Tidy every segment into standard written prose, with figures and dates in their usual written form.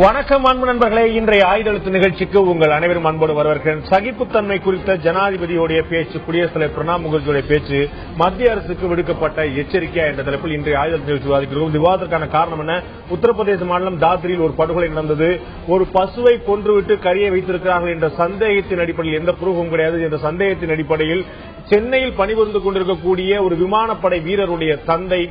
வணக்கம் அன்பு நண்பர்களே, இன்றைய ஆயுதெழுத்து நிகழ்ச்சிக்கு உங்கள் அனைவரும் அன்போடு வரவேற்கிறேன். சகிப்புத்தன்மை குறித்த ஜனாதிபதியுடைய பேச்சு, குடியரசுத் தலைவர் பிரணாப் முகர்ஜியுடைய பேச்சு, மத்திய அரசுக்கு விடுக்கப்பட்ட எச்சரிக்கையா என்ற தலைப்பில் இன்றைய ஆயுதெழுத்து நிகழ்ச்சி விவாதிக்கிறோம். விவாதத்திற்கான காரணம் என்ன? உத்தரப்பிரதேச மாநிலம் தாத்ரியில் ஒரு படுகொலை நடந்தது. ஒரு பசுவை கொன்றுவிட்டு கரியை வைத்திருக்கிறார்கள் என்ற சந்தேகத்தின் அடிப்படையில், எந்த ப்ரூஃபும் கிடையாது என்ற சந்தேகத்தின் அடிப்படையில் சென்னையில் பணிபுரிந்து கொண்டிருக்கக்கூடிய ஒரு விமானப்படை வீரருடைய தந்தை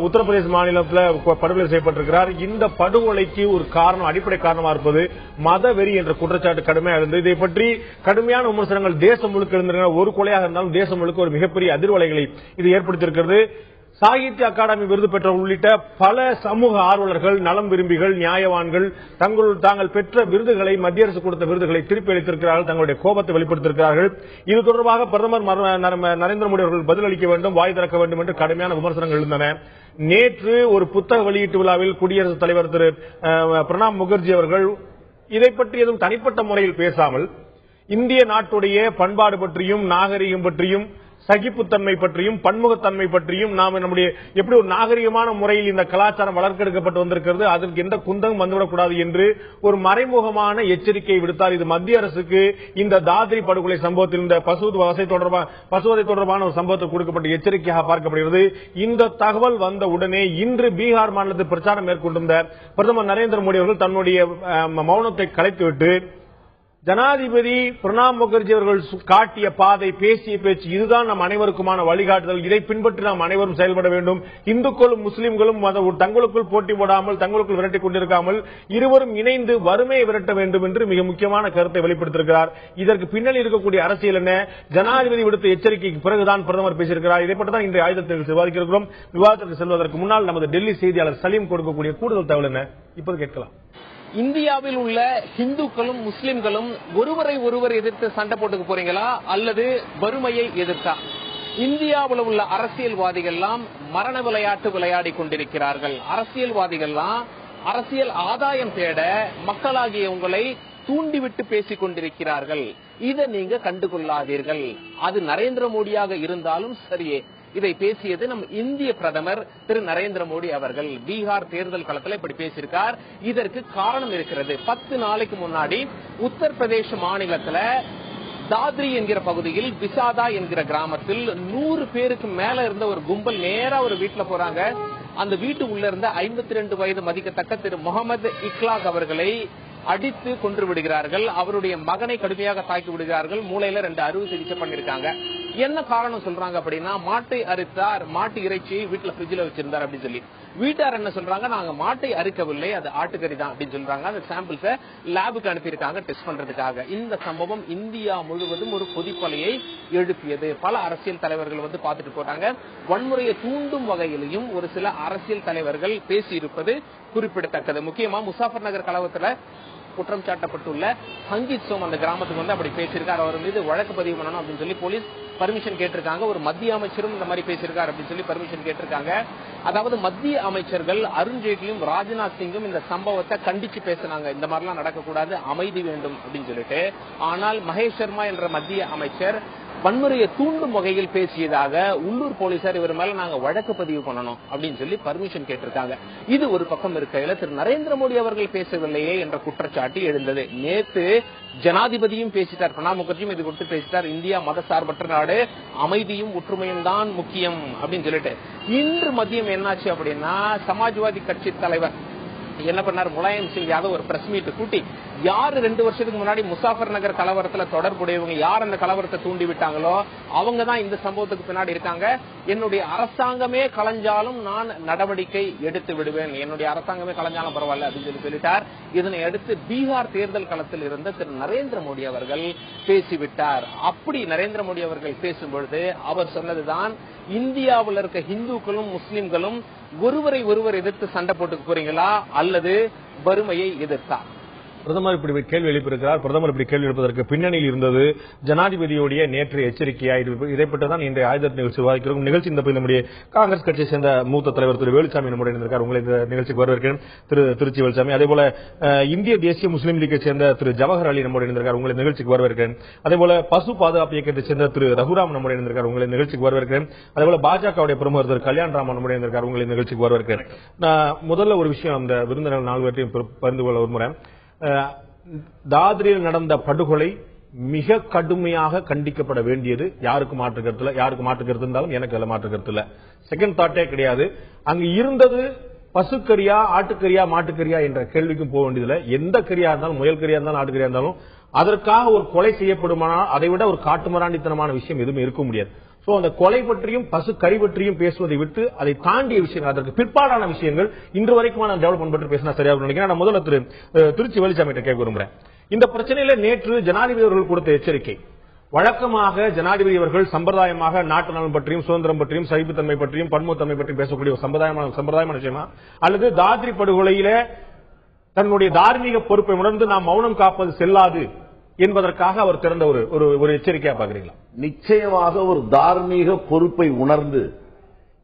உத்தரப்பிரதேச மாநிலத்தில் படுகொலை செய்யப்பட்டிருக்கிறார். இந்த படுகொலைக்கு ஒரு காரணம், அடிப்படை காரணமாக இருப்பது மதவெறி என்ற குற்றச்சாட்டு கடுமையாக இருந்தது. இதை பற்றி கடுமையான விமர்சனங்கள் தேசம் முழுக்க இருந்தன. ஒரு கொலையாக இருந்தாலும் தேசம் முழுக்க ஒரு மிகப்பெரிய அதிர்வலைகளை இது ஏற்படுத்தியிருக்கிறது. சாகித்ய அகாடமி விருது பெற்றவர்கள் உள்ளிட்ட பல சமூக ஆர்வலர்கள், நலம் விரும்பிகள், நியாயவான்கள் தாங்கள் பெற்ற விருதுகளை, மத்திய அரசு கொடுத்த விருதுகளை திருப்பி அளித்திருக்கிறார்கள். தங்களுடைய கோபத்தை வெளிப்படுத்தியிருக்கிறார்கள். இது தொடர்பாக பிரதமர் நரேந்திர மோடி அவர்கள் பதிலளிக்க வேண்டும், வாய் திறக்க வேண்டும் என்று கடுமையான விமர்சனங்கள் இருந்தன. நேற்று ஒரு புத்தக வெளியீட்டு விழாவில் குடியரசுத் தலைவர் திரு பிரணாப் முகர்ஜி அவர்கள் இதை பற்றி எதுவும் தனிப்பட்ட முறையில் பேசாமல் இந்திய நாட்டுடைய பண்பாடு பற்றியும், நாகரிகம் பற்றியும், சகிப்புத்தன்மை பற்றியும், பன்முகத்தன்மை பற்றியும், நாம் நம்முடைய எப்படி ஒரு நாகரிகமான முறையில் இந்த கலாச்சாரம் வளர்க்கெடுக்கப்பட்டு வந்திருக்கிறது, அதற்கு எந்த குந்தகம் வந்துவிடக்கூடாது என்று ஒரு மறைமுகமான எச்சரிக்கை விடுத்தார். இது மத்திய அரசுக்கு இந்த தாத்ரி படுகொலை சம்பவத்தில், இந்த பசுவதை தொடர்பான ஒரு சம்பவத்தில் கொடுக்கப்பட்ட எச்சரிக்கையாக பார்க்கப்படுகிறது. இந்த தகவல் வந்த உடனே இன்று பீகார் மாநிலத்தில் பிரச்சாரம் மேற்கொண்டிருந்த பிரதமர் நரேந்திர மோடி அவர்கள் தன்னுடைய மௌனத்தை கலைத்துவிட்டு, ஜனாதிபதி பிரணாப் முகர்ஜி அவர்கள் காட்டிய பாதை, பேசிய பேச்சு, இதுதான் நம் அனைவருக்குமான வழிகாட்டுதல், இதை பின்பற்றி நாம் அனைவரும் செயல்பட வேண்டும், இந்துக்களும் முஸ்லிம்களும் தங்களுக்குள் போட்டி போடாமல், தங்களுக்குள் விரட்டிக் கொண்டிருக்காமல் இருவரும் இணைந்து வறுமையை விரட்ட வேண்டும் என்று மிக முக்கியமான கருத்தை வெளிப்படுத்தியிருக்கிறார். இதற்கு பின்னணி இருக்கக்கூடிய அரசியல் என்ன? ஜனாதிபதி விடுத்த எச்சரிக்கைக்கு பிறகுதான் பிரதமர் பேசியிருக்கிறார். இதை பற்றி தான் இன்றைய ஆயுதத்தில் விவாதிக்கிறோம். விவாதத்திற்கு செல்வதற்கு முன்னால் நமது டெல்லி செய்தியாளர் சலீம் கொடுக்கக்கூடிய கூடுதல் தகவல் என்ன இப்போது கேட்கலாம். இந்தியாவில் உள்ள இந்துக்களும் முஸ்லிம்களும் ஒருவரை ஒருவர் எதிர்த்து சண்டை போட்டுக்க போறீங்களா அல்லது வறுமையை எதிர்த்தா? இந்தியாவில் உள்ள அரசியல்வாதிகள்லாம் மரண விளையாட்டு விளையாடி கொண்டிருக்கிறார்கள். அரசியல்வாதிகள்லாம் அரசியல் ஆதாயம் தேட மக்களாகிய உங்களை தூண்டிவிட்டு பேசிக் கொண்டிருக்கிறார்கள். இதை நீங்க கண்டுகொள்ளாதீர்கள். அது நரேந்திர மோடியாக இருந்தாலும் சரியே. இதை பேசியது நம் இந்திய பிரதமர் திரு நரேந்திர மோடி அவர்கள். பீகார் தேர்தல் களத்தில் இப்படி பேசியிருக்கார். இதற்கு காரணம் இருக்கிறது. 10 நாளைக்கு முன்னாடி உத்தரப்பிரதேச மாநிலத்தில் தாத்ரி என்கிற பகுதியில் பிசாதா என்கிற கிராமத்தில் 100 பேருக்கு மேல இருந்த ஒரு கும்பல் நேரா ஒரு வீட்டுல போறாங்க. அந்த வீட்டு உள்ள இருந்த 52 வயது மதிக்கத்தக்க திரு முகமது இக்லாக் அவர்களை அடித்து கொன்று விடுகிறார்கள். அவருடைய மகனை கடுமையாக தாக்கி விடுகிறார்கள். மூளையில 2 அறுவை சிகிச்சை பண்ணிருக்காங்க. என்ன காரணம் சொல்றாங்க அப்படின்னா, மாட்டை அறுத்தார், மாட்டு இறைச்சியை வீட்டுல பிரிட்ஜில் வச்சிருந்தார் அப்படின்னு சொல்லி. வீட்டார் என்ன சொல்றாங்க, நாங்க மாட்டை அறுக்கவில்லை, அது ஆட்டுக்கறி தான் அப்படின்னு சொல்றாங்க. அந்த சாம்பிள்ஸை லேபுக்கு அனுப்பியிருக்காங்க டெஸ்ட் பண்றதுக்காக. இந்த சம்பவம் இந்தியா முழுவதும் ஒரு கொதிப்பலையை எழுப்பியது. பல அரசியல் தலைவர்கள் வந்து பார்த்துட்டு போறாங்க. வன்முறையை தூண்டும் வகையிலையும் ஒரு சில அரசியல் தலைவர்கள் பேசியிருப்பது குறிப்பிடத்தக்கது. முக்கியமா முசாஃபர் நகர் கலவரத்துல குற்றம் சாட்டப்பட்டுள்ள சங்கீத் சோம் அந்த கிராமத்துக்கு வந்து அப்படி பேசியிருக்காரு. அவர் மீது வழக்கு பதிவு பண்ணணும் அப்படின்னு சொல்லி போலீஸ் பர்மிஷன் கேட்டிருக்காங்க. ஒரு மத்திய அமைச்சரும் இந்த மாதிரி பேசியிருக்காரு அப்படின்னு சொல்லி பர்மிஷன் கேட்டிருக்காங்க. அதாவது மத்திய அமைச்சர்கள் அருண்ஜேட்லியும் ராஜ்நாத் சிங்கும் இந்த சம்பவத்தை கண்டிச்சு பேசினாங்க. இந்த மாதிரிலாம் நடக்கக்கூடாது, அமைதி வேண்டும் அப்படின்னு சொல்லிட்டு. ஆனால் மகேஷ் சர்மா என்ற மத்திய அமைச்சர் வன்முறையை தூண்டும் வகையில் பேசியதாக உள்ளூர் போலீசார் இவர் மேல நாங்க வழக்கு பதிவு பண்ணணும் அப்படின்னு சொல்லி பர்மிஷன் கேட்டிருக்காங்க. இது ஒரு பக்கம் இருக்கையில திரு நரேந்திர மோடி அவர்கள் பேசவில்லையே என்ற குற்றச்சாட்டு எழுந்தது. நேத்து ஜனாதிபதியும் பேசிட்டார், பிரணாப் முகர்ஜியும் இது குறித்து பேசிட்டார். இந்தியா மதசார்பற்ற நாடு, அமைதியும் ஒற்றுமையும் தான் முக்கியம் அப்படின்னு சொல்லிட்டு. இன்று மதியம் என்னாச்சு அப்படின்னா, சமாஜ்வாதி கட்சி தலைவர் என்ன பண்ணார், முலாயம் சிங் யாதவ் ஒரு பிரஸ் மீட் கூட்டி, யாரு 2 வருஷத்துக்கு முன்னாடி முசாஃபர் நகர் கலவரத்துல தொடர்புடையவங்க, யார் அந்த கலவரத்தை தூண்டி விட்டாங்களோ அவங்க தான் இந்த சம்பவத்துக்கு பின்னாடி இருக்காங்க. என்னுடைய அரசாங்கமே கலைஞ்சாலும் நான் நடவடிக்கை எடுத்து விடுவேன், என்னுடைய அரசாங்கமே கலைஞ்சாலும் பரவாயில்ல அப்படின்னு சொல்லிட்டார். இதனை அடுத்து பீகார் தேர்தல் களத்தில் இருந்த திரு நரேந்திர மோடி அவர்கள் பேசிவிட்டார். அப்படி நரேந்திர மோடி அவர்கள் பேசும்பொழுது அவர் சொன்னதுதான், இந்தியாவில் இருக்க இந்துக்களும் முஸ்லிம்களும் ஒருவரை ஒருவர் எதிர்த்து சண்டை போட்டுக்க போறீங்களா அல்லது வறுமையை எதிர்த்தா? பிரதமர் இப்படி கேள்வி எழுப்பியிருக்கிறார். பிரதமர் இப்படி கேள்வி எழுப்பதற்கு பின்னணியில் இருந்தது ஜனாதிபதியுடைய நேற்று எச்சரிக்கையா. இதை பற்றி தான் இன்றைய ஆயுத நிகழ்ச்சி விவாதிக்கிறோம். நிகழ்ச்சி இந்த நம்முடைய காங்கிரஸ் கட்சியை சேர்ந்த மூத்த தலைவர் திரு வேலுசாமி நம்முடைய இருந்திருக்கார். உங்களை இந்த நிகழ்ச்சிக்கு வரவேற்கிறேன் திரு திருச்சி வேலுசாமி. அதேபோல இந்திய தேசிய முஸ்லீம் லீக்கை சேர்ந்த திரு ஜவஹர் அலி நம்முடைய இருந்திருக்கார். உங்களை நிகழ்ச்சிக்கு வரவேற்கிறேன். அதேபோல பசு பாதுகாப்பு இயக்கத்தை சேர்ந்த திரு ரகுராம் நம்முடைய இருந்திருக்கார். உங்களை நிகழ்ச்சிக்கு வரவேற்கிறேன். அதேபோல பாஜகவுடைய பிரமுகர் திரு கல்யாண் ராமன் நம்முடைய இருந்திருக்கார். உங்களை நிகழ்ச்சிக்கு வரவேற்கிறேன். முதல்ல ஒரு விஷயம் அந்த விருந்தினர் 4 பேரையும் பகிர்ந்து கொள்ள விரும்புகிறேன். தாத்ரியில் நடந்த படுகொலை மிக கடுமையாக கண்டிக்கப்பட வேண்டியது. யாருக்கு மாற்று கருத்து இருந்தாலும் எனக்கு அதில் மாற்று கருத்து இல்ல. செகண்ட் தாட்டே கிடையாது. அங்கு இருந்தது பசுக்கரியா ஆட்டுக்கரியா மாட்டுக்கரியா என்ற கேள்விக்கும் போக வேண்டியதில்லை. எந்த கரியா இருந்தாலும், முயல் கரியா இருந்தாலும் ஆட்டுக்கரியா இருந்தாலும் அதற்காக ஒரு கொலை செய்யப்படுமானால் அதை விட ஒரு காட்டுமராண்டித்தனமான விஷயம் எதுவுமே இருக்க முடியாது. சோ அந்த கொலை பற்றியும் பசு கறி பற்றியும் பேசுவதை விட்டு அதை தாண்டிய விஷயங்கள், அதற்கு பிற்பாடான விஷயங்கள் இன்று வரைக்கும் நான் டெவலப்மெண்ட் பற்றி பேசினா சரியாக நினைக்கிறேன். நான் முதல்ல திருச்சி வேலுசாமி கேட்க விரும்புறேன். இந்த பிரச்சனையில நேற்று ஜனாதிபதி அவர்கள் கொடுத்த எச்சரிக்கை, வழக்கமாக ஜனாதிபதி அவர்கள் சம்பிரதாயமாக நாட்டு நலன் பற்றியும் சுதந்திரம் பற்றியும் சகிப்புத்தன்மை பற்றியும் பன்முகத்தன்மை பற்றியும் பேசக்கூடிய ஒரு சம்பிரதாயமான விஷயமா, அல்லது தாத்ரி படுகொலையில தன்னுடைய தார்மீக பொறுப்பை உணர்ந்து நாம் மௌனம் காப்பது செல்லாது என்பதற்காக அவர் திறந்த ஒரு எச்சரிக்கையா பாக்குறீங்களா? நிச்சயமாக ஒரு தார்மீக பொறுப்பை உணர்ந்து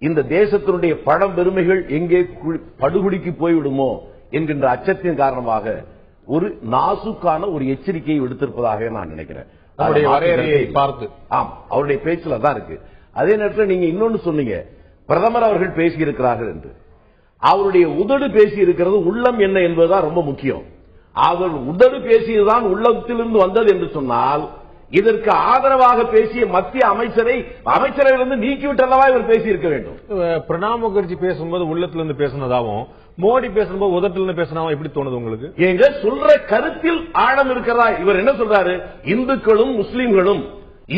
இந்த தேசத்தினுடைய பழம்பெருமைகள் எங்கே படுகொலிக்கு போய்விடுமோ என்கின்ற அச்சத்தின் காரணமாக ஒரு நாசுக்கான ஒரு எச்சரிக்கையை விடுத்திருப்பதாக நான் நினைக்கிறேன். பார்த்து அவருடைய பேச்சுல தான் இருக்கு. அதே நேரத்தில் நீங்க இன்னொன்னு சொன்னீங்க, பிரதமர் அவர்கள் பேசியிருக்கிறார்கள் என்று. அவருடைய உதடு பேசியிருக்கிறது உள்ளம் என்ன என்பதுதான் ரொம்ப முக்கியம். அவர் உதடு பேசியதுதான் உள்ளத்திலிருந்து வந்தது என்று சொன்னால், இதற்கு ஆதரவாக பேசிய மத்திய அமைச்சரவையிலிருந்து நீக்கிவிட்டல்லவா இவர் பேசியிருக்க வேண்டும். பிரணாப் முகர்ஜி பேசும்போது உள்ளத்திலிருந்து பேசினதாகவும் மோடி பேசும்போது உதட்டிலிருந்து பேசினாவும் எப்படி தோணுது உங்களுக்கு? எங்க சொல்ற கருத்தில் ஆழம் இருக்கிறதா? இவர் என்ன சொல்றாரு, இந்துக்களும் முஸ்லீம்களும்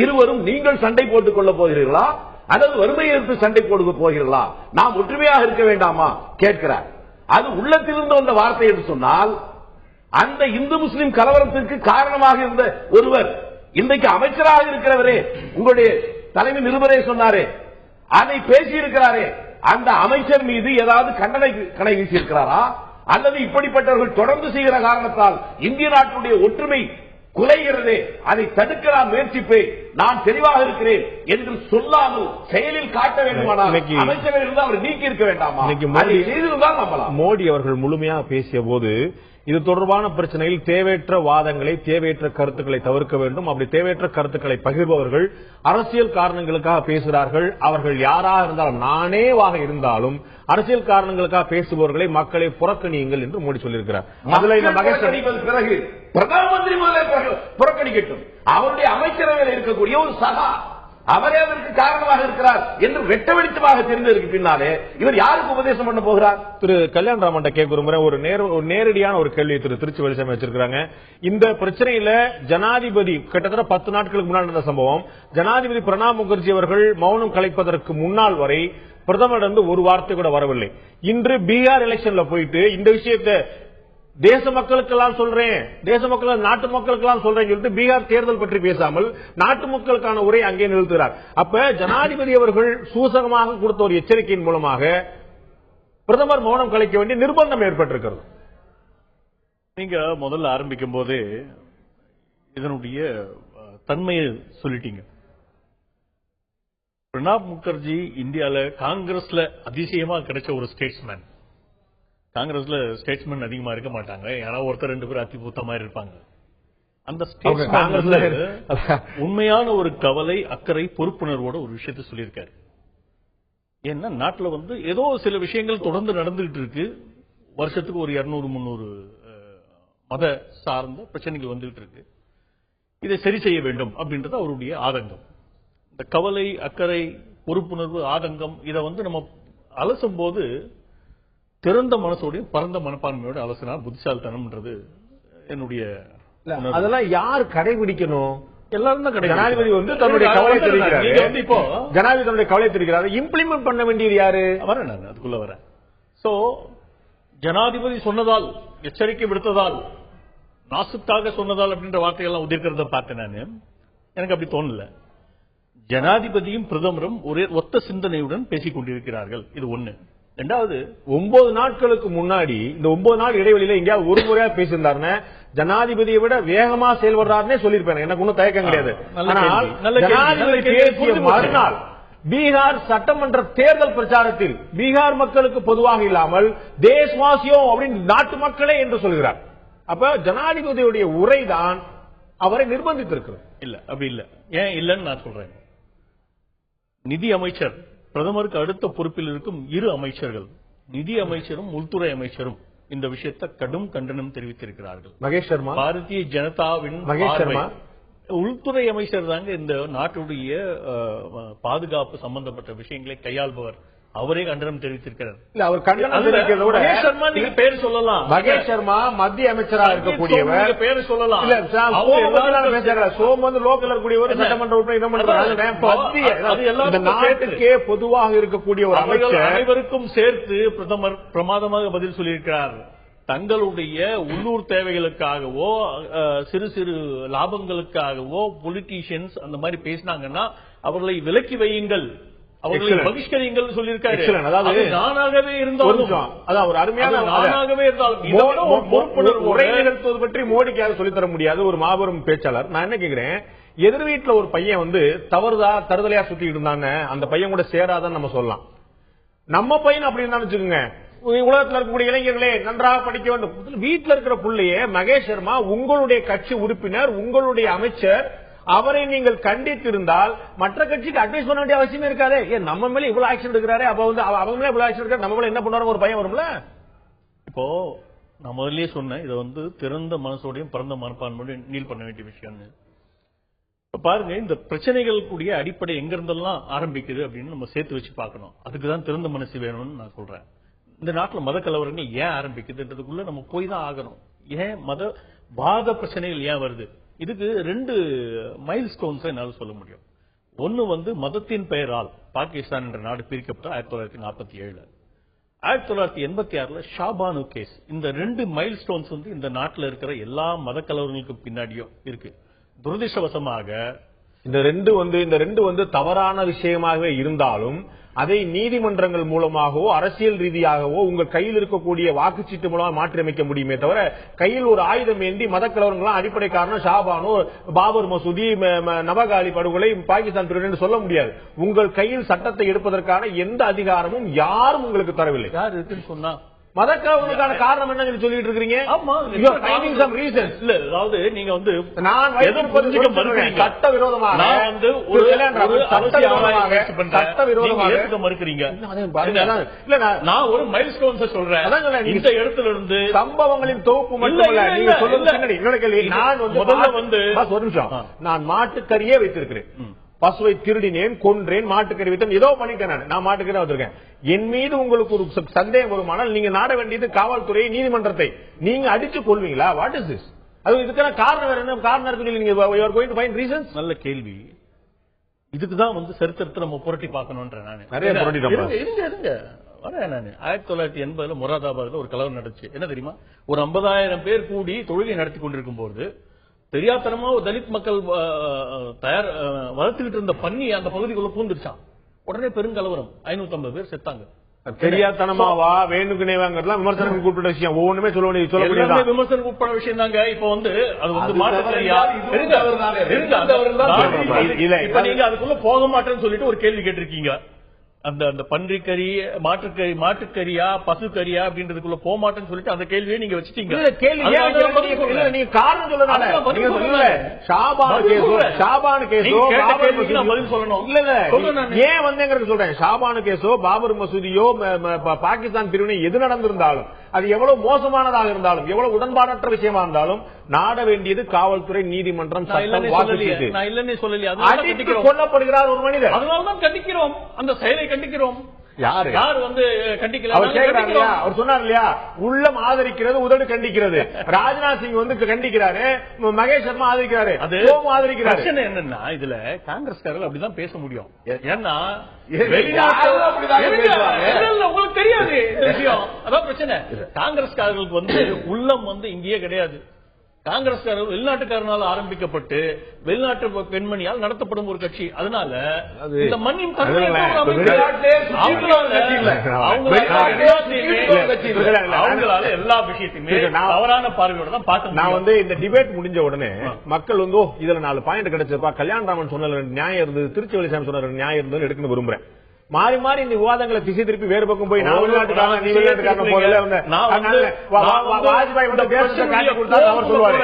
இருவரும் நீங்கள் சண்டை போட்டுக் கொள்ள போகிறீர்களா அல்லது வறுமையை எதிர்த்து சண்டை போடுக்க போகிறீர்களா, நாம் ஒற்றுமையாக இருக்க வேண்டாமா கேட்கிறார். அது உள்ளத்திலிருந்து வந்த வார்த்தை என்று சொன்னால், அந்த இந்து முஸ்லிம் கலவரத்திற்கு காரணமாக இருந்த ஒருவர் இன்றைக்கு அமைச்சராக இருக்கிறவரே, உங்களுடைய தலைமை நிருபரே சொன்னாரே, அதை பேசியிருக்கிறாரே, அந்த அமைச்சர் மீது ஏதாவது கணை வீசியிருக்கிறாரா அல்லது இப்படிப்பட்டவர்கள் தொடர்ந்து செய்கிற காரணத்தால் இந்திய நாட்டுடைய ஒற்றுமை குலைகிறதே, அதை தடுக்க நான் முயற்சிப்பேன், நான் தெளிவாக இருக்கிறேன் என்று சொல்லாமல் செயலில் காட்ட வேண்டுமானால் அமைச்சரவையிலிருந்து அவர் நீக்கி இருக்க வேண்டாமா? செய்திருந்தால் நம்பலாம். மோடி அவர்கள் முழுமையாக பேசிய போது இது தொடர்பான பிரச்சனையில் தேவையற்ற வாதங்களை, தேவையற்ற கருத்துக்களை தவிர்க்க வேண்டும். அப்படி தேவையற்ற கருத்துக்களை பகிர்பவர்கள் அரசியல் காரணங்களுக்காக பேசுகிறார்கள். அவர்கள் யாராக இருந்தாலும், நானேவாக இருந்தாலும் அரசியல் காரணங்களுக்காக பேசுபவர்களை மக்களை புறக்கணியுங்கள் என்று மோடி சொல்லியிருக்கிறார். அதுல இந்த பிறகு பிரதம மந்திரி புறக்கணிக்கட்டும், அவருடைய அமைச்சரவையில் இருக்கக்கூடிய ஒரு சகா அவரே அதற்கு காரணமாக இருக்கிறார் என்று வெட்ட வெளிச்சமாக தெரிந்ததற்கு பின்னாலே இவர் யாருக்கு உபதேசம் பண்ண போகிறார்? திரு கல்யாண் ராமன் கேட்க ஒரு நேரடியான ஒரு கேள்வி திரு திருச்சி வேலுசாமி வச்சிருக்காங்க. இந்த பிரச்சனையில ஜனாதிபதி கிட்டத்தட்ட 10 நாட்களுக்கு முன்னால் நடந்த சம்பவம், ஜனாதிபதி பிரணாப் முகர்ஜி அவர்கள் மௌனம் கலைப்பதற்கு முன்னால் வரை பிரதமரிடம் ஒரு வார்த்தை கூட வரவில்லை. இன்று பீகார் எலெக்ஷன்ல போயிட்டு இந்த விஷயத்தை தேச மக்களுக்கெல்லாம் சொல்றேன், தேச மக்கள் நாட்டு மக்களுக்கெல்லாம் சொல்றேன் சொல்லிட்டு பீகார் தேர்தல் பற்றி பேசாமல் நாட்டு மக்களுக்கான உரை அங்கே நிறுத்துகிறார். அப்ப ஜனாதிபதி அவர்கள் சூசகமாக கொடுத்த ஒரு எச்சரிக்கையின் மூலமாக பிரதமர் மௌனம் கலைக்க வேண்டிய நிர்பந்தம் ஏற்பட்டிருக்கிறது. நீங்க முதல்ல ஆரம்பிக்கும் போது இதனுடைய தன்மையை சொல்லிட்டீங்க. பிரணாப் முகர்ஜி இந்தியால காங்கிரஸ்ல அதிசயமா கிடைச்ச ஒரு ஸ்டேட்ஸ்மேன். காங்கிரஸ்ல ஸ்டேட்ஸ்மேன் அதிகமா இருக்க மாட்டாங்க, யாராவது ஒருத்தர் 2 பேர் அத்திபூத்த மாதிரி இருப்பாங்க. அந்த ஸ்டேட்ஸ்மேன்ல உண்மையான ஒரு கவலை, அக்கறை, பொறுப்புணர்வோட ஒரு விஷயத்தை சொல்லியிருக்காரு. ஏன்னா நாட்டுல ஏதோ சில விஷயங்கள் தொடர்ந்து நடந்துகிட்டு இருக்கு. வருஷத்துக்கு ஒரு 200-300 மத சார்ந்த பிரச்சனைகள் வந்துகிட்டு இருக்கு. இதை சரி செய்ய வேண்டும் அப்படின்றது அவருடைய ஆதங்கம். இந்த கவலை, அக்கறை, பொறுப்புணர்வு, ஆதங்கம் இதை நம்ம அலசும் போது திறந்த மனசோடையும் பரந்த மனப்பான்மையோட அலசினா புத்திசாலித்தனம்ன்றது என்னுடைய. அதெல்லாம் யார் கடைபிடிக்கணும்? எல்லாரும் தான் கிடைக்கும். ஜனாதிபதி தன்னுடைய கவலை தெரிவிக்கிறார். இப்போ ஜனாதிபதி தன்னுடைய கவலை தெரிவிக்கிறார். இம்ப்ளிமெண்ட் பண்ண வேண்டியது யாரு? வரேன், நான் அதுக்குள்ள வரேன். சோ ஜனாதிபதி சொன்னதால், எச்சரிக்கை விடுத்ததால், நாசுக்காக சொன்னதால் அப்படின்ற வார்த்தைகள்லாம் உதிர்க்கிறத பார்த்தேன் நான். எனக்கு அப்படி தோணல. ஜனாதிபதியும் பிரதமரும் ஒரே ஒத்த சிந்தனையுடன் பேசிக் கொண்டிருக்கிறார்கள். இது ஒண்ணு. ரெண்டாவது 9 நாட்களுக்கு முன்னாடி இந்த 9 நாள் இடைவெளியில எங்கேயாவது ஒரு முறையா பேசியிருந்தாருன்னு ஜனாதிபதியை விட வேகமா செயல்படுறாருன்னே சொல்லியிருப்பேன். எனக்கு ஒன்னும் தயக்கம் கிடையாது. ஆனால் ஜனாதிபதி பேசிய மறுநாள் பீகார் சட்டமன்ற தேர்தல் பிரச்சாரத்தில் பீகார் மக்களுக்கு பொதுவாக இல்லாமல் தேசவாசியம் அப்படின்னு நாட்டு மக்களே என்று சொல்கிறார். அப்ப ஜனாதிபதியுடைய உரைதான் அவரை நிர்பந்தித்திருக்கிறது. இல்ல அப்படி இல்ல. ஏன் இல்லன்னு நான் சொல்றேன். நிதி அமைச்சர் பிரதமருக்கு அடுத்த பொறுப்பில் இருக்கும் 2 அமைச்சர்கள், நிதி அமைச்சரும் உள்துறை அமைச்சரும் இந்த விஷயத்தை கடும் கண்டனம் தெரிவித்திருக்கிறார்கள். மகேஷ் சர்மா, பாரதிய ஜனதாவின் மகேஷ் சர்மா உள்துறை அமைச்சர் தாங்க இந்த நாட்டுடைய பாதுகாப்பு சம்பந்தப்பட்ட விஷயங்களை கையாள்பவர். அவரே கண்டனம் தெரிவித்திருக்கிறார். இல்ல அவர் கண்டனம் தெரிவிக்கிறத விட மகேஷ் சர்மா நீங்க பேர் சொல்லலாம். மகேஷ் சர்மா மத்திய அமைச்சராக இருக்கக்கூடியவர் பேர் சொல்லலாம். இல்ல சோம் வந்து லோக்கல் இருக்கக்கூடியவர் சட்டமன்ற உறுப்பினர் நாட்டுக்கே பொதுவாக இருக்கக்கூடிய ஒரு அமைச்சர் அனைவருக்கும் சேர்த்து பிரதமர் பிரமாதமாக பதில் சொல்லியிருக்கிறார். தங்களுடைய உள்ளூர் தேவைகளுக்காகவோ சிறு சிறு லாபங்களுக்காகவோ பொலிட்டீஷியன்ஸ் அந்த மாதிரி பேசினாங்கன்னா அவர்களை விலக்கி வையுங்கள், அவர்களை பகிஷ்கரியுங்கள் சொல்லியிருக்காரு. அதாவது நானாகவே இருந்தாலும் அதான் ஒரு அருமையான நானாகவே இருந்தாலும் உரை நிகழ்த்துவது பற்றி மோடிக்கு யாரும் சொல்லித்தர முடியாது. ஒரு மாபெரும் பேச்சாளர். நான் என்ன கேக்குறேன், எதிர் வீட்டுல ஒரு பையன் வந்து தருதலையா சுத்திட்டு இருந்தாங்க, அந்த பையன் கூட சேராதான்னு நம்ம சொல்லலாம். நம்ம பையன் அப்படி இருந்தான்னு வச்சுக்கோங்க, உலகத்தில் இருக்கக்கூடிய இளைஞர்களே நன்றாக படிக்க வேண்டும். வீட்டில் இருக்கிற பிள்ளையே மகேஷ் சர்மா உங்களுடைய கட்சி உறுப்பினர், உங்களுடைய அமைச்சர், அவரை நீங்கள் கண்டித்திருந்தால் மற்ற கட்சிக்கு அட்வைஸ் பண்ண வேண்டிய அவசியமே இருக்காது. ஏன் நம்ம மேல இவ்வளவு ஆக்ஷன் எடுக்கிறாரு, அப்ப வந்து அவங்க மேல இவ்வளவு ஆக்ஷன் எடுக்கிறாரு, நம்ம மேல என்ன பண்ணுவாங்க ஒரு பையன் வரும்ல. இப்போ நான் முதல்லயே சொன்னேன், இதை வந்து திறந்த மனசோடையும் பிறந்த மனப்பான்மையோடையும் நீல் பண்ண வேண்டிய விஷயம். பாருங்க, இந்த பிரச்சனைகள் கூடிய அடிப்படை எங்க இருந்தெல்லாம் ஆரம்பிக்குது அப்படின்னு நம்ம சேர்த்து வச்சு பார்க்கணும். அதுக்குதான் திறந்த மனசு வேணும்னு நான் சொல்றேன். இந்த நாட்டில் மத கலவரங்கள் ஏன் ஆரம்பிக்குதுன்றதுக்குள்ள நம்ம போய் தான் ஆகணும். ஏன் வாத பிரச்சனைகள் ஏன் வருது? இதுக்கு 2 மைல் ஸ்டோன்ஸ் என்னால சொல்ல முடியும். ஒன்னு வந்து மதத்தின் பெயரால் பாகிஸ்தான் என்ற நாடு பிரிக்கப்பட்ட 1947, 1986 ஷாபானு கேஸ். இந்த 2 மைல் ஸ்டோன்ஸ் வந்து இந்த நாட்டில் இருக்கிற எல்லா மத கலவரங்களுக்கும் பின்னாடியும் இருக்கு. துரதிர்ஷ்டவசமாக இந்த ரெண்டு வந்து தவறான விஷயமாகவே இருந்தாலும் அதை நீதிமன்றங்கள் மூலமாகவோ அரசியல் ரீதியாகவோ உங்கள் கையில் இருக்கக்கூடிய வாக்குச்சீட்டு மூலமாக மாற்றியமைக்க முடியுமே தவிர கையில் ஒரு ஆயுதம் ஏந்தி மத கலவரங்களாம் அடிப்படை காரணம் ஷாபானோ பாபர் மசூதி நவகாலி படுகொலை பாகிஸ்தான் பிரிவினை சொல்ல முடியாது. உங்கள் கையில் சட்டத்தை எடுப்பதற்கான எந்த அதிகாரமும் யாரும் உங்களுக்கு தரவில்லை. யார் இருக்குன்னு சொன்னா மத கலவரங்களுக்கான காரணம் என்ன சொல்லிட்டு இருக்கீங்க? அதாவது நீங்க வந்து நான் சட்டவிரோதமாக மறுக்கிறீங்க. நான் ஒரு மைல் ஸ்டோன்ஸ் சொல்றேன். இந்த இடத்துல இருந்து சம்பவங்களின் தொகுப்பு மட்டுமல்ல. நீங்க சொல்றது என்னோட கேள்வி. நான் முதல்ல வந்து ஒரு நிமிஷம், நான் மாட்டுக்கறியே வைத்திருக்கிறேன், பசுவை திருடினேன், கொன்றேன், மாட்டுக்கறி வித்தேன், ஏதோ பண்ணிட்டேன். நான் மாட்டுக்கறி வச்சிருக்கேன். என் மீது உங்களுக்கு ஒரு சந்தேகம் வருமானால் நீங்க நாட வேண்டியது காவல்துறை, நீதிமன்றத்தை. நீங்க அடிச்சு கொள்வீங்களா? What is this? அது இதுக்கான காரணம் வேற என்ன காரணம் இருக்கு? நீங்க you are going to find reasons. நல்ல கேள்வி. இதுக்குதான் வந்து சரித்திரத்தை நம்ம புரட்டி பார்க்கணும்ன்ற நான் நிறைய புரட்டிட்டோம். வரேன் நான் 1980 மொராதாபாத்ல ஒரு கலவரம் நடந்துச்சு. என்ன தெரியுமா? ஒரு 50,000 பேர் கூடி தொழுகை நடத்தி கொண்டிருக்கும் போது தெரியாதனமா தலித் மக்கள் வளர்த்துக்கிட்டு இருந்த பன்னி அந்த பகுதிக்குள்ள பூந்துருச்சான். உடனே பெருங்கலவரம், 550 பேர் செத்தாங்க. தெரியாதனமாவா வேணுக்குனேவாங்கிறதுலாம் விமர்சனம் கூப்பிட்ட விஷயம். ஒவ்வொன்றுமே சொல்ல விமர்சனம் கூப்பிட்ட விஷயம் தாங்க. இப்ப வந்து அது வந்து மாற்றுக்கறியா இப்ப நீங்க அதுக்குள்ள போக மாட்டேன்னு சொல்லிட்டு ஒரு கேள்வி கேட்டிருக்கீங்க. அந்த பன்றிக்கறி மாட்டுக்கறியா பசுக்கறியா அப்படின்றதுக்குள்ள போக மாட்டேன்னு சொல்லிட்டு அந்த கேள்வியை நீங்க வச்சுட்டீங்க. நீங்க காரணம் பதில் சொல்லணும். ஏன் வந்தேங்கிறது சொல்றேன். ஷாபானு கேஸோ பாபர் மசூதியோ பாகிஸ்தான் பிரிவினை எது நடந்திருந்தாலும், அது எவ்வளவு மோசமானதாக இருந்தாலும், எவ்வளவு உடன்பாடற்ற விஷயமா இருந்தாலும் நாட வேண்டியது காவல்துறை, நீதிமன்றம், கொல்லப்படுகிறார் ஒரு மனிதர். அதனால்தான் கண்டிக்கிறோம், அந்த செயலை கண்டிக்கிறோம். யார் வந்து கண்டிக்கல? அவர் சொன்னார் இல்லையா, உள்ளம் ஆதரிக்கிறது, உதடு கண்டிக்கிறது. ராஜ்நாத் சிங் வந்து கண்டிக்கிறாரு, மகேஷ் சர்மா ஆதரிக்கிறாரு, ஆதரிக்கிறாரு. என்னன்னா இதுல காங்கிரஸ்காரர்கள் அப்படிதான் பேச முடியும். ஏன்னா உங்களுக்கு தெரியாது இந்த விஷயம். அதான் பிரச்சனை. காங்கிரஸ்காரர்களுக்கு வந்து உள்ளம் வந்து இங்கேயே கிடையாது. காங்கிரஸ்காரர் வெளிநாட்டுக்காரனால் ஆரம்பிக்கப்பட்டு வெளிநாட்டு பெண்மணியால் நடத்தப்படும் ஒரு கட்சி. அதனால இந்த மண்ணின் அவங்களால எல்லா விஷயத்தையுமே தவறான பார்வையோட தான் பார்க்க. நான் இந்த டிபேட் முடிஞ்ச உடனே மக்கள் இதுல 4 பாயிண்ட் கிடைச்சப்பா, கல்யாணராமன் சொன்ன நியாயம் இருந்தது, திருச்சி வெளிசாமி சொன்ன நியாயம் இருந்தது எடுக்கணும் விரும்புறேன். மாறி மாறி இந்த விவாதங்களை திசை திருப்பி வேறு பக்கம் போய் வெளிநாட்டுக்காரன் வாஜ்பாய் தேசத்தை காட்டி கொடுத்தா அவர் சொல்லுவாரு,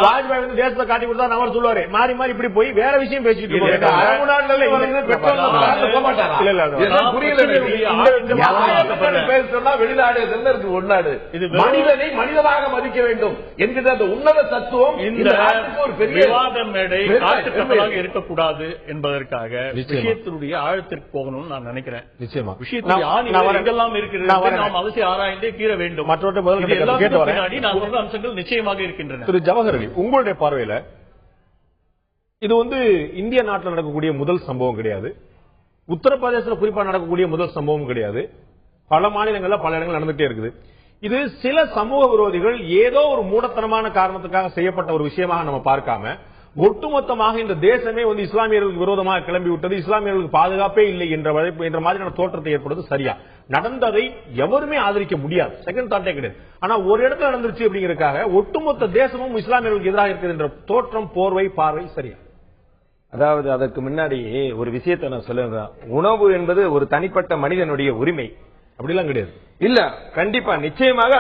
வாஜ்பாய் தேசத்தை காட்டி கொடுத்தா அவர் சொல்லுவாரு. மாறி மாறி இப்படி போய் வேற விஷயம் பேசிட்டு வெளிநாடு உள்நாடு, இது மனிதனை மனிதனாக மதிக்க வேண்டும் என்கிற அந்த உன்னத தத்துவம் இந்த ஒரு பெரிய விவாத மேடை காட்டுக்கட்டலாக இருக்கக்கூடாது என்பதற்காக விஷயத்தினுடைய ஆழத்திற்கு போகணும்னு நான் நினைக்கிறேன். நிச்சயமா விஷயத்தில் இருக்கிறது நாம் அவசியம் ஆராய்ந்தே தீர வேண்டும். மற்றவர்கள் நான் சொல்ற அம்சங்கள் நிச்சயமாக இருக்கின்றன. திரு ஜவஹர் அலி, உங்களுடைய பார்வையில இது இந்திய நாட்டில் நடக்கக்கூடிய முதல் சம்பவம் கிடையாது, உத்தரப்பிரதேசத்தில் குறிப்பா நடக்கக்கூடிய முதல் சம்பவம் கிடையாது, பல மாநிலங்கள்ல பல இடங்கள் நடந்துட்டே இருக்குது. இது சில சமூக விரோதிகள் ஏதோ ஒரு மூடத்தனமான காரணத்துக்காக செய்யப்பட்ட ஒரு விஷயமாக நம்ம பார்க்காம ஒட்டுமொத்தமாக இந்த தேசமே இஸ்லாமியர்களுக்கு விரோதமாக கிளம்பி விட்டது, இஸ்லாமியர்களுக்கு பாதுகாப்பே இல்லை என்ற மாதிரியான தோற்றத்தை ஏற்படுவது சரியா? நடந்ததை எவருமே ஆதரிக்க முடியாது, செகண்ட் தாட்டே கிடையாது. ஆனா ஒரு இடத்துல நடந்துருச்சு அப்படிங்கறதுக்காக ஒட்டுமொத்த தேசமும் இஸ்லாமியர்களுக்கு எதிராக இருக்கிறது என்ற தோற்றம், போர்வை, பார்வை சரியா? அதாவது அதற்கு முன்னாடி ஒரு விஷயத்தை நான் சொல்லுறேன். உணவு என்பது ஒரு தனிப்பட்ட மனிதனுடைய உரிமை. அப்படிலாம் கிடையாது. இல்ல, கண்டிப்பா நிச்சயமாக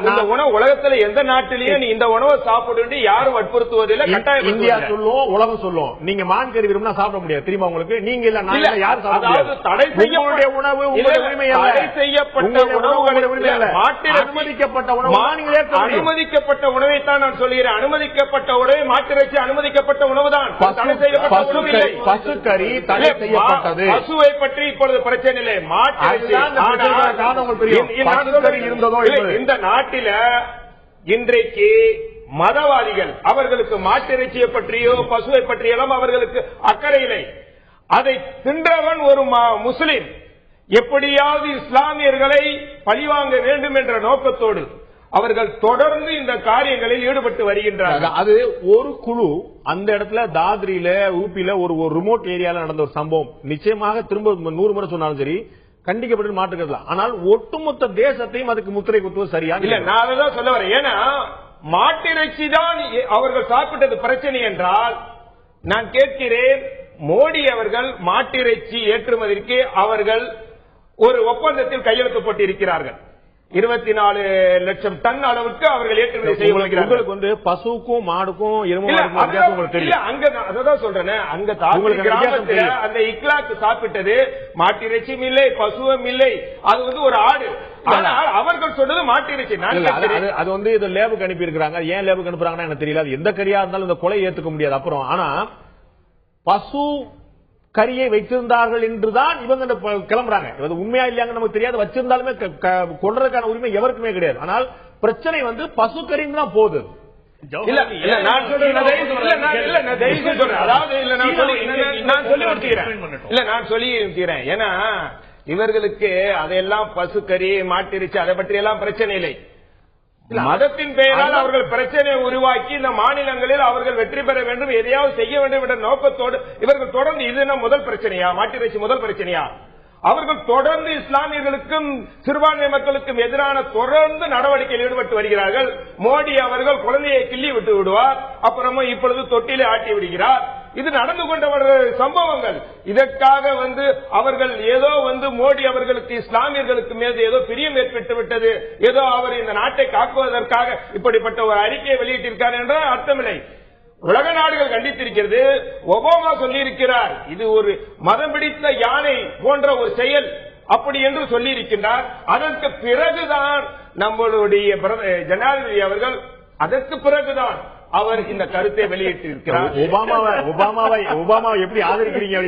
இந்த உணவு உலகத்துல எந்த நாட்டிலையும் நீ இந்த உணவை சாப்பிடு யாரும் வற்புறுத்துவதில்லை. கட்டாயம் இந்தியா சொல்லுவோம், உலகம் சொல்லுவோம், நீங்க மான் கறி விரும்பினா சாப்பிட முடியாது. தெரியுமா உங்களுக்கு? நீங்க இல்ல, நான் யாரும் சாப்பிட தடை செய்யப்பட்ட உணவு உரிமை தடை செய்யப்பட்ட உணவுகளை அனுமதிக்கப்பட்ட உணவு அனுமதிக்கப்பட்ட உணவைத்தான் நான் சொல்கிறேன். அனுமதிக்கப்பட்ட உணவை மாட்டிறைச்சி அனுமதிக்கப்பட்ட உணவு தான். தடை செய்யப்பட்ட உணவு இல்லை. பசுக்கறி தடை செய்யப்பட்டது. பசுவை பற்றி இப்பொழுது பிரச்சனை இல்லை. மாட்டிறைச்சி இந்த நாட்டில இன்றைக்கு மதவாதிகள் அவர்களுக்கு மாட்டிறைச்சியை பற்றியோ பசுவை பற்றியெல்லாம் அவர்களுக்கு அக்கறை இல்லை. அதை தின்றவன் ஒரு முஸ்லிம் எப்படியாவது இஸ்லாமியர்களை பழிவாங்க வேண்டும் என்ற நோக்கத்தோடு அவர்கள் தொடர்ந்து இந்த காரியங்களில் ஈடுபட்டு வருகின்றார்கள். அது ஒரு குழு அந்த இடத்துல தாத்ரியில ஊபியில ஒரு ரிமோட் ஏரியால நடந்த ஒரு சம்பவம். நிச்சயமாக திரும்ப 100 முறை சொன்னாலும் சரி கண்டிக்கப்பட்டு மாற்றுகிறது. ஆனால் ஒட்டுமொத்த தேசத்தையும் அதுக்கு முத்திரை குத்துவது சரியா இல்ல? நான் அதான் சொல்ல வரேன். ஏன்னா மாட்டிறைச்சி தான் அவர்கள் சாப்பிட்டது பிரச்சனை என்றால் நான் கேட்கிறேன், மோடி அவர்கள் மாட்டிறைச்சி ஏற்றுமதிக்கு அவர்கள் ஒரு ஒப்பந்தத்தில் கையெழுத்து போட்டு இருக்கிறார்கள். 24 லட்சம் டன் அளவுக்கு அவர்கள் ஏற்றுமதி செய்ய வருகிறார்கள். உங்களுக்கு பசுக்கும் மாடுக்கும் எருமை தெரியும். அங்க அதான் சொல்றேன், அங்க கிராமத்தில் அந்த இக்லாக்கு சாப்பிட்டது மாட்டிறைச்சியும் இல்லை பசுவும் இல்லை, அது ஒரு ஆடு. ஆனால் அவர்கள் சொன்னது மாட்டிறைச்சி. அது இது லேபுக்கு அனுப்பி இருக்கிறாங்க. ஏன் லேபுக்கு அனுப்புறாங்கன்னா எனக்கு தெரியல. எந்த கறியா இருந்தாலும் இந்த கொலை ஏத்துக்க முடியாது. அப்புறம் ஆனா பசு கரியை வைத்திருந்தார்கள் என்றுதான் இவங்க கிளம்புறாங்க. உண்மையா இல்லையாங்க நமக்கு தெரியாது. வச்சிருந்தாலுமே கொள்றதுக்கான உரிமை எவருக்குமே கிடையாது. ஆனால் பிரச்சனை பசுக்கறின்னு தான் போகுது. நான் சொல்லி இருக்கிறேன். ஏன்னா இவர்களுக்கு அதெல்லாம் பசுக்கறி மாட்டிருச்சு அதை பற்றி எல்லாம் பிரச்சனை இல்லை. மதத்தின் பெயரால் அவர்கள் பிரச்சனையை உருவாக்கி இந்த மாநிலங்களில் அவர்கள் வெற்றி பெற வேண்டும், எதையாவது செய்ய வேண்டும் என்ற நோக்கத்தோடு இவர்கள் தொடர்ந்து இது முதல் பிரச்சனையா? மாட்டிறைச்சி முதல் பிரச்சனையா? அவர்கள் தொடர்ந்து இஸ்லாமியர்களுக்கும் சிறுபான்மை மக்களுக்கும் எதிரான தொடர்ந்து நடவடிக்கையில் ஈடுபட்டு வருகிறார்கள். மோடி அவர்கள் குழந்தையை கிள்ளி விட்டு விடுவார், அப்புறமா இப்பொழுது தொட்டிலே ஆட்டி விடுகிறார். இது நடந்து கொண்ட சம்பவங்கள். இதற்காக அவர்கள் ஏதோ மோடி அவர்களுக்கு இஸ்லாமியர்களுக்கு மீது ஏதோ பிரியம் ஏற்பட்டு விட்டது, ஏதோ அவர் இந்த நாட்டை காக்குவதற்காக இப்படிப்பட்ட ஒரு அறிக்கையை வெளியிட்டிருக்கார் என்ற அர்த்தமில்லை. உலக நாடுகள் கண்டித்திருக்கிறது. ஒபாமா சொல்லியிருக்கிறார், இது ஒரு மதம் பிடித்த யானை போன்ற ஒரு செயல் அப்படி என்று சொல்லியிருக்கின்றார். அதற்கு பிறகுதான் நம்மளுடைய ஜனாதிபதி அவர்கள் அதற்கு பிறகுதான் அவர் இந்த கருத்தை வெளியிட்டிருக்கிறார். ஒபாமாவை எப்படி ஆதரிக்கிறீங்க?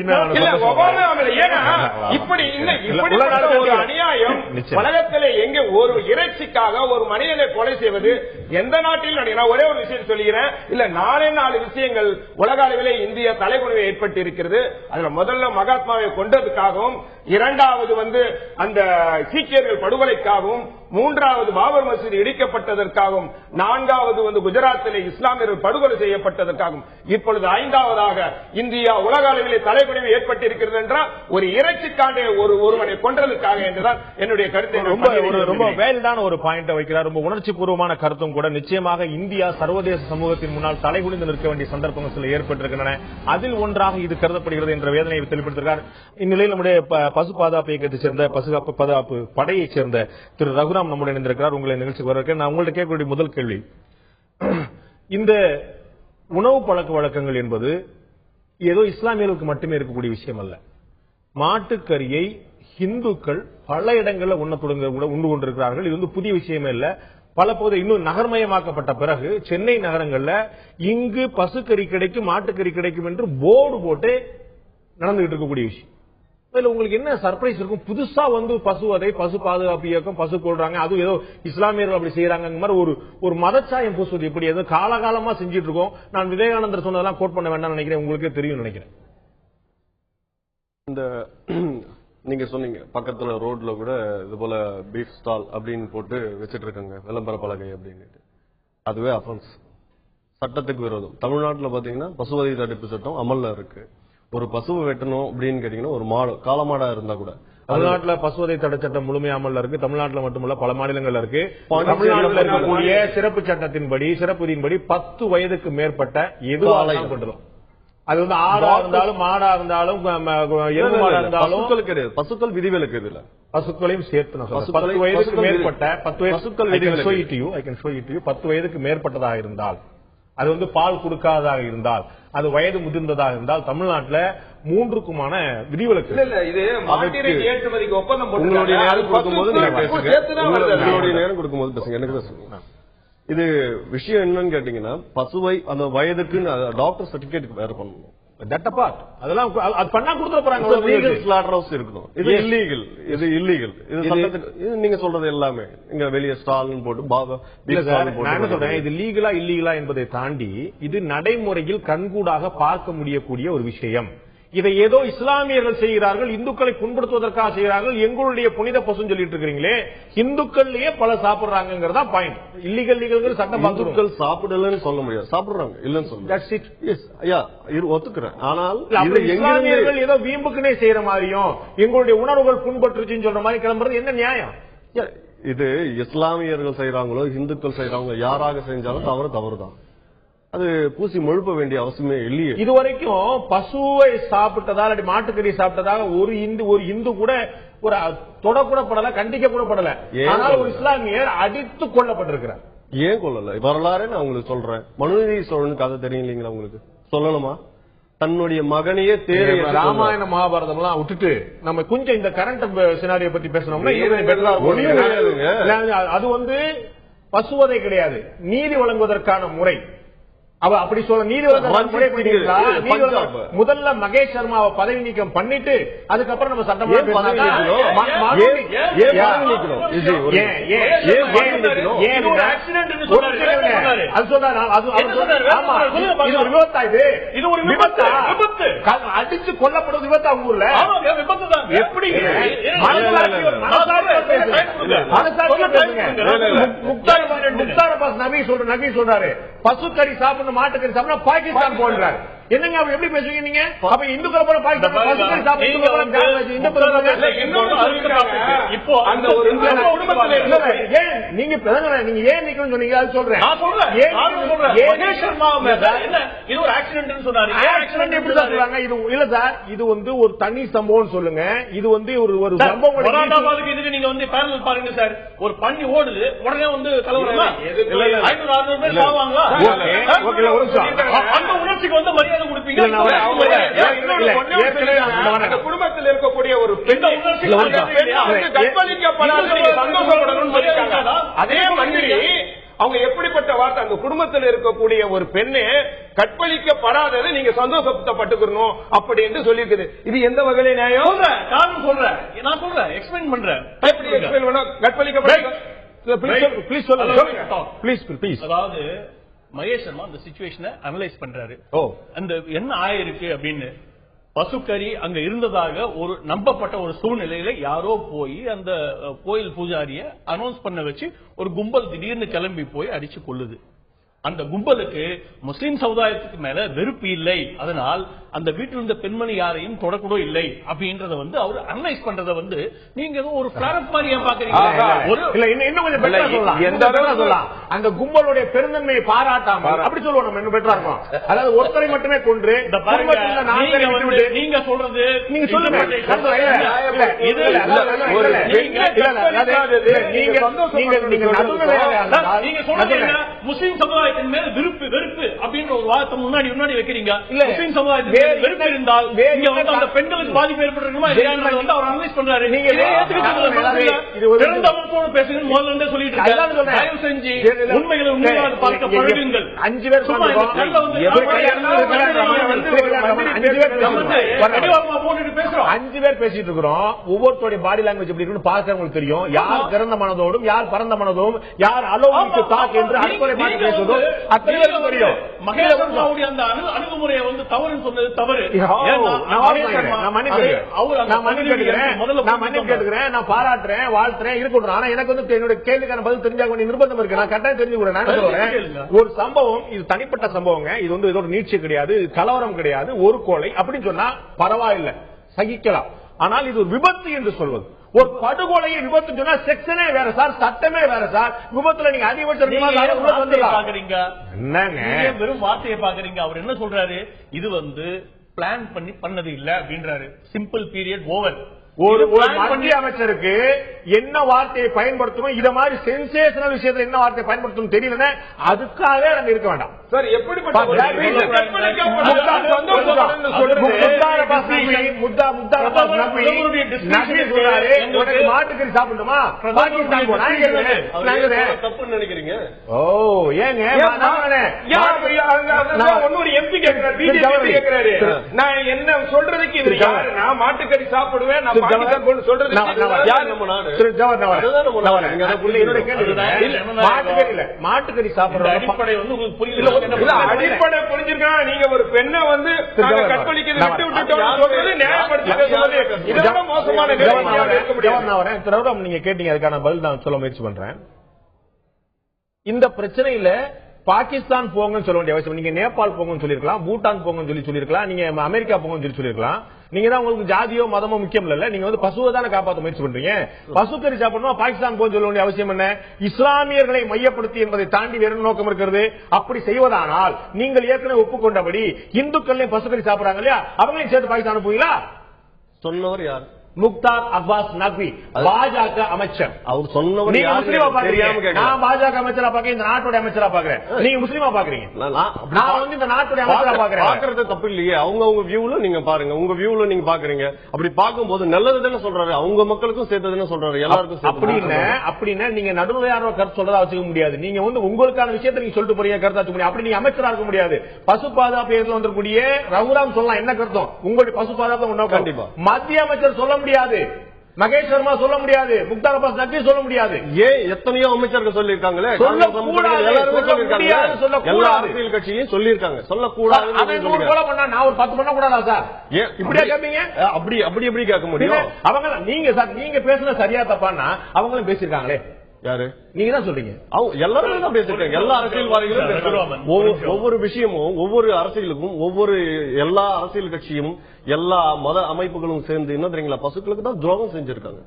இப்படிப்பட்ட ஒரு அநியாயம் உலகத்திலே எங்கே ஒரு இறைச்சிக்காக ஒரு மனிதனை கொலை செய்வது எந்த நாட்டில் நடக்கும்? ஒரே ஒரு விஷயம் சொல்லுகிறேன். இல்ல 4 விஷயங்கள் உலக அளவிலே இந்திய தலைகுனிவை ஏற்பட்டு இருக்கிறது. அதுல முதல்ல மகாத்மாவை கொண்டதுக்காகவும், இரண்டாவது அந்த சீக்கியர்கள் படுகொலைக்காகவும், மூன்றாவது பாபர் மசூதி இடிக்கப்பட்டதற்காகவும், நான்காவது குஜராத்திலே இஸ்லாமியர்கள் படுகொலை செய்யப்பட்டதற்காகவும், இப்பொழுது ஐந்தாவதாக இந்தியா உலக அளவிலே தலைகுனிவு ஏற்பட்டிருக்கிறது என்றால் ஒரு இறைச்சிக்காண்ட ஒருவனை கொன்றதுக்காக என்றுதான் என்னுடைய கருத்தை. ரொம்ப வேலிடான ஒரு பாயிண்ட் வைக்கிறார். ரொம்ப உணர்ச்சி பூர்வமான கருத்தும் கூட. நிச்சயமாக இந்தியா சர்வதேச சமூகத்தின் முன்னால் தலைகுனிந்து நிற்க வேண்டிய சந்தர்ப்பங்கள் சில ஏற்பட்டிருக்கின்றன. அதில் ஒன்றாக இது கருதப்படுகிறது என்ற வேதனையை தெளிப்படுத்திருக்கிறார். இந்நிலையில் நம்முடைய பசு பாதுகாப்பு இயக்கத்தை சேர்ந்த பாதுகாப்பு படையைச் சேர்ந்த திரு ரகுராம் நம்முடைய இணைந்திருக்கிறார். உங்களை நிகழ்ச்சிக்கு வரவேற்கிறேன். நான் உங்கள்ட்ட கேட்கக்கூடிய முதல் கேள்வி, இந்த உணவு பழக்க வழக்கங்கள் என்பது ஏதோ இஸ்லாமியர்களுக்கு மட்டுமே இருக்கக்கூடிய விஷயம் அல்ல. மாட்டுக்கறியை இந்துக்கள் பல இடங்களில் உண்டு கொண்டிருக்கிறார்கள். இது புதிய விஷயமே இல்ல. பல பகுதி இன்னும் நகர்மயமாக்கப்பட்ட பிறகு சென்னை நகரங்கள்ல இங்கு பசுக்கறி கிடைக்கும், மாட்டுக்கறி கிடைக்கும் என்று போர்டு போட்டு நடந்துகிட்டு இருக்கக்கூடிய விஷயம். இதுல உங்களுக்கு என்ன சர்ப்ரைஸ் இருக்கும்? புதுசா பசுவதை, பசு பாதுகாப்பு இயக்கம், பசு கொள்றாங்க, அது ஏதோ இஸ்லாமியர்கள் அப்படி செய்யறாங்க மாதிரி ஒரு மதச்சாயம் பூசுவது எப்படி? ஏதோ காலகாலமா செஞ்சிட்டு இருக்கோம். நான் விவேகானந்தர் சொன்னதெல்லாம் கோட் பண்ண வேண்டாம் நினைக்கிறேன், உங்களுக்கே தெரியும் நினைக்கிறேன். இந்த நீங்க சொன்னீங்க பக்கத்துல ரோட்ல கூட இது போல பீஃப் ஸ்டால் அப்படின்னு போட்டு வச்சிட்டு இருக்காங்க, விளம்பர பலகை அப்படின்னு. அதுவே அஃபென்ஸ், சட்டத்துக்கு விரோதம். தமிழ்நாட்டுல பாத்தீங்கன்னா பசுவதை தடுப்பு சட்டம் அமல்ல இருக்கு. ஒரு பசுவை வெட்டணும் அப்படின்னு கேட்டீங்கன்னா, ஒரு மாடு காலமாடா இருந்தா கூட தமிழ்நாட்டுல பசுவதை தடை சட்டம் முழுமையாமல் இருக்கு. தமிழ்நாட்டுல மட்டுமல்ல, பல மாநிலங்கள்ல இருக்கு. தமிழ்நாட்டில் இருக்கக்கூடிய சிறப்பு சட்டத்தின்படி, சிறப்பு விதியின்படி 10 வயதுக்கு மேற்பட்ட எதுவாக அது ஆடா இருந்தாலும், மாடா இருந்தாலும், எருமாடா இருந்தாலும் கிடையாது. பசுக்கள் விதிவிலக்கு இதுல பசுக்களையும் சேர்த்து 10 வயதுக்கு மேற்பட்ட 10 வயதுக்கு மேற்பட்டதாக இருந்தால், அது பால் கொடுக்காததாக இருந்தால், அது வயது முதிர்ந்ததாக இருந்தால், தமிழ்நாட்டில் 3க்குமான விதிவிலக்கு. இது ஏற்றுமதிக்கு ஒப்பந்தம் உங்களுடைய நேரம் கொடுக்கும்போது பேசுங்க. எனக்கு தான் சொல்லுங்க. இது விஷயம் என்னன்னு கேட்டீங்கன்னா, பசுவை அந்த வயதுக்கு டாக்டர் சர்டிபிகேட் வேற பண்ணணும். அதெல்லாம் பண்ணா கொடுத்துட போறாங்க. லீகல் ஸ்லாட்டர் ஹவுஸ் இருக்கணும். இது இல்லீகல். இது இல்லீகல். இது நீங்க சொல்றது எல்லாமே இங்க வெளியே ஸ்டால் போட்டு என்ன சொல்றேன், இது லீகலா இல்லீகலா என்பதை தாண்டி இது நடைமுறையில் கண்கூடாக பார்க்க முடியக்கூடிய ஒரு விஷயம். இதை ஏதோ இஸ்லாமியர்கள் செய்கிறார்கள், இந்துக்களை புண்படுத்துவதற்காக செய்கிறார்கள், எங்களுடைய புனித பசுன்னு சொல்லிட்டு இருக்கிறீங்களே, இந்துக்கள்லயே பல சாப்பிடுறாங்கிறதா பாயிண்ட். இல்லீகல் லீகல் சட்டம் இந்துக்கள் சாப்பிடலன்னு சொல்ல முடியாது, சாப்பிடுறாங்க இல்லன்னு சொல்லுங்க, ஒத்துக்கிறேன். ஆனால் இஸ்லாமியர்கள் ஏதோ வீம்புக்குனே செய்யற மாதிரியும் எங்களுடைய உணர்வுகள் புண்பற்றுச்சுன்னு சொல்ற மாதிரி கிளம்புறது என்ன நியாயம்? இது இஸ்லாமியர்கள் செய்யறாங்களோ இந்துக்கள் செய்யறாங்களோ யாராக செஞ்சாலும் தவறுதான். அது பூசி மொழுப்ப வேண்டிய அவசியமே இல்லையே. இதுவரைக்கும் பசுவை சாப்பிட்டதால், மாட்டுக்கறி சாப்பிட்டதாக ஒரு இந்து கூட ஒரு தொடக்கூட படல, கண்டிக்க கூட படல. ஆனால் ஒரு இஸ்லாமியர் அடித்து கொல்லப்பட்டிருக்கிறார். ஏன் கொல்லல? வரலாறு நான் உங்களுக்கு சொல்றேன். மனுநீதி சோழன் கதை தெரியும் இல்லீங்களா உங்களுக்கு? சொல்லணுமா? தன்னுடைய மகனையே ராமாயண மகாபாரதம் எல்லாம் விட்டுட்டு நம்ம கொஞ்சம் இந்த கரண்ட் சினாரியோ பத்தி பேசணும்னா அது பசுவதை கிடையாது, நீதி வழங்குவதற்கான முறை. அப்படி சொல்ல நீதி முதல்ல மகேஷ் சர்மாவை பதவி நீக்கம் பண்ணிட்டு அதுக்கப்புறம் நம்ம சட்டம் அடிச்சு கொல்லப்படுவது விபத்தா ஊர்ல எப்படி நபி சொல்றாரு பசுக்கறி சாப்பிட மாட்டுக்கறி சாப்பிட பாகிஸ்தான் போன்றாரு. என்னங்க எப்படி பேசுவீங்க நீங்க? அப்ப இந்துக்களை போல பாகிஸ்தான் பசுக்கறி நீங்க ஏன் நிக்கணும்னு சொன்னீங்க? அது சொல்றேன். இல்ல சார், இது ஒரு தனி சம்பவம் சொல்லுங்க. இது ஒரு சம்பவம். நீங்க பாருங்க சார், ஒரு பண்ணி ஓடுது, உடனே உணர்ச்சிக்கு மரியாதை கொடுப்பீங்க. குடும்பத்தில் இருக்கக்கூடிய ஒரு பெண் அதே மாதிரி அவங்க எப்படிப்பட்ட வார்த்தை, அந்த குடும்பத்தில் இருக்கக்கூடிய ஒரு பெண்ணு கற்பழிக்கப்படாததை நீங்க சந்தோஷப்பட்டுக்கணும் அப்படி என்று சொல்லியிருக்குது. இது எந்த வகையில நியாயம்? காரணம் சொல்றேன், நான் சொல்றேன், எக்ஸ்பிளைன் பண்றேன். அதாவது மகேஷ் சர்மா அந்த சிச்சுவேஷனை அனலைஸ் பண்றாரு. அந்த என்ன ஆயிருக்கு அப்படின்னு பசுக்கறி அங்க இருந்ததாக ஒரு நம்பப்பட்ட ஒரு சூழ்நிலையில யாரோ போய் அந்த கோயில் பூஜாரிய அனௌன்ஸ் பண்ண வச்சு ஒரு கும்பல் திடீர்னு கிளம்பி போய் அடிச்சு கொள்ளுது. அந்த கும்பலுக்கு முஸ்லிம் சமுதாயத்துக்கு மேல வெறுப்பு இல்லை, அதனால் அந்த வீட்டில் இருந்த பெண்மணி யாரையும் தொடக்கூட இல்லை அப்படின்றத அவர் அனலைஸ் பண்றத நீங்க ஏதோ ஒரு பிளாரப் மாதிரியா பாக்குறீங்க. இன்னும் கொஞ்சம் பெட்டரா சொல்லலாம். எந்த சொல்லலாம் அந்த கும்பலுடைய பெருந்தன்மையை பாராட்டாமல் அப்படி சொல்லுவோம். நம்ம இன்னும் பெட்டரா இருக்கும். அதாவது ஒருத்தரை மட்டுமே கொன்று நீங்க சொல்றது நீங்க சொல்லுங்க. முஸ்லிம் சமுதாயத்தின் மேல் வெறுப்பு அப்படின்ற ஒரு வாதத்தை முன்னாடி வைக்கிறீங்க. முஸ்லிம் சமுதாயத்தின் வெறுப்பு இருந்தால் அந்த பெண்களுக்கு பாதிப்பு ஏற்பட்டிருக்குமா அவர் அனலைஸ் பண்றாரு. நீங்க பேசுங்க முதல்ல இருந்தே சொல்லிட்டு இருக்காங்க. தயவு செஞ்சு உண்மைகளை உண்மையாக பார்க்க பழகுங்கள். 5 பேர் பேசுறோம். 5 பேர் பேசிட்டு இருக்கிறோம். ஒவ்வொருத்தருடைய பாடி லாங்குவேஜ் எப்படி இருக்குன்னு பார்க்கறவங்களுக்கு தெரியும். யார் திறந்த மனதோடும் யார் பரந்த மனதோடும் யார் அலோவிக்கு தாக்கு என்று அடிப்படை பார்த்து பேசுவதும் அத்தனை பேருக்கு தெரியும். மகேஷ் அந்த அணுகுமுறையை தவறுன்னு சொன்னது தவறு. நான் பாராட்டுறேன், வாழ்த்துறேன், இருக்கட்டும். ஆனா எனக்கு என்னுடைய கேள்விக்கான பதில் தெரிஞ்சா கொஞ்சம் நிர்பந்தம் இருக்கு. நான் கட்டாயம் தெரிஞ்சுக்கிறேன். ஒரு சம்பவம், இது தனிப்பட்ட சம்பவங்க. இது இதோட நீட்சி கிடையாது, கலவரம் கிடையாது, ஒரு கொலை அப்படின்னு சொன்னா பரவாயில்லை, சகிக்கலாம். ஆனால் இது ஒரு விபத்து என்று சொல்வது, ஒரு படுகொலையை விபத்து சொன்னா செக்ஷனே வேற சார், சட்டமே வேற சார். விபத்துல நீங்க அதிகபட்சம் என்னங்க வெறும் வார்த்தையை பாக்குறீங்க. அவர் என்ன சொல்றாரு, இது பிளான் பண்ணி பண்ணது இல்ல அப்படின்றாரு. Simple period over. ஒரு மத்திய அமைச்சருக்கு என்ன வார்த்தையை பயன்படுத்தணும், இத மாதிரி சென்சேஷனல் விஷயத்துல என்ன வார்த்தையை பயன்படுத்தணும் தெரியலன்னா அதுக்காக நம்ம இருக்க வேண்டாம் சார். மாட்டுக்கறி சாப்பிடணுமா, தப்பு நினைக்கிறீங்க? ஓ ஏங்க எம்பி கேட்கிறாரு, நான் என்ன சொல்றதுக்கு நான் மாட்டுக்கறி சாப்பிடுவேன், மாட்டுக்கறி சாப்பிடுற அடிப்படை புரிஞ்சிருக்காங்க. நீங்க ஒரு பெண்ணை கற்பழிக்கிறது விட்டு விட்டுட்டோம் சொல்றது நியாயப்படுத்த மோசமான நீங்க கேட்டீங்க. அதுக்கான பதில் நான் சொல்ல முயற்சி பண்றேன். இந்த பிரச்சனையில பாகிஸ்தான் போங்கன்னு சொல்ல வேண்டிய அவசியம். நீங்க நேபாள் போங்கன்னு சொல்லிருக்கலாம், பூட்டான் போங்கன்னு சொல்லிருக்கலாம், நீங்க அமெரிக்கா போங்கன்னு சொல்லிருக்கலாம். நீங்க தான் உங்களுக்கு ஜாதியோ மதமோ முக்கியம் இல்ல, நீங்க பசுவை தானே காப்பாற்ற முயற்சி பண்றீங்க. பசுக்கறி சாப்பிடணும் பாகிஸ்தான் போன்னு சொல்ல வேண்டிய அவசியம் என்ன? இஸ்லாமியர்களை மையப்படுத்தி என்பதை தாண்டி வேறு நோக்கம் இருக்கிறது. அப்படி செய்வதானால் நீங்கள் ஏற்கனவே ஒப்புக்கொண்டபடி இந்துக்கள்லையும் பசுக்கறி சாப்பிடறாங்க இல்லையா, அவங்களையும் சேர்த்து பாகிஸ்தான் அனுப்புவீங்களா? சொன்னவர் யார்? முக்தார் அப்பாஸ் நக்வி, பாஜக அமைச்சர். அவர் சொன்னவர் நீங்க முஸ்லீமா பாக்குறீங்க, நான் பாஜக அமைச்சரா பாக்கிறேன், இந்த நாட்டுடைய அமைச்சரா பாக்குறேன். நீங்க முஸ்லீமா பாக்குறீங்க, நான் இந்த நாட்டுடைய அமைச்சரா பாக்குறேன். பாக்குறது தப்பு இல்லையே, அவங்க வியூல நீங்க பாருங்க, உங்க வியூல நீங்க பாக்குறீங்க. அப்படி பார்க்கும்போது நல்லது தானே சொல்றாரு, அவங்க மக்களுக்கும் சேர்த்ததுன்னு சொல்றாரு, எல்லாருக்கும். அப்படின்னு நீங்க நடுவில் யாரோ கருத்து சொல்றதா வச்சுக்க முடியாது. நீங்க உங்களுக்கான விஷயத்தை நீங்க சொல்லிட்டு போறீங்க, கருத்து வச்சுக்க முடியாது. அப்படி நீங்க அமைச்சரா இருக்க முடியாது. பசு பாதுகாப்பு வந்திருக்கூடிய ரகுராம் சொல்லலாம், என்ன கருத்தம் உங்களுடைய பசு பாதுகாப்பு கண்டிப்பா மத்திய அமைச்சர் சொல்ல முடியாது, மகேஷ் சர்மா சொல்ல முடியாது, முக்தார் அப்பாஸ் நக்வி சொல்ல முடியாது. ஏன் எத்தனையோ அமைச்சர்கள் சொல்லியிருக்காங்க, எல்லா அரசியல் கட்சியும் சொல்லியிருக்காங்க, சொல்லக்கூடாது. நான் ஒரு 10 பண்ண கூடாதா சார்? இப்படியா கேட்பீங்க? அப்படி எப்படி கேட்க முடியும்? அவங்க நீங்க சார் நீங்க பேசுன சரியா தப்பான்னா அவங்களும் பேசிருக்காங்களே. யாரு? நீங்க தான் சொல்றீங்க. எல்லாருமே தான் பேசிருக்காங்க, எல்லா அரசியல்வாதிகளும். ஒவ்வொரு விஷயமும், ஒவ்வொரு அரசியலுக்கும், எல்லா அரசியல் கட்சியும் எல்லா மத அமைப்புகளும் சேர்ந்து என்ன தெரியுங்களா, பசுக்களுக்கு தான் துரோகம் செஞ்சிருக்காங்க.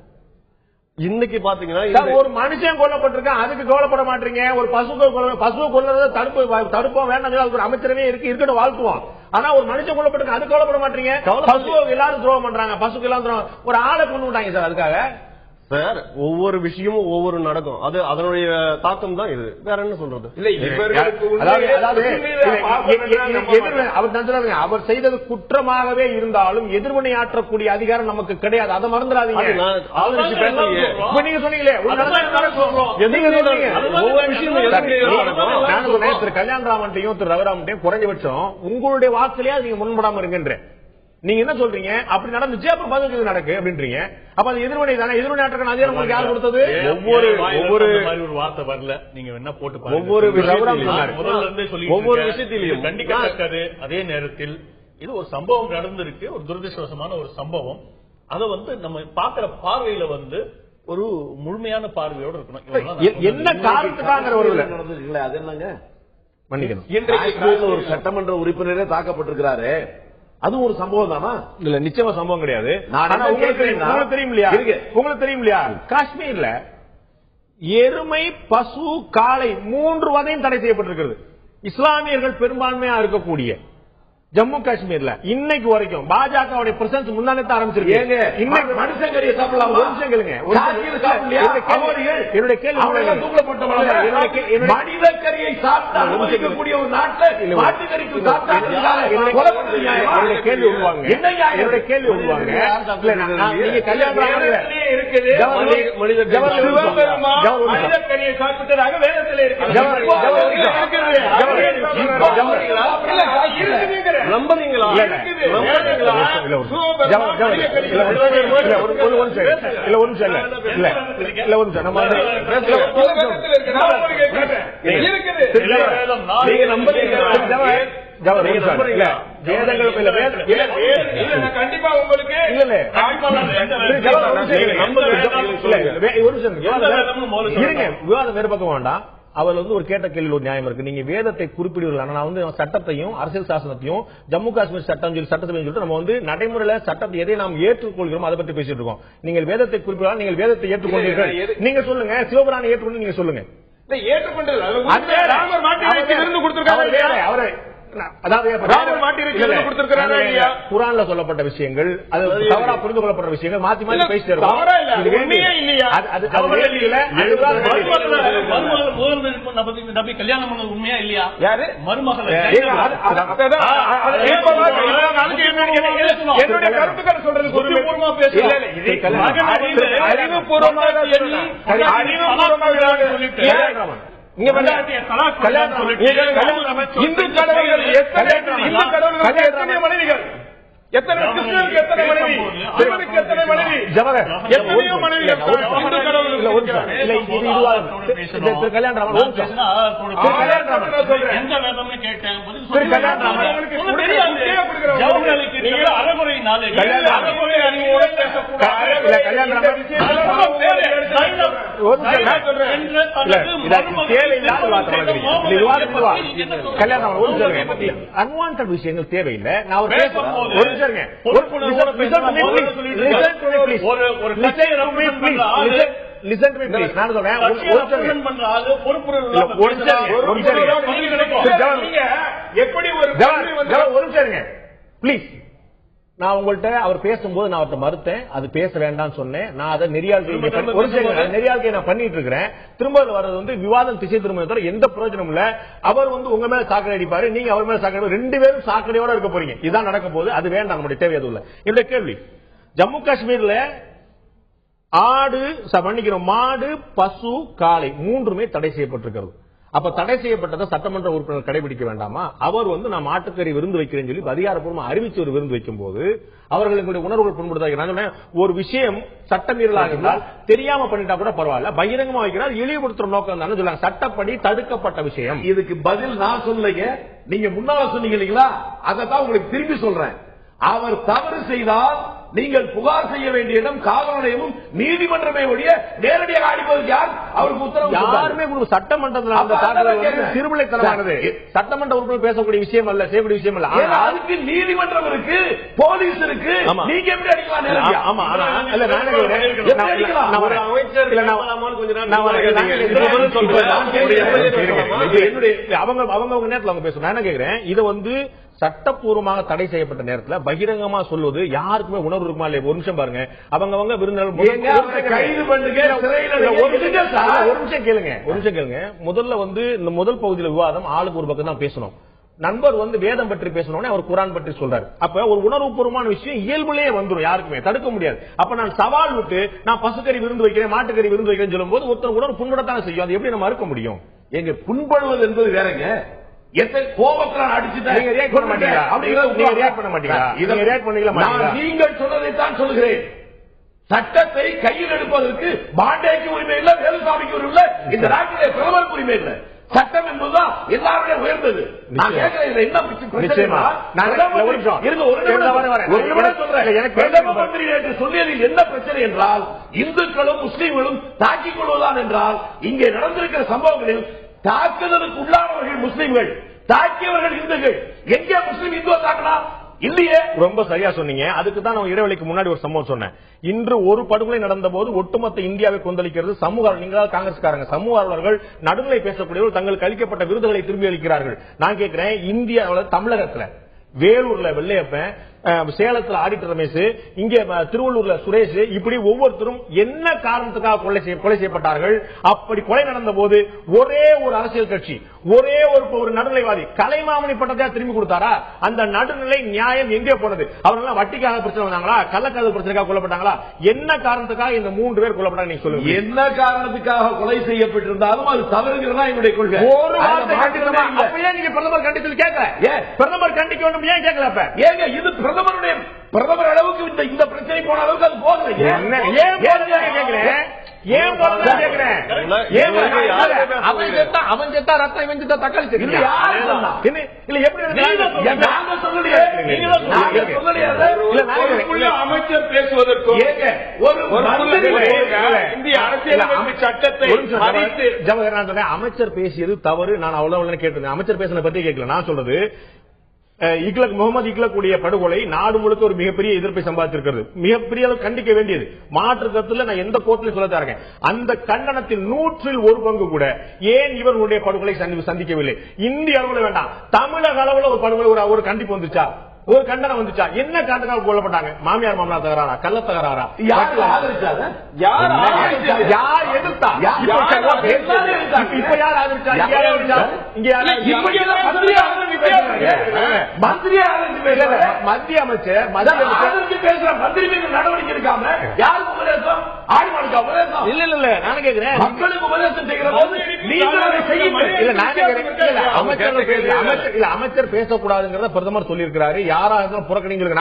இன்னைக்கு பாத்தீங்கன்னா ஒரு மனுஷன் கொல்லப்பட்டிருக்கான், அதுக்கு கவலைப்பட மாட்டீங்க. ஒரு பசுவை கொல்றத தடுப்போம் வேண்டாம், ஒரு அமைச்சரவே இருக்கட்டும், வாழ்த்துவோம். ஆனா ஒரு மனுஷன் கொல்லப்பட்டிருக்கான், அதுக்கு கவலைப்பட மாட்டீங்க. பசுவை எல்லாரும் துரோகம் பண்றாங்க, பசுக்கு எல்லாம் ஒரு ஆளை கொண்டு விட்டாங்க சார். அதுக்காக சார் ஒவ்வொரு விஷயமும் ஒவ்வொரு நடக்கும், அது அதனுடைய தாக்கம் தான் இது. வேற என்ன சொல்றது? அவர் செய்தது குற்றமாகவே இருந்தாலும் எதிர்வினை ஆற்றக்கூடிய அதிகாரம் நமக்கு கிடையாது, அதை மறந்துடாதீங்க. நீங்க சொன்னீங்களே திரு கல்யாணராமன்ட்டையும் திரு ரகுராமன்ட்டையும் குறைஞ்சபட்சம் உங்களுடைய வாக்குலயே நீங்க முன்படாம இருக்கின்றேன். நீங்க என்ன சொல்றீங்க, அப்படி நடந்துச்சு அப்புறம் பதில் நடக்கு அப்படின்றீங்க. அப்ப அது எதிர்வினை தானே, எதிர்வினை ஆற்றக்கான அதிகாரம் உங்களுக்கு யார் கொடுத்தது? ஒவ்வொரு வார்த்தை வரல, நீங்க என்ன போட்டு ஒவ்வொரு விஷயத்திலையும் கண்டிக்கத்தக்கது. அதே நேரத்தில் இது ஒரு சம்பவம் நடந்திருக்கு, ஒரு துரதிருஷ்டவசமான ஒரு சம்பவம். அதை நம்ம பாக்குற பார்வையில ஒரு முழுமையான பார்வையோட இருக்கணும். என்ன காரணத்துக்காக அது என்னங்க மன்னிக்கணும், ஒரு சட்டமன்ற உறுப்பினரே தாக்கப்பட்டிருக்கிறாரு, அது ஒரு சம்பவம் தானா? இல்ல, நிச்சயமா சம்பவம் கிடையாது. உங்களுக்கு தெரியும் இல்லையா, உங்களுக்கு தெரியும் இல்லையா, காஷ்மீர்ல எருமை, பசு, காளை 3 வதையும் தடை செய்யப்பட்டிருக்கிறது. இஸ்லாமியர்கள் பெரும்பான்மையா இருக்கக்கூடிய ஜம்மு காஷ்மீர்ல இன்னைக்கு வரைக்கும் பாஜகவுடைய பிரசன்ஸ் முன்னாடி ஆரம்பிச்சிருக்கு. இன்னைக்கு மனுஷங்கரியை சாப்பிடலாம். ஒரு நிமிஷம் கேளுங்க, என்னுடைய கேள்வி மனிதக்கரியை சாப்பிடக்கூடிய ஒரு நாட்டில் மாட்டுக்கறிக்கு கேள்வி விடுவாங்க. என்னுடைய கேள்வி விடுவாங்க. நீங்க கல்யாணம் இருக்குது மனிதக்கரியை சாப்பிட்டதாக வேதத்தில் இருக்கு. நம்புறீங்களா? கண்டிப்பா உங்களுக்கு விவாதம் வேறு பக்கம் வேண்டாம். அவர் ஒரு கேட்ட கேள்வி ஒரு நியாயம் இருக்கு. நீங்க வேதத்தை குறிப்பிடுவீர்கள், நான் சட்டத்தையும் அரசியல் சாசனத்தையும் ஜம்மு காஷ்மீர் சட்டம் சட்டத்தை சொல்லிட்டு நம்ம நடைமுறையில சட்டத்தை எதை நாம் ஏற்றுக்கொள்கிறோம் அதை பற்றி பேசிட்டு இருக்கோம். நீங்கள் வேதத்தை குறிப்பிடால் நீங்கள் வேதத்தை ஏற்றுக்கொண்டீர்கள். நீங்க சொல்லுங்க, சிவபுராணை ஏற்றுக்கொண்டு நீங்க சொல்லுங்க. ஏற்றுக்கொண்டு குரான்ல சொல்லப்பட்ட விஷயங்கள், அது தவறா புரிந்து கொள்ளப்பட்ட விஷயங்கள் மாத்தி மாத்தி பேசிட்டு கல்யாணம் பண்ணது உண்மையா இல்லையா? யாரு மருமகள் என்னுடைய கருத்துக்கள் சொல்றது அறிவுபூர்வமாக இந்து கடவுள்கள் எத்தனை மனைவிகள், எத்தனை கிறிஸ்தவருக்கு எத்தனை மனைவி, சிவனுக்கு எத்தனை மனைவி, எத்தனையோ மனைவிகள் அன்வான்ட் விஷயங்கள் தேவையில்லை. நான் பிளீஸ், நான் உங்கள்கிட்ட அவர் பேசும்போது நான் அவர்கிட்ட மறுத்தேன், அது பேச வேண்டாம்னு சொன்னேன். நான் அதை நெறியாழ்க்கை நான் பண்ணிட்டு இருக்கிறேன். திரும்ப வர்றது விவாதம் திசை திரும்ப எந்த பிரயோஜனம் இல்ல. அவர் உங்க மேல சாக்கடை அடிப்பாரு, நீங்க அவர் மேல சாக்கடை, 2 பேரும் சாக்கடையோட இருக்க போறீங்க. இதுதான் நடக்க போகுது. அது வேண்டாம், நம்முடைய தேவை எதுவும் இல்ல. என்னுடைய கேள்வி, ஜம்மு காஷ்மீர்ல மாடு, பசு, காளை 3மே தடை செய்யப்பட்டிருக்கிறது. அப்ப தடை செய்யப்பட்டதை சட்டமன்ற உறுப்பினர் கடைபிடிக்க வேண்டாமா? அவர் நான் மாட்டுக்கறி விருந்து வைக்கிறேன்னு சொல்லி அதிகாரப்பூர்வமா அறிவிச்சு ஒரு விருந்து வைக்கும் போது அவர்களுடைய உணர்வுகள் புண்படுத்த ஒரு விஷயம் சட்டமீறலாக இருந்தால் தெரியாம பண்ணிட்டா கூட பரவாயில்ல, பகிரங்கமா வைக்கிறார், இழிவுபடுத்துற நோக்கம் தான் சொல்லுவாங்க. சட்டப்படி தடுக்கப்பட்ட விஷயம். இதுக்கு பதில் நான் சொல்லுங்க, நீங்க முன்னால சொன்னீங்க இல்லீங்களா, அதான் உங்களுக்கு திரும்பி சொல்றேன். அவர் தவறு செய்தால் நீங்கள் புகார் செய்ய வேண்டிய இடம் காவல் நிலையமும் நீதிமன்றமே ஒழிய நேரடியாக அடிப்பதற்கு யார் அவருக்கு உத்தரவு? யாருமே சட்டமன்றத்தில் சிறுபிள்ளைத்தனமானது. சட்டமன்ற உறுப்பினர் பேசக்கூடிய விஷயம் அல்ல, செய்யக்கூடிய விஷயம் அல்ல. அதுக்கு நீதிமன்றம் இருக்கு, போலீஸ் இருக்கு. நீங்க எப்படி அடிக்கலாம்? ஆமா, அவங்க நேரத்தில் அவங்க பேசுறேன். நான் என்ன கேட்கிறேன், இதை சட்டப்பூர்வமாக தடை செய்யப்பட்ட நேரத்தில் பகிரங்கமா சொல்வது யாருக்குமே உணர்வு இருக்குமா இல்லையா? ஒரு நிமிஷம் பாருங்க, அவங்க விருந்தினர் கைது பண்ணுங்க. ஒரு நிமிஷம் கேளுங்க. முதல்ல இந்த முதல் பகுதியில் விவாதம் ஆளுக்கு ஒரு பக்கம் தான் பேசணும். நண்பர் வேதம் பற்றி பேசணும்னே அவர் குரான் பற்றி சொல்றாரு. அப்ப ஒரு உணர்வுபூர்வமான விஷயம் இயல்புலேயே வந்துடும், யாருக்குமே தடுக்க முடியாது. அப்ப நான் சவால் விட்டு நான் பசுக்கறி விருந்து வைக்கிறேன், மாட்டுக்கறி விருந்து வைக்கிறேன் சொல்லும் போது ஒருத்தர் உணர்வு புண்படத்தானே செய்யும். அது எப்படி நம்ம மறுக்க முடியும்? எங்க புண்படுவது என்பது வேறங்க. நீங்கள் சொன்னதைத்தான் சொல்லுகிறேன். சட்டத்தை கையில் எடுப்பதற்கு பாண்டேக்கு உரிமை இல்லை, வேலுசாமிக்கு உரிமை இல்லை, இந்த நாட்டிலே பிரதமருக்கு உரிமை இல்லை. சட்டம் என்பதுதான் எல்லாருடைய உயர்ந்தது. நான் கேட்கிறேன் என்ன பிரதம மந்திரி என்று சொல்லியதில் என்ன பிரச்சனை என்றால், இந்துக்களும் முஸ்லீம்களும் தாக்கிக் கொள்வதான் என்றால், இங்கே நடந்திருக்கிற சம்பவங்களில் தாக்குதலுக்கு உள்ளானவர்கள் முஸ்லீம்கள், தாக்கியவர்கள் இந்துக்கள். எங்கே முஸ்லீம் இந்துவை தாக்கினா இல்லையே. ரொம்ப சரியா சொன்னீங்க. அதுக்கு தான் நான் இடைவெளிக்கு முன்னாடி ஒரு சம்பவம் சொன்னேன். இன்று ஒரு படுகொலை நடந்த போது ஒட்டுமொத்த இந்தியாவை கொந்தளிக்கிறது சமூக. நீங்களாவது காங்கிரஸ்காரங்க, சமூக ஆர்வலர்கள், நடுநிலை பேசக்கூடியவர்கள் தங்களுக்கு அளிக்கப்பட்ட விருதுகளை திரும்பி அளிக்கிறார்கள். நான் கேட்கிறேன், இந்தியாவில் தமிழகத்துல வேலூர்ல வெள்ளையப்பன், சேலத்துல ஆடிட்டர் ரமேஷ், இங்கே திருவள்ளூர்ல சுரேஷ், இப்படி ஒவ்வொருத்தரும் என்ன காரணத்துக்காக கொலை செய்யப்பட்டார்கள்? அப்படி கொலை நடந்த போது ஒரே ஒரு அரசியல் கட்சி, ஒரே ஒரு நடுநிலைவாதி கலைமாமணி பட்டத்தை திரும்பி கொடுத்தாரா? அந்த நடுநிலை நியாயம் எங்கே போனது? அவர்கள் வட்டிக்காக பிரச்சனை வந்தாங்களா? கள்ளக்காதல் பிரச்சனைக்காக கொல்லப்பட்டாங்களா? என்ன காரணத்துக்காக இந்த 3 பேர் கொல்லப்பட்டாங்க நீங்க சொல்லுங்க. என்ன காரணத்துக்காக கொலை செய்யப்பட்டிருந்தாலும் அது தவறுகிறதா என்னுடைய கொள்கை. ஒரு வார்த்தை கண்டிக்கணுமா? அப்பயே நீங்க பிரதமர் கண்டித்து கேட்கல. பிரதமர் கண்டிக்க வேண்டும் ஏன் கேட்கல? ஏங்க இது பிரதமர் அளவுக்கு இந்த பிரச்சனை போன அளவுக்கு அது போகல. அவன் செத்தா ரத்தம், இவன் செத்தா தக்காளி சட்னி. அமைச்சர் பேசுவதற்கும் இந்திய அரசியலமைப்பு சட்டத்தை அமைச்சர் பேசியது தவறு. நான் அவ்வளவு கேட்டிருந்தேன். அமைச்சர் பேசின பத்தி கேட்கல. நான் சொல்றது முகமது இக்லக்குடைய படுகொலை நாடு முழுக்க ஒரு மிகப்பெரிய எதிர்ப்பை சம்பாதித்திருக்கிறது. மிகப்பெரிய கண்டிக்க வேண்டியது. மாற்று கருத்துல நான் எந்த கோர்ட்டிலும் சொல்ல இருக்கேன். அந்த கண்டனத்தில் 100% 1 கூட ஏன் இவர்களுடைய படுகொலை சந்திக்கவில்லை? இந்திய அளவுல வேண்டாம், தமிழக அளவுல ஒரு படுகொலை, ஒரு கண்டிப்பு வந்துச்சா? ஒரு கண்டனம் வந்துச்சா? என்ன காரணத்துக்காக கொல்லப்பட்டாங்க? மாமியார் மாமனார் தகராறா? கள்ள தகராறா? யார் எதிர்த்தா? இப்ப யார் ஆதரிச்சா? மத்திய அமைச்சர் பேசுற மந்திரி மீது நடவடிக்கை எடுக்காம யாருக்கு உபதேசம்? ஆய்வாளுக்கு உபதேசம் இல்ல. இல்ல நான் கேட்கிறேன், மக்களுக்கு உபதேசம் செய்கிற போது நீங்கள் அதை செய்யுங்கள். அமைச்சர் பேசக்கூடாதுங்கிறத பிரதமர் சொல்லியிருக்கிறாரு. யாராக புறக்கணிங்களுக்கு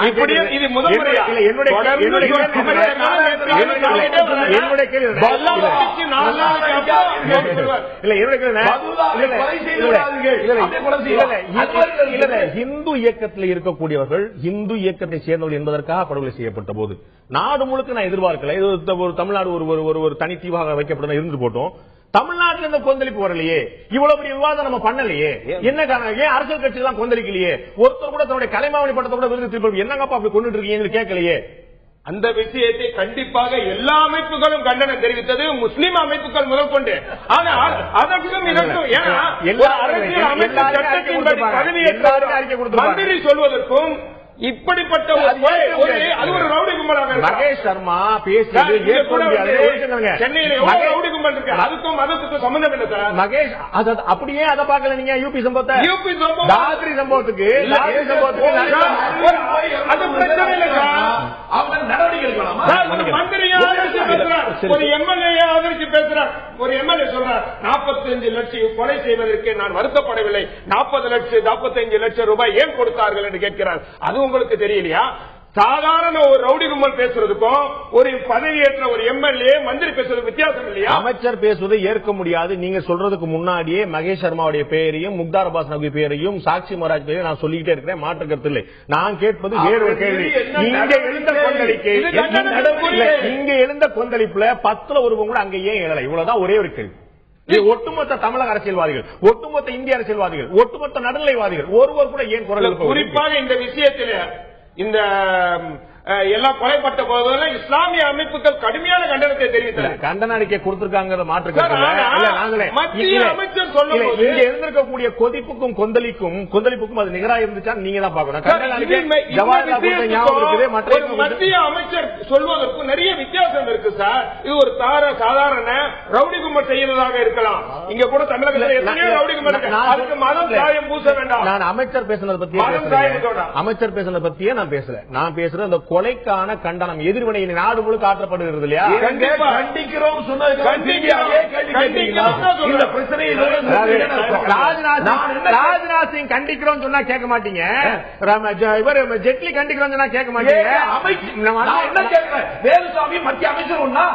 இந்து இயக்கத்தில் இருக்கக்கூடியவர்கள், இந்து இயக்கத்தை சேர்ந்தவர்கள் என்பதற்காக படுகொலை செய்யப்பட்ட போது நாடு முழுக்க நான் எதிர்பார்க்கல. ஒரு தமிழ்நாடு ஒரு தனித்தீவாக வைக்கப்பட இருந்து போட்டோம். தமிழ்நாட்டில் இந்த கொந்தளிப்பு வரலையே, இவ்வளவு பெரிய விவாதம் நம்ம பண்ணலையே. என்ன காரணம்? ஏன் அரசியல் கட்சி எல்லாம் கொந்தளிக்கலையே? ஒருத்தர் கூட தன்னுடைய கலைமாமணி படத்தை கூட விருது திருப்பி என்னங்கப்பா அப்படி கொண்டு இருக்கீங்க கேட்கலையே. அந்த விஷயத்தை கண்டிப்பாக எல்லா அமைப்புகளும் கண்டனம் தெரிவித்தது, முஸ்லிம் அமைப்புகள் முதல் கொண்டு. ஆனால் அதற்கும் இதற்கும் மந்திரி சொல்வதற்கும் இப்படிப்பட்ட ஒரு ரவுடி கும்பலாக மகேஷ் சர்மா பேசியது சென்னையில் ரவுடி கும்பல் இருக்கு. அதுக்கும் மதத்துக்கும் சம்பந்தம் இல்லை சார். மகேஷ் அப்படியே அதை பார்க்கல நீங்க. யூபி சம்பவத்தை தாத்ரி சம்பவத்துக்கு அது பிரச்சனை இல்லை சார். அவங்க நடவடிக்கை எடுக்கலாம். மந்திரியா பேசுறார், ஒரு எம்எல்ஏ ஆதரிச்சு பேசுறார். ஒரு எம்எல்ஏ சொல்றார் 45 லட்சம் கொலை செய்வதற்கு நான் வருத்தப்படவில்லை, 45 லட்சம் ரூபாய் ஏன் கொடுத்தார்கள் என்று கேட்கிறார். அது உங்களுக்கு தெரியலையா? சாதாரண ஒரு ரவுடி கும்பல் பேசுறதுக்கும் ஒரு பதவியேற்ற ஒரு எம்எல்ஏ மந்திரி பேசுறது வித்தியாசம் இல்லையா? அமைச்சர் பேசுவதை ஏற்க முடியாது. நீங்க சொல்றதுக்கு முன்னாடியே மகேஷ் சர்மாவுடைய பெயரையும் முக்தார் அப்பாஸ் நபி பெயரையும் சாட்சி மகாராஜ் பெயரையும் நான் சொல்லிக்கிட்டே இருக்கிறேன். மாற்று கருத்து இல்லை. நான் கேட்பது வேறு ஒரு கேள்வி. இங்க எழுந்த கொந்தளிப்புல 10ல் ஒருவங்க கூட அங்க ஏன் எழலை? இவ்வளவுதான் ஒரே ஒரு கேள்வி. ஒட்டுமொத்த தமிழக அரசியல்வாதிகள், ஒட்டுமொத்த இந்திய அரசியல்வாதிகள், ஒட்டுமொத்த நடுநிலைவாதிகள் ஒருவர் கூட ஏன் குரல்? குறிப்பாக இந்த விஷயத்தில் இந்த எல்லாம் கொலைப்பட்ட போதெல்லாம் இஸ்லாமிய அமைப்புகள் கடுமையான கண்டனத்தை தெரிவித்தனர். கண்டன அறிக்கை கொடுத்திருக்காங்க. மாற்று மத்திய அமைச்சர் சொல்லும்போது இங்க இருந்திருக்கக்கூடிய கொதிப்புக்கும் கொந்தளிப்புக்கும் அது நிகராக இருந்துச்சா நீங்க தான் பார்க்கணும். மத்திய அமைச்சர் சொல்வதற்கும் நிறைய வித்தியாசம் இருக்கு சார். இது ஒரு சாதாரண ரவுடி கும்பல் செய்யறதாக இருக்கலாம். இங்க கூட தமிழகத்தில் எத்தனையோ ரவுடி கும்பல் இருக்கு. அதுக்கு மதம் சாயம் பூச வேண்டாம். நான் அமைச்சர் பேசுனதை பத்தி அமைச்சர் பேசுனதை பத்தியே நான் பேசல. நான் பேசுறது அந்த கொலைக்கான கண்டனம், எதிர்வினை நாடு முழுக்க ஆற்றப்படுகிறது இல்லையா? கண்டிக்கிறோம் ராஜ்நாத் சிங் கண்டிக்கிறோம் சொன்னா கேட்க மாட்டீங்க. இவர் ஜெட்லி கண்டிக்கிறோம் சொன்னா கேட்க மாட்டீங்க. வேலுசாமி மத்திய அமைச்சர் ஒன்னா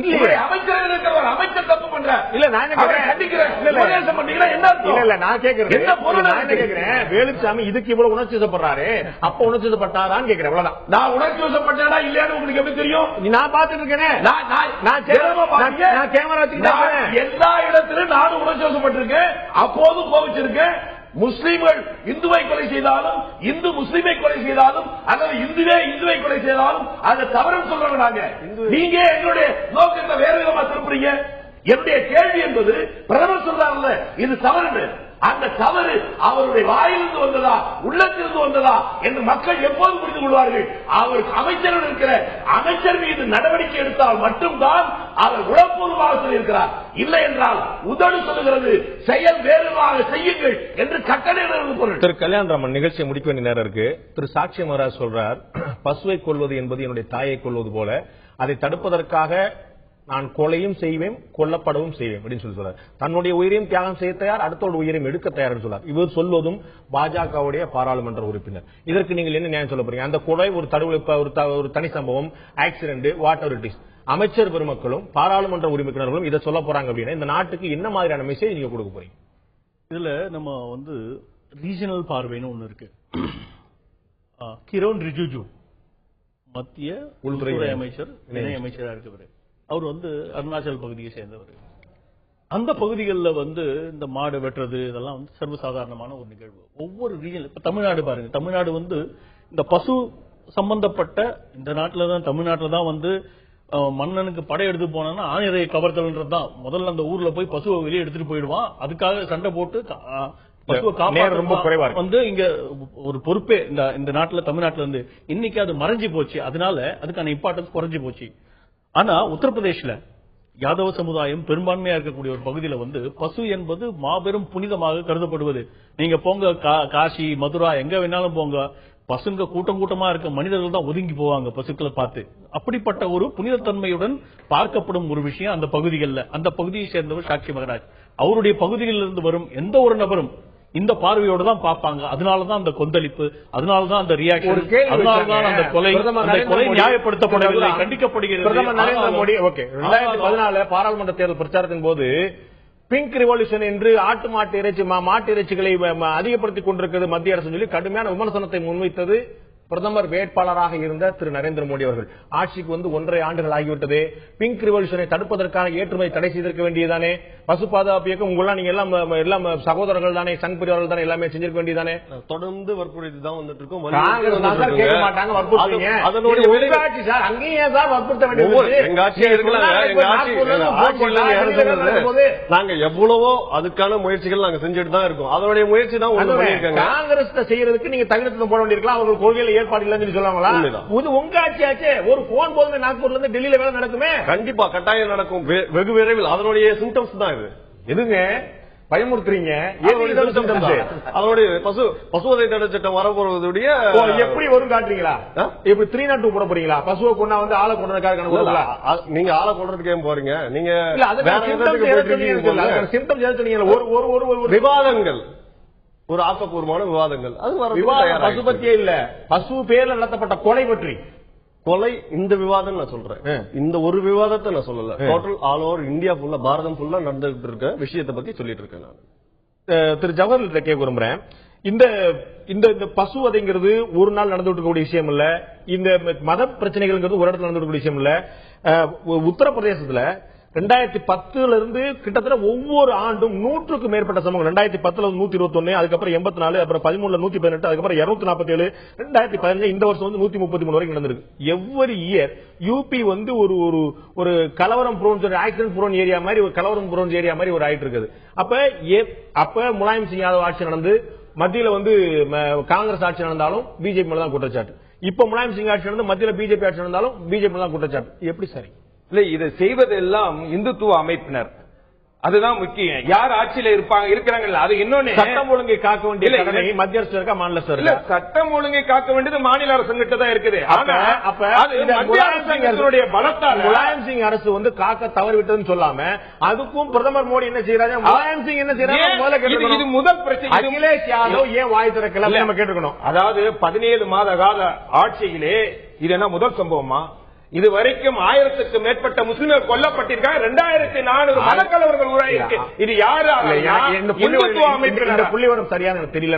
இல்லையே அமைச்சர் இருக்கிறவர் அமைச்சர் தப்பு பண்ற இல்ல நான் கண்டிக்கிறேன் என்ன இல்ல நான் கேட்கிறேன் என்ன பொருள் கேட்கிறேன் வேலுச்சாமி இதுக்கு இவ்வளவு உணர்ச்சி வசப்படுறாரு அப்ப உணர்ச்சி வசப்பட்டாரான்னு கேட்கிறேன் அவ்வளவுதான். நான் உணர்ச்சி வசப்பட்டா இல்லையான்னு உங்களுக்கு எப்படி தெரியும்? நான் பாத்துட்டு இருக்கேன் நான் கேமரா வச்சுக்கிட்டேன் எல்லா இடத்திலும் நானும் உணர்ச்சி வசப்பட்டிருக்கேன் அப்போதும் கோபிச்சிருக்கேன். முஸ்லீம்கள் இந்துவை கொலை செய்தாலும் இந்து முஸ்லீமை கொலை செய்தாலும் அல்லது இந்துவை கொலை செய்தாலும் அதை தவறுன்னு சொல்றவங்க நாங்க. நீங்க எங்களுடைய நோக்கத்தை வேறு விதமா திருப்புறீங்க. என்னுடைய கேள்வி என்பது பிரதமர் சொல்றாருல்ல இது தவறு, அந்த தவறு அவருடைய வாயிலிருந்து வந்ததா உள்ளத்திலிருந்து வந்ததா என்று மக்கள் எப்போது புரிந்து கொள்வார்கள்? அவருக்கு அமைச்சர்கள் இருக்கிற அமைச்சர் மீது நடவடிக்கை எடுத்தால் மட்டும்தான் அவர் உளப்பூர்வமாக சொல்லியிருக்கிறார். இல்லை என்றால் உதடு சொல்லுகிறது செயல் வேறுவாக செய்யுங்கள் என்று கட்டளையிடுறது பொருள். திரு கல்யாணராமன் நிகழ்ச்சியை முடிக்க வேண்டிய நேரம் இருக்கு. திரு சாட்சி மகாராஜ் சொல்றார், பசுவை கொல்வது என்பது என்னுடைய தாயை கொல்வது போல, அதை தடுப்பதற்காக நான் கொலையும் செய்வேன் கொல்லப்படவும் செய்வேன் அப்படின்னு சொல்றார். தன்னுடைய உயிரையும் தியாகம் செய்ய தயார், அடுத்தோட உயிரையும் எடுக்க தயார் சொல்றார். இவர் சொல்வதும் பாஜகவுடைய பாராளுமன்ற உறுப்பினர். இதற்கு நீங்கள் என்ன நியாயம் சொல்ல போறீங்க? அந்த கொலை ஒரு ஒரு தனி சம்பவம், accident, what ever it is. அமைச்சர் பெருமக்களும் பாராளுமன்ற உறுப்பினர்களும் இதை சொல்ல போறாங்க அப்படின்னா இந்த நாட்டுக்கு என்ன மாதிரியான மெசேஜ் நீங்க கொடுக்க போறீங்க? இதுல நம்ம ரீஜனல் பார்வைன்னு ஒண்ணு இருக்கு. கிரண் ரிஜிஜு மத்திய உள்துறை அமைச்சர், இணை அமைச்சரா இருக்கிறவர். அவர் அருணாச்சல் பகுதியை சேர்ந்தவர். அந்த பகுதிகளில் இந்த மாடு வெட்டுறது இதெல்லாம் சர்வசாதாரணமான ஒரு நிகழ்வு. ஒவ்வொரு ரீஜன், இப்ப தமிழ்நாடு பாருங்க, தமிழ்நாடு இந்த பசு சம்பந்தப்பட்ட இந்த நாட்டில தான், தமிழ்நாட்டில தான் மன்னனுக்கு படை எடுத்து போனா ஆணையரை கவர்தல்ன்றதுதான். முதல்ல அந்த ஊர்ல போய் பசுவை வெளியே எடுத்துட்டு போயிடுவான். அதுக்காக சண்டை போட்டு பசுவை காப்பாற்ற இங்க ஒரு பொறுப்பே இந்த நாட்டுல, தமிழ்நாட்டுல இன்னைக்கு அது மறைஞ்சு போச்சு. அதனால அதுக்கான இம்பார்ட்டன்ஸ் குறைஞ்சு போச்சு. ஆனா உத்தரப்பிரதேஷ்ல யாதவ சமுதாயம் பெரும்பான்மையா இருக்கக்கூடிய ஒரு பகுதியில பசு என்பது மாபெரும் புனிதமாக கருதப்படுவது. நீங்க போங்க காசி, மதுரா, எங்க வேணாலும் போங்க, பசுங்க கூட்டம் கூட்டமா இருக்க, மனிதர்கள் தான் ஒதுங்கி போவாங்க பசுக்களை பார்த்து. அப்படிப்பட்ட ஒரு புனிதத்தன்மையுடன் பார்க்கப்படும் ஒரு விஷயம் அந்த பகுதிகளில். அந்த பகுதியை சேர்ந்தவர் சாட்சி மகராஜ். அவருடைய பகுதிகளிலிருந்து வரும் எந்த ஒரு நபரும் இந்த பார்வையோடு தான் பார்ப்பாங்க. அதனாலதான் அந்த கொந்தளிப்பு, அதனாலதான் அந்த ரியாக்ஷன், அதனாலதான் அந்த கொலை நியாயப்படுத்தப்படவில்லை, கண்டிக்கப்படுகிறது. பிரதமர் நரேந்திர மோடி 2014 பாராளுமன்ற தேர்தல் பிரச்சாரத்தின் போது பிங்க் ரிவல்யூஷன் என்று மாட்டு இறைச்சிகளை அதிகப்படுத்திக் கொண்டிருக்கிறது மத்திய அரசு சொல்லி கடுமையான விமர்சனத்தை முன்வைத்தது பிரதமர் வேட்பாளராக இருந்த திரு நரேந்திர மோடி அவர்கள். ஆட்சிக்கு 1.5 ஆண்டுகள் ஆகிவிட்டது. பிங்க் ரிவல்யூஷனை தடுப்பதற்கான ஏற்றுமதி தடை செய்திருக்க வேண்டியதானே? பசு பாதுகாப்பு இயக்கம் உங்களெல்லாம் நீங்க எல்லாம் சகோதரர்கள் தானே, சங் பிரிவார்கள் தானே, எல்லாமே செஞ்சிருக்க வேண்டியதானே? தொடர்ந்து வற்புறுத்தி தான் வந்துட்டு இருக்கோம். கேட்க மாட்டாங்க, வற்புறுத்தீங்க. அங்கேயே தான் வற்புறுத்த நாங்க எவ்வளவோ அதுக்கான முயற்சிகள் நாங்க செஞ்சுட்டு தான் இருக்கோம். அதனுடைய முயற்சி தான் காங்கிரஸ் செய்யறதுக்கு நீங்க தகுதி போட வேண்டியிருக்கலாம். அவர்கள் கொள்கையில ஏற்பாடு இல்லைன்னு சொல்லுவாங்களா? இது உங்க ஆட்சியாச்சே. ஒரு போன் போதுமே நாக்பூர்ல இருந்து டெல்லியில வேலை நடக்குமே. கண்டிப்பா கட்டாயம் நடக்கும், வெகு விரைவில். அதனுடைய சிம்டம்ஸ் தான் இது. எதுங்க பயமுறுத்துறீங்க? அதனுடைய பசுவதை தடை சட்டம் வரப்போறதுடைய எப்படி வரும் காட்டுறீங்களா? இப்படி 302 போட போறீங்களா? பசுவை கொண்டா ஆளை கொண்டதுக்காக நீங்க ஆளை கொண்டதுக்கே போறீங்க. நீங்க விவாதங்கள், ஒரு ஆக்கப்பூர்வமான விவாதங்கள், அது பசு பத்தியே இல்ல, பசு பேர்ல நடத்தப்பட்ட கொலை பற்றி. கொலை இந்த விவாதம் நான் சொல்றேன். இந்த ஒரு விவாதத்தை நான் சொல்லல, டோட்டல் ஆல் ஓவர் இந்தியா ஃபுல்லா, பாரதம் ஃபுல்லா நடந்துட்டு இருக்க விஷயத்தை பத்தி சொல்லிட்டு இருக்கேன் நான். திரு ஜவஹர்லால் கேட்க விரும்புறேன். இந்த பசுவதைங்கிறது ஒரு நாள் நடந்துட்டு இருக்கக்கூடிய விஷயம் இல்ல. இந்த மத பிரச்சனைகள் ஒரு இடத்துல நடந்துட்டு விஷயம் இல்ல. உத்தரப்பிரதேசத்துல 2010 இருந்து கிட்டத்தட்ட ஒவ்வொரு ஆண்டும் 100க்கும் மேற்பட்ட சம்பவங்கள். 2010 121, அதுக்கப்புறம் 84, அப்புறம் 13 118, அதுக்கப்புறம் 247, 2015, இந்த வருஷம் 133 வரைக்கும் நடந்திருக்கு. எவ்வரி இயர் யூபி ஒரு கலவரம் புரோன், ஆக்சிடென்ட் புரோன் ஏரியா மாதிரி, ஒரு கலவரம் புரோன் ஏரியா மாதிரி ஒரு ஆயிட்டு இருக்குது. அப்ப முலாயம் சிங் யாதவ் ஆட்சி நடந்து மத்தியில காங்கிரஸ் ஆட்சி நடந்தாலும் பிஜேபி மேலதான் குற்றச்சாட்டு. இப்ப முலாயம் சிங் ஆட்சி நடந்து மத்தியில பிஜேபி ஆட்சி நடந்தாலும் பிஜேபி மேலதான் குற்றச்சாட்டு. எப்படி சரி? இல்ல, இதை செய்வதெல்லாம் இந்துத்துவ அமைப்பினர். அதுதான் முக்கியம். யார் ஆட்சியில இருக்கிறாங்க, அது இன்னொன்னு சட்டம் ஒழுங்கை காக்க வேண்டிய மத்திய அரசு இருக்கா, மாநில அரசு இருக்கா? சட்டம் ஒழுங்கை காக்க வேண்டியது மாநில அரசுகிட்ட தான் இருக்குது. பலத்தால் முலாயம் சிங் அரசு காக்க தவறிவிட்டதுன்னு சொல்லாம அதுக்கும் பிரதமர் மோடி என்ன செய்யறாங்க, முலாயம் சிங் என்ன செய்யறாங்க? இது முதல் பிரச்சனை. அகிலேஷ் யாதவ் ஏன் வாய் திறக்கல நம்ம கேட்டுக்கணும். அதாவது 17 மாத கால ஆட்சியிலே இது என்ன முதல் சம்பவமா? இதுவரைக்கும் 1000க்கும் மேற்பட்ட முஸ்லிம்கள் கொல்லப்பட்டிருக்காங்க. 2400 மதக்கலவர்கள் உருவாயிருக்கு. இது யாரு இந்துத்துவ அமைப்பு? இந்த புள்ளிவரம் சரியான எனக்கு தெரியல.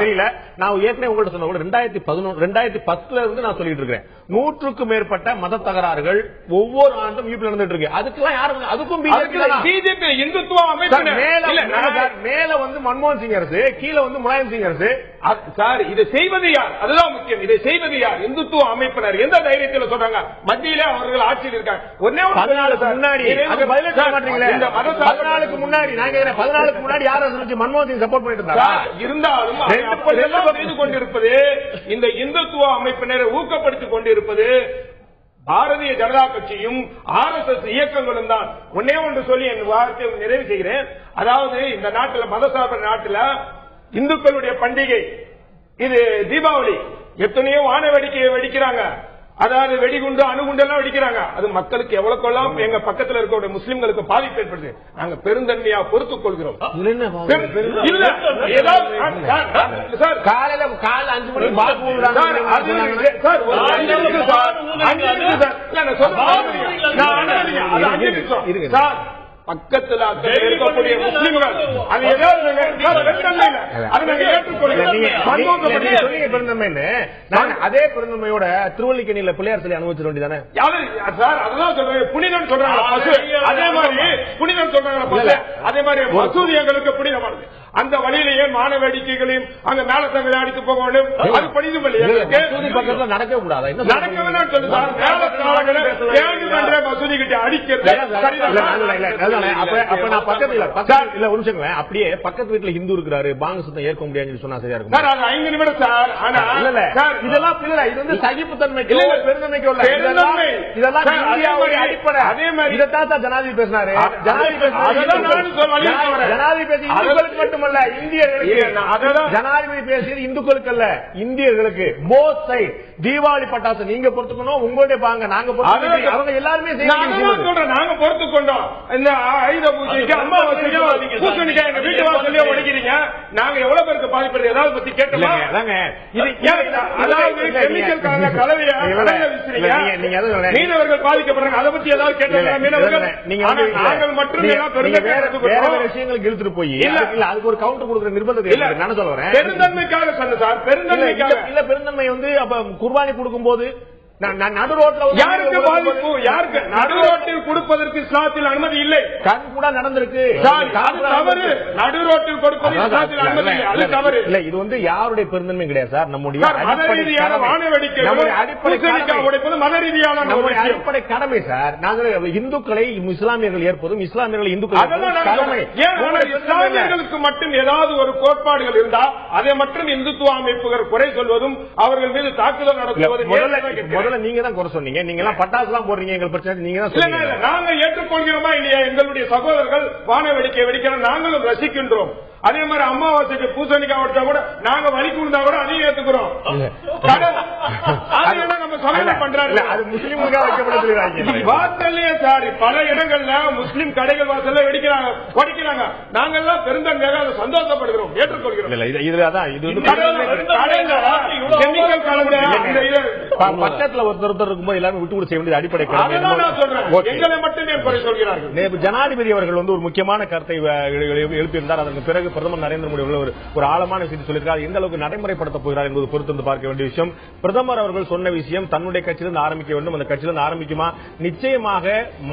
தெரியல. நான் ஏற்கனவே உங்கள்ட்ட சொன்ன 2010 இருந்து நான் சொல்லிட்டு இருக்கேன். 100க்கும் மேற்பட்ட மத தகராறுகள் ஒவ்வொரு ஆண்டும் யூபில நடந்துட்டு இருக்கு. அதுக்கெல்லாம் யாரும் அதுக்கும் பிஜேபி இந்துத்துவ அமைப்பு மேல வந்து மன்மோகன் சிங் அரசு, கீழே வந்து முலாயம் சிங் அரசு. சார் இதை செய்வது யார்? அதுதான் முக்கியம். இதை செய்வது யார்? இந்துத்துவ அமைப்பினர். எந்த தைரியத்தில் சொல்றாங்க? மத்தியிலே அவர்கள் ஆட்சியில் இருக்காங்க. ஒன்னே 14 முன்னாடி 14க்கு முன்னாடி நாங்க 14க்கு முன்னாடி யாரை சொல்லி மன்மோகன் சிங் சப்போர்ட் பண்ணிட்டு இருந்தாங்க. இருந்தாலும் செய்து கொண்டிருப்பது இந்த இந்துத்துவ அமைப்பினரை ஊக்கப்படுத்திக் கொண்டிருப்பது பாரதிய ஜனதா கட்சியும் RSS இயக்கங்களும் தான். ஒன்னே ஒன்று சொல்லி என் வார்த்தையை நிறைவு செய்கிறேன். அதாவது இந்த நாட்டில் மதசார்பற்ற நாட்டில் இந்துக்களுடைய பண்டிகை இது தீபாவளி. எத்தனையோ வான வேடிக்கையை வெடிக்கிறாங்க. அதாவது வெடிகுண்டு அணுகுண்டு எல்லாம் வெடிக்கிறாங்க. அது மக்களுக்கு எவ்வளவுக்கெல்லாம் எங்க பக்கத்தில் இருக்க முஸ்லிம்களுக்கு பாதிப்பு ஏற்படுது. நாங்க பெருந்தன்மையா பொறுத்துக் கொள்கிறோம். காலையில 5 மணிக்கு பக்கத்தில் இருக்கக்கூடிய முஸ்லிம்கள் அது ஏதாவது அதே பெருந்தன்மையோட திருவள்ளிக்கேணியில பிள்ளையார் சிலை அனுபவிச்சிட வேண்டியதானே சார்? அதுதான் சொல்றேன். புனிதம் சொல்றாங்க. அதே மாதிரி புனிதம் சொல்றாங்க. அதே மாதிரி மசூதி எங்களுக்கு புனிதமானது. அந்த வழியிலேயே மான வேடிக்கைகளையும் அங்க மேலத்தங்களை அடித்து போக வேண்டும். அது புனிதம் இல்லையா? பக்கத்தில் நடக்க கூடாது. நடக்க வேணாம் சொல்லுங்க. மசூதி கிட்ட அடிக்கிறது அப்படியே பக்கத்து வீட்டுல ஹிந்து இருக்கிறாரு, பாங்க சுத்தம் ஏற்க முடியாது சொன்னா சரியா இருக்கும். 5 நிமிடம் சார். இதெல்லாம் இது வந்து சகிப்புத்தன்மைக்கு பெருந்தன்மைக்கு இதெல்லாம் இந்தியாவுடைய அடிப்படை. அதே மாதிரி இதைத்தான் ஜனாதிபதி பேசினாரு. ஜனாதிபதி இந்துக்களுக்கு மட்டுமல்ல இந்தியர்களுக்கு. ஜனாதிபதி பேசியது இந்துக்களுக்கு அல்ல இந்தியர்களுக்கு. Both side. தீபாவளி பட்டாசு நீங்க பொறுத்துக்கணும், உங்களுடைய பாங்க நாங்க பொறுத்துக்கணும். அவங்க எல்லாருமே நாங்க பொறுத்துக் கொண்டோம். இந்த ஆயுத பூஜைக்கு அம்மாவாசைக்கு பூசணிக்காய் எங்க வீட்டு வாசல்லே ஒடுக்கிறீங்க. நாங்க எவ்வளவு பேருக்கு பாதிப்படுறது ஏதாவது பத்தி கேட்டோமா? மீனவர்கள் பாதிக்கப்படுறாங்க. அதை பத்தி ஏதாவது கேட்டோம்? மீனவர்கள் நாங்கள் மட்டும் வேற விஷயங்களுக்கு இழுத்துட்டு போய் அதுக்கு ஒரு கவுண்டர் கொடுக்கிற நிர்பந்தத்தை நான் சொல்றேன். பெருந்தன்மைக்காக சொன்ன சார். பெருந்தன்மைக்காக இல்ல. பெருந்தன்மை வந்து அப்ப குர்பானி கொடுக்கும் போது நடு ரோட்ல யாருக்கு பாதிப்பு? யாருக்கு நடு ரோட்டில் கொடுப்பதற்கு இஸ்லாத்தில் அனுமதி இல்லை. கண் கூட நடந்திருக்கு. தவறு. நடு ரோட்டில் கொடுப்பது இஸ்லாத்தில் அனுமதி இல்லை. அது தவறு இல்ல. இது வந்து யாருடைய பெருந்தன்மை கிடையாது சார். நம்முடைய மத ரீதியான வானவேடிக்கை உடைப்பது மத ரீதியான அடிப்படை கடமை சார். நாங்கள் இந்துக்களை இஸ்லாமியர்கள் ஏற்பதும் இஸ்லாமியர்கள் இந்துக்கள் கடமை. இஸ்லாமியர்களுக்கு மட்டும் ஏதாவது ஒரு கோட்பாடுகள் இருந்தால் அதை மட்டும் இந்துத்துவ அமைப்புகள் குறை சொல்வதும் அவர்கள் மீது தாக்குதல் நடத்துவதும் நீங்க தான் குறை சொன்னீங்க. நீங்க எல்லாம் பட்டாசு எல்லாம் போடுறீங்க. எங்கள் பிரச்சனை நீங்க தான். நாங்க ஏற்றுக்கொள்கிறோமா இல்லையா? எங்களுடைய சகோதரர்கள் வான வேடிக்கை வெடிக்கிற நாங்களும் ரசிக்கின்றோம். அதே மாதிரி அமாவாசைக்கு பூசணிக்காய் உடைச்சா கூட நாங்க வலிக்கு விழுந்தா கூட அதையும் ஏத்துக்கிறோம். நம்ம சமையல் பண்றாங்க. அது முஸ்லீமுக்காக வைக்கப்பட வாசல்லையே சாரி பல இடங்கள்ல முஸ்லீம் கடைகள் வாசல்ல வெடிக்கிறாங்க உடைக்கிறாங்க. நாங்கெல்லாம் பெருந்தன்மையாக அதை சந்தோஷப்படுகிறோம், ஏற்றுக்கொள்கிறோம். பக்கத்துல ஒருத்தர் இருக்கும்போது எல்லாரும் விட்டு கொடுக்க வேண்டியது அடிப்படை. எங்களை மட்டுமே குறை சொல்கிறார்கள். ஜனாதிபதி அவர்கள் வந்து ஒரு முக்கியமான கருத்தை எழுப்பியிருந்தார். அதற்கு பிறகு பிரதமர் நரேந்திர மோடி ஒரு ஆழமான விஷயத்தை சொல்லியிருக்கார். எந்த அளவுக்கு நடைமுறைப்படுத்த போகிறார் என்பது பொறுத்து பார்க்க வேண்டிய விஷயம். பிரதமர் அவர்கள் சொன்ன விஷயம் தன்னுடைய கட்சியிலிருந்து ஆரம்பிக்க வேண்டும். அந்த கட்சியிலிருந்து ஆரம்பிக்குமா? நிச்சயமாக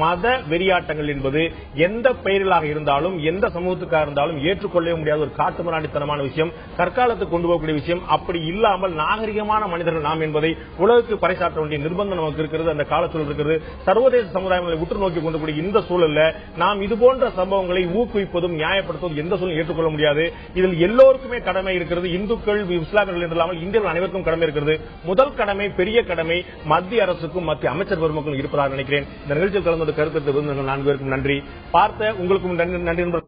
மத வெறியாட்டங்கள் என்பது எந்த பெயரிலாக இருந்தாலும் எந்த சமூகத்துக்காக இருந்தாலும் ஏற்றுக்கொள்ளவே முடியாத ஒரு காட்டுமிராண்டித்தனமான விஷயம், கற்காலத்துக்கு கொண்டு போகக்கூடிய விஷயம். அப்படி இல்லாமல் நாகரிகமான மனிதர்கள் நாம் என்பதை உலகுக்கு பறைசாற்ற வேண்டிய நிர்பந்தம் நமக்கு இருக்கிறது. அந்த காலச்சூழல் இருக்கிறது. சர்வதேச சமுதாயங்களை உற்று நோக்கி கொண்டக்கூடிய இந்த சூழல்ல நாம் இதுபோன்ற சம்பவங்களை ஊக்குவிப்பதும் நியாயப்படுத்துவதும் எந்த சூழலும் ஏற்றுக்கொள்ள முடியாது. இதில் எல்லோருக்குமே கடமை இருக்கிறது. இந்துக்கள் இஸ்லாமியர்கள் இல்லாமல் இந்தியர்கள் அனைவருக்கும் கடமை இருக்கிறது. முதல் கடமை, பெரிய கடமை மத்திய அரசுக்கும் மத்திய அமைச்சர் பெருமக்களும் இருப்பதாக நினைக்கிறேன். இந்த நிகழ்ச்சியில் கலந்து கருத்து 4 பேருக்கும் நன்றி. பார்த்த உங்களுக்கும் நன்றி.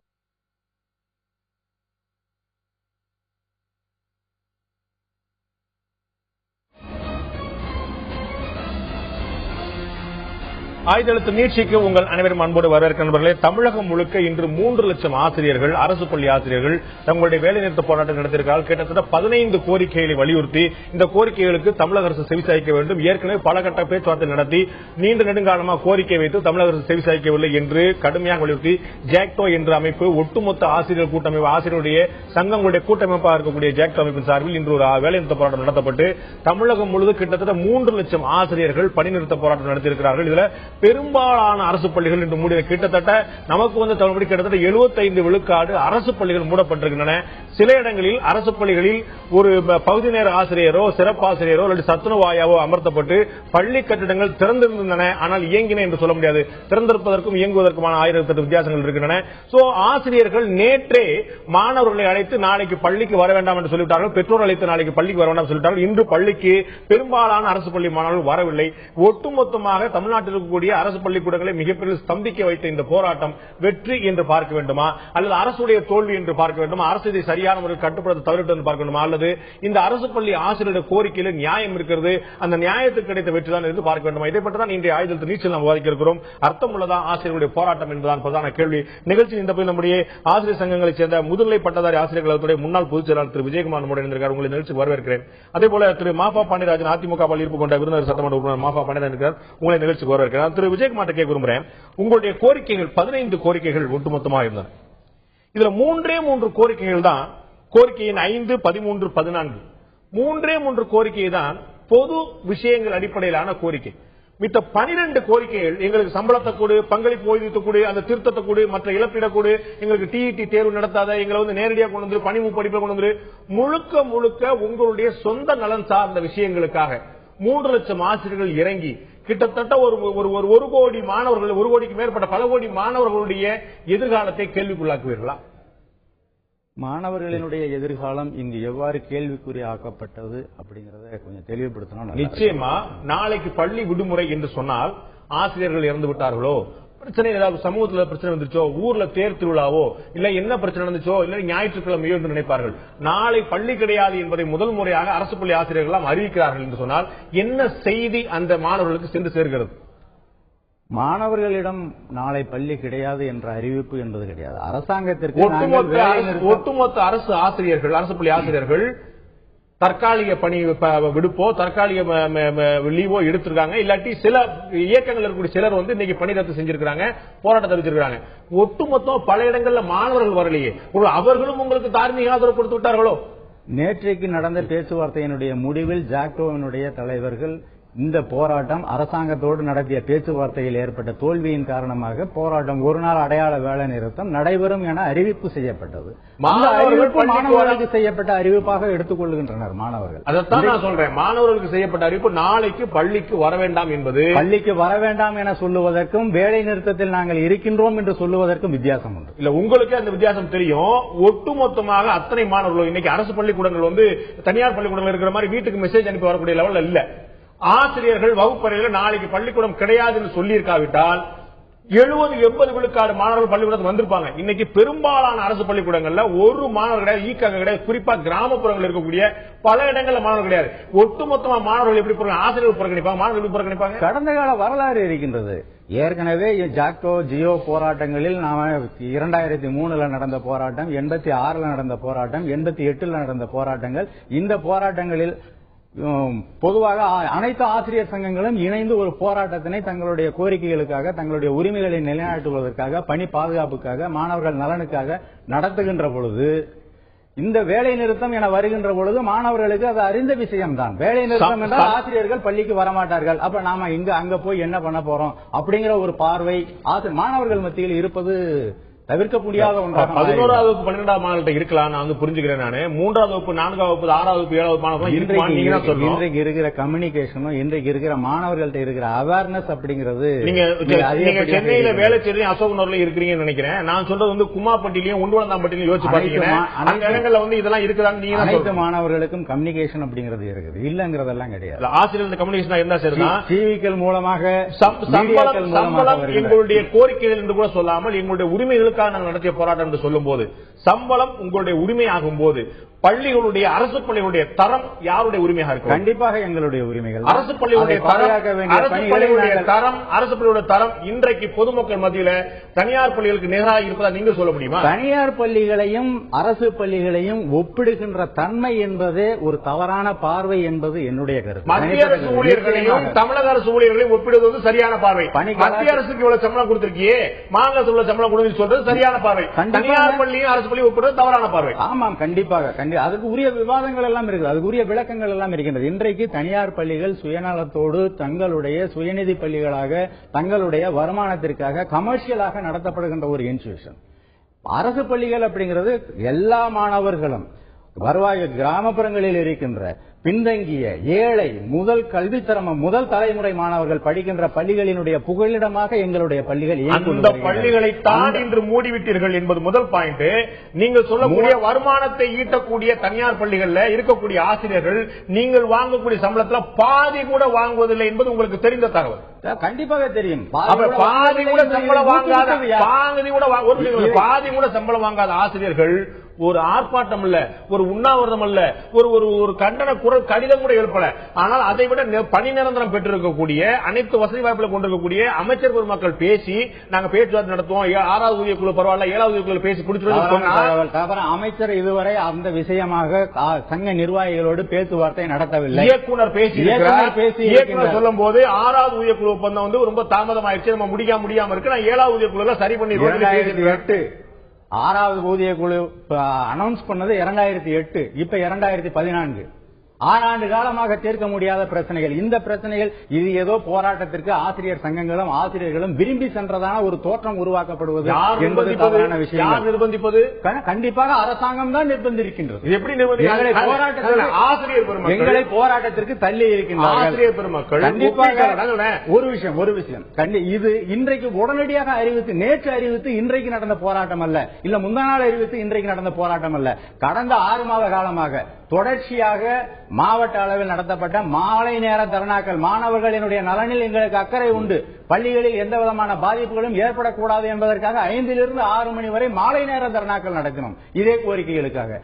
ஆயுதெழுத்து நீட்சிக்கு உங்கள் அனைவரும் அன்போடு வரவேற்கின்றவர்களே. தமிழகம் முழுக்க இன்று 3 லட்சம் ஆசிரியர்கள், அரசு பள்ளி ஆசிரியர்கள் தங்களுடைய வேலைநிறுத்த போராட்டம் நடத்தியிருக்கிறார்கள். கிட்டத்தட்ட 15 கோரிக்கைகளை வலியுறுத்தி இந்த கோரிக்கைகளுக்கு தமிழக அரசு செவிசாய்க்க வேண்டும். ஏற்கனவே பல கட்ட பேச்சுவார்த்தை நடத்தி நீண்ட நெடுங்காலமாக கோரிக்கை வைத்து தமிழக அரசு செவிசாய்க்கவில்லை என்று கடுமையாக வலியுறுத்தி ஜாக்டோ என்ற அமைப்பு, ஒட்டுமொத்த ஆசிரியர் கூட்டமைப்பு, ஆசிரியருடைய சங்கங்களுடைய கூட்டமைப்பாக இருக்கக்கூடிய ஜாக்டோ அமைப்பின் சார்பில் இன்று ஒரு வேலைநிறுத்த போராட்டம் நடத்தப்பட்டு தமிழகம் முழுவதும் கிட்டத்தட்ட 3 லட்சம் ஆசிரியர்கள் பணிநிறுத்த போராட்டம் நடத்தியிருக்கிறார்கள். இதுல பெரும்பாலான அரசு பள்ளிகள் இன்று மூடி, கிட்டத்தட்ட நமக்கு வந்து தமிழ்படி கிட்டத்தட்ட 75 விழுக்காடு அரசு பள்ளிகள் மூடப்பட்டிருக்கின்றன. சில இடங்களில் அரசு பள்ளிகளில் ஒரு பகுதி நேர ஆசிரியரோ, சிறப்பாசிரியரோ அல்லது சத்துணவாயாவோ அமர்த்தப்பட்டு பள்ளி கட்டிடங்கள் திறந்திருந்தன, ஆனால் இயங்கின என்று சொல்ல முடியாது. திறந்திருப்பதற்கும் இயங்குவதற்குமான 1008 வித்தியாசங்கள் இருக்கின்றன. சோ ஆசிரியர்கள் நேற்றே மாணவர்களை அழைத்து நாளைக்கு பள்ளிக்கு வர வேண்டாம் என்று சொல்லிவிட்டார்கள். பெற்றோர் அழைத்து நாளைக்கு பள்ளிக்கு வர வேண்டாம் சொல்லிவிட்டார்கள். இன்று பள்ளிக்கு பெரும்பாலான அரசு பள்ளி மாணவர்கள் வரவில்லை. ஒட்டுமொத்தமாக தமிழ்நாட்டில் இருக்கக்கூடிய அரசு பள்ளிக்கூடங்களை மிகப்பெரிய ஸ்தம்பிக்க வைத்த இந்த போராட்டம் வெற்றி என்று பார்க்க வேண்டுமா, அல்லது அரசுடைய தோல்வி என்று பார்க்க வேண்டுமா, அரசு இதை சரியான முறையில் கட்டுப்படுத்த தவறிட்டு என்று பார்க்க வேண்டுமா, அல்லது இந்த அரசு பள்ளி ஆசிரியருடைய கோரிக்கையில் நியாயம் இருக்கிறது, அந்த நியாயத்துக்கு கிடைத்த வெற்றி தான் என்று பார்க்க வேண்டுமா? இதை பற்றி தான் இன்றைய ஆயுதத்தில் நீச்சல் நாம் விவாதிக்க இருக்கிறோம். அர்த்தமுள்ளதா ஆசிரியருடைய போராட்டம் என்பதுதான் பிரதான கேள்வி. நிகழ்ச்சி இந்த போய் நம்முடைய ஆசிரியர் சங்கங்களைச் சேர்ந்த முதுநிலை பட்டதாரி ஆசிரியர் கழகத்துடைய முன்னாள் பொதுச் செயலாளர் திரு விஜயகுமார் நம்முடைய இருந்திருக்கார். உங்களை நிகழ்ச்சிக்கு வரவேற்கிறேன். அதே போல திரு மாஃபா பாண்டியராஜன் அதிமுக இருப்பு கொண்ட விருந்தினர் சட்டமன்ற உறுப்பினர் மாஃபா பாண்டியராஜன் இருக்கிறார். உங்களை நிகழ்ச்சிக்கு வரவேற்கிறேன். திரு விஜயகுமார் கேட்க விரும்புகிறேன், உங்களுடைய கோரிக்கைகள் 15 கோரிக்கைகள் ஒட்டுமொத்தமாக இருந்தன. இதுல 3 கோரிக்கைகள் தான், கோரிக்கை எண் 5, 13, 14 3 கோரிக்கை தான் பொது விஷயங்கள் அடிப்படையிலான கோரிக்கை. மித்த 12 கோரிக்கைகள் எங்களுக்கு சம்பளத்தை கூடு, பங்களிப்பு ஓய்வூதியத்தை கூடு, அந்த திருத்தத்தை கூடு, மற்ற இழப்பீட கூடு, எங்களுக்கு டிஇடி தேர்வு நடத்தாத, எங்களை வந்து நேரடியாக கொண்டு வந்து பணிவு படிப்பை கொண்டு வந்து முழுக்க முழுக்க உங்களுடைய சொந்த நலன் சார்ந்த விஷயங்களுக்காக 3 லட்சம் ஆசிரியர்கள் இறங்கி கிட்டத்தட்ட ஒரு கோடி மாணவர்கள், 1 கோடிக்கு மேற்பட்ட பல கோடி மாணவர்களுடைய எதிர்காலத்தை கேள்விக்குள்ளாக்குவீர்களா? மாணவர்களினுடைய எதிர்காலம் இங்கு எவ்வாறு கேள்விக்குறி ஆக்கப்பட்டது அப்படிங்கறத கொஞ்சம் தெளிவுபடுத்தணும். நிச்சயமா நாளைக்கு பள்ளி விடுமுறை என்று சொன்னால் ஆசிரியர்கள் இறந்து விட்டார்களோ, பிரச்சனை ஏதாவது சமூகத்தில் பிரச்சனை வந்துச்சோ, ஊர்ல தேர் திருவிழாவோ, இல்ல என்ன பிரச்சனை நடந்துச்சோ, இல்ல ஞாயிற்றுக்கிழமையோ என்று நினைப்பார்கள். நாளை பள்ளி கிடையாது என்பதை முதல் முறையாக அரசு பள்ளி ஆசிரியர்கள் அறிவிக்கிறார்கள் என்று சொன்னால் என்ன செய்தி அந்த மாணவர்களுக்கு சென்று சேர்கிறது? மாணவர்களிடம் நாளை பள்ளி கிடையாது என்ற அறிவிப்பு என்பது கிடையாது. அரசாங்கத்திற்கு ஒட்டுமொத்த அரசு ஆசிரியர்கள், அரசு பள்ளி ஆசிரியர்கள் தற்காலிக பணி விடுப்போ, தற்காலிக லீவோ எடுத்திருக்காங்க. இல்லாட்டி சில இயக்கங்கள் இருக்கக்கூடிய சிலர் வந்து இன்னைக்கு பணி ரத்து செஞ்சிருக்காங்க, போராட்டம் தெரிவிச்சிருக்காங்க. ஒட்டுமொத்தம் பல இடங்கள்ல மாணவர்கள் வரலையே, அவர்களும் உங்களுக்கு தார்மீக ஆதரவு கொடுத்து விட்டார்களோ? நேற்றைக்கு நடந்த பேச்சுவார்த்தையினுடைய முடிவில் ஜாக்டோவினுடைய தலைவர்கள் இந்த போராட்டம் அரசாங்கத்தோடு நடத்திய பேச்சுவார்த்தையில் ஏற்பட்ட தோல்வியின் காரணமாக போராட்டம் ஒரு நாள் அடையாள வேலை நிறுத்தம் நடைபெறும் என அறிவிப்பு செய்யப்பட்டது. மாணவர்களுக்கு செய்யப்பட்ட அறிவிப்பாக எடுத்துக்கொள்கின்றனர் மாணவர்கள். அதைத்தான் நான் சொல்றேன், மாணவர்களுக்கு செய்யப்பட்ட அறிவிப்பு நாளைக்கு பள்ளிக்கு வர வேண்டாம் என்பது. பள்ளிக்கு வர வேண்டாம் என சொல்லுவதற்கும் வேலை நிறுத்தத்தில் நாங்கள் இருக்கின்றோம் என்று சொல்லுவதற்கும் வித்தியாசம் உண்டு. இல்ல, உங்களுக்கு அந்த வித்தியாசம் தெரியும். ஒட்டுமொத்தமாக அத்தனை மாணவர்கள் இன்னைக்கு அரசு பள்ளிக்கூடங்கள் வந்து தனியார் பள்ளிக்கூடங்கள் இருக்கிற மாதிரி வீட்டுக்கு மெசேஜ் அனுப்பி வரக்கூடிய லெவல் இல்ல. ஆசிரியர்கள் வகுப்பறையில் நாளைக்கு பள்ளிக்கூடம் கிடையாது என்று சொல்லியிருக்காவிட்டால் 70-80 விழுக்காடு மாணவர்கள் பள்ளிக்கூடத்துக்கு வந்திருப்பாங்க. இன்னைக்கு பெரும்பாலான அரசு பள்ளிக்கூடங்கள்ல ஒரு மாணவர் கிடையாது, ஈக்காக கிடையாது. குறிப்பா கிராமப்புறங்கள் இருக்கக்கூடிய பல இடங்கள்ல மாணவர்கள் கிடையாது. ஒட்டுமொத்தமா மாணவர்கள் எப்படி ஆசிரியர்கள் புறக்கணிப்பாங்க, மாணவர்கள் புறக்கணிப்பாங்க. கடந்த கால வரலாறு இருக்கின்றது. ஏற்கனவே ஜாக்டோ ஜியோ போராட்டங்களில் நாம 2003 நடந்த போராட்டம், 86 நடந்த போராட்டம், 88 நடந்த போராட்டங்கள், இந்த போராட்டங்களில் பொதுவாக அனைத்து ஆசிரியர் சங்கங்களும் இணைந்து ஒரு போராட்டத்தினை தங்களுடைய கோரிக்கைகளுக்காக, தங்களுடைய உரிமைகளை நிலைநாட்டுவதற்காக, பணி பாதுகாப்புக்காக, மாணவர்கள் நலனுக்காக நடத்துகின்ற பொழுது இந்த வேலை நிறுத்தம் என வருகின்ற பொழுது மாணவர்களுக்கு அது அறிந்த விஷயம்தான். வேலை நிறுத்தம் என்றால் ஆசிரியர்கள் பள்ளிக்கு வரமாட்டார்கள், அப்ப நாம அங்க போய் என்ன பண்ண போறோம் அப்படிங்கிற ஒரு பார்வை மாணவர்கள் மத்தியில் இருப்பது தவிர்க்க முடியாத ஒன்றாக 11ஆவது வகுப்பு 12ஆம் மாணவர்கள்ட்ட இருக்கலாம். நான் வந்து புரிஞ்சுக்கிறேன். நானு 3ஆவது வகுப்பு 4ஆவது வகுப்பு 6ஆவது வகுப்பு 7ஆவது மாணவர்கள் இன்றைக்கு இருக்கிற கம்யூனிகேஷனும் இன்றைக்கு இருக்கிற மாணவர்கள்ட்ட இருக்கிற அவேர்னஸ் அப்படிங்கிறது. நீங்க சென்னையில வேலை செய்ய அசோகனூர்ல இருக்கிறீங்கன்னு நினைக்கிறேன். நான் சொல்றது வந்து குமாப்பட்டிலையும் உண்டுவளந்தாம்பட்டிலையும் யோசிச்சு பாத்தீங்கன்னா அந்த இடங்கள்ல வந்து இதெல்லாம் இருக்குதான்னு நீங்க அனைத்து மாணவர்களுக்கும் கம்யூனிகேஷன் அப்படிங்கிறது இருக்குது, இல்லங்கிறதெல்லாம் கிடையாது. ஆசிரியர் கம்யூனிகேஷன் இருந்தா சரிதான். டிவிக்கள் மூலமாக சம்பளம் எங்களுடைய கோரிக்கைகள் என்று கூட சொல்லாமல் எங்களுடைய உரிமைகளுக்கு பள்ளிகளுக்காக நாங்கள் நடத்திய போராட்டம் என்று சொல்லும் போது, சம்பளம் உங்களுடைய உரிமையாகும் போது, பள்ளிகளுடைய அரசு பள்ளிகளுடைய தரம் யாருடைய உரிமையாக இருக்கும்? கண்டிப்பாக எங்களுடைய உரிமைகள். அரசு பள்ளிகளுடைய தரம் அரசு பள்ளியுடைய தரம் இன்றைக்கு பொதுமக்கள் மத்தியில தனியார் பள்ளிகளுக்கு நிகராக இருப்பதா நீங்க சொல்ல முடியுமா? தனியார் பள்ளிகளையும் அரசு பள்ளிகளையும் ஒப்பிடுகின்ற தன்மை என்பது ஒரு தவறான பார்வை என்பது என்னுடைய கருத்து. மத்திய அரசு ஊழியர்களையும் தமிழக அரசு ஊழியர்களையும் ஒப்பிடுவது சரியான பார்வை. மத்திய அரசுக்கு இவ்வளவு சம்பளம் கொடுத்திருக்கியே, மாநில அரசு இவ்வளவு சம்பளம் கொடுத்து சொல்றது சரியான பார்வை. தனியார் பள்ளியும் அரசு பள்ளியும் ஒப்பிடுவது தவறான பார்வை. ஆமாம், கண்டிப்பாக. அதுக்கு உரிய விவாதங்கள் எல்லாம் இருக்குது, அதுக்கு உரிய விளக்கங்கள் எல்லாம் இருக்கின்றது. இன்றைக்கு தனியார் பள்ளிகள் சுயநலத்தோடு தங்களுடைய சுயநிதி பள்ளிகளாக தங்களுடைய வருமானத்திற்காக கமர்ஷியலாக நடத்தப்படுகின்ற ஒரு இன்ஸ்டிடியூஷன். அரசு பள்ளிகள் அப்படிங்கிறது எல்லா மாணவர்களும் வருவாய் கிராமப்புறங்களில் இருக்கின்ற பின்தங்கிய ஏழை முதல் கல்வித்தரம முதல் தலைமுறை மாணவர்கள் படிக்கின்ற பள்ளிகளினுடைய புகலிடமாக எங்களுடைய பள்ளிகள் அந்த பள்ளிகளை தான் இன்று மூடிவிட்டீர்கள் என்பது முதல் பாயிண்ட். நீங்கள் சொல்லக்கூடிய வருமானத்தை ஈட்டக்கூடிய தனியார் பள்ளிகள்ல இருக்கக்கூடிய ஆசிரியர்கள் நீங்கள் வாங்கக்கூடிய சம்பளத்துல பாதி கூட வாங்குவதில்லை என்பது உங்களுக்கு தெரிந்த தகவல். கண்டிப்பாக தெரியும். பாதி கூட சம்பளம் வாங்காத ஆசிரியர்கள் ஒரு ஆர்ப்பாட்டம் அல்ல, ஒரு உண்ணாவிரதம் அல்ல, ஒரு கண்டன குரல் கடிதம் கூட எழுப்பல. ஆனால் அதை விட பணி நிரந்தரம் பெற்றிருக்கக்கூடிய அனைத்து வசதி வாய்ப்புகளை கொண்டிருக்கக்கூடிய அமைச்சர் பெருமக்கள் பேசி நாங்க பேச்சுவார்த்தை நடத்துவோம், 6வது ஊதிய குழு பரவாயில்ல 7வது ஊதிய குழு பேசி பிடிச்சிருக்கோம். அமைச்சர் இதுவரை அந்த விஷயமாக சங்க நிர்வாகிகளோடு பேச்சுவார்த்தை நடத்தவில்லை. இயக்குனர் பேசி சொல்லும் போது 6வது ஊதிய குழு ஒப்பந்தம் வந்து ரொம்ப தாமதமாயிடுச்சு, நம்ம முடியாம இருக்கு, நான் 7வது ஊதிய குழு சரி பண்ணி 2008 6வது ஊதிய குழு அனௌன்ஸ் பண்ணது 2008, இப்ப 2014. 6 ஆண்டு காலமாக தீர்க்க முடியாத பிரச்சனைகள். இந்த பிரச்சனைகள் இது ஏதோ போராட்டத்திற்கு ஆசிரியர் சங்கங்களும் ஆசிரியர்களும் விரும்பி சென்றதான ஒரு தோற்றம் உருவாக்கப்படுவது என்பது தவறான விஷயம். நிர்பந்திப்பது கண்டிப்பாக அரசாங்கம் தான் நிர்பந்திருக்கின்றது. எங்களை போராட்டத்திற்கு தள்ளி இருக்கின்றார்கள் ஆசிரியர் பெருமக்கள். கண்டிப்பாக ஒரு விஷயம் இது இன்றைக்கு உடனடியாக அறிவித்து நேற்று அறிவித்து இன்றைக்கு நடந்த போராட்டம் அல்ல, இல்ல முந்தா நாள் அறிவித்து இன்றைக்கு நடந்த போராட்டம் அல்ல. கடந்த 6 மாத காலமாக தொடர்ச்சியாக மாவட்ட அளவில் நடத்தப்பட்ட மாலை நேர தர்ணாக்கள். மாணவர்களினுடைய நலனில் எங்களுக்கு அக்கறை உண்டு, பள்ளிகளில் எந்த விதமான பாதிப்புகளும் ஏற்படக்கூடாது என்பதற்காக 5 to 6 மணி வரை மாலை நேர தர்ணாக்கள் நடத்தினோம் இதே கோரிக்கைகளுக்காக.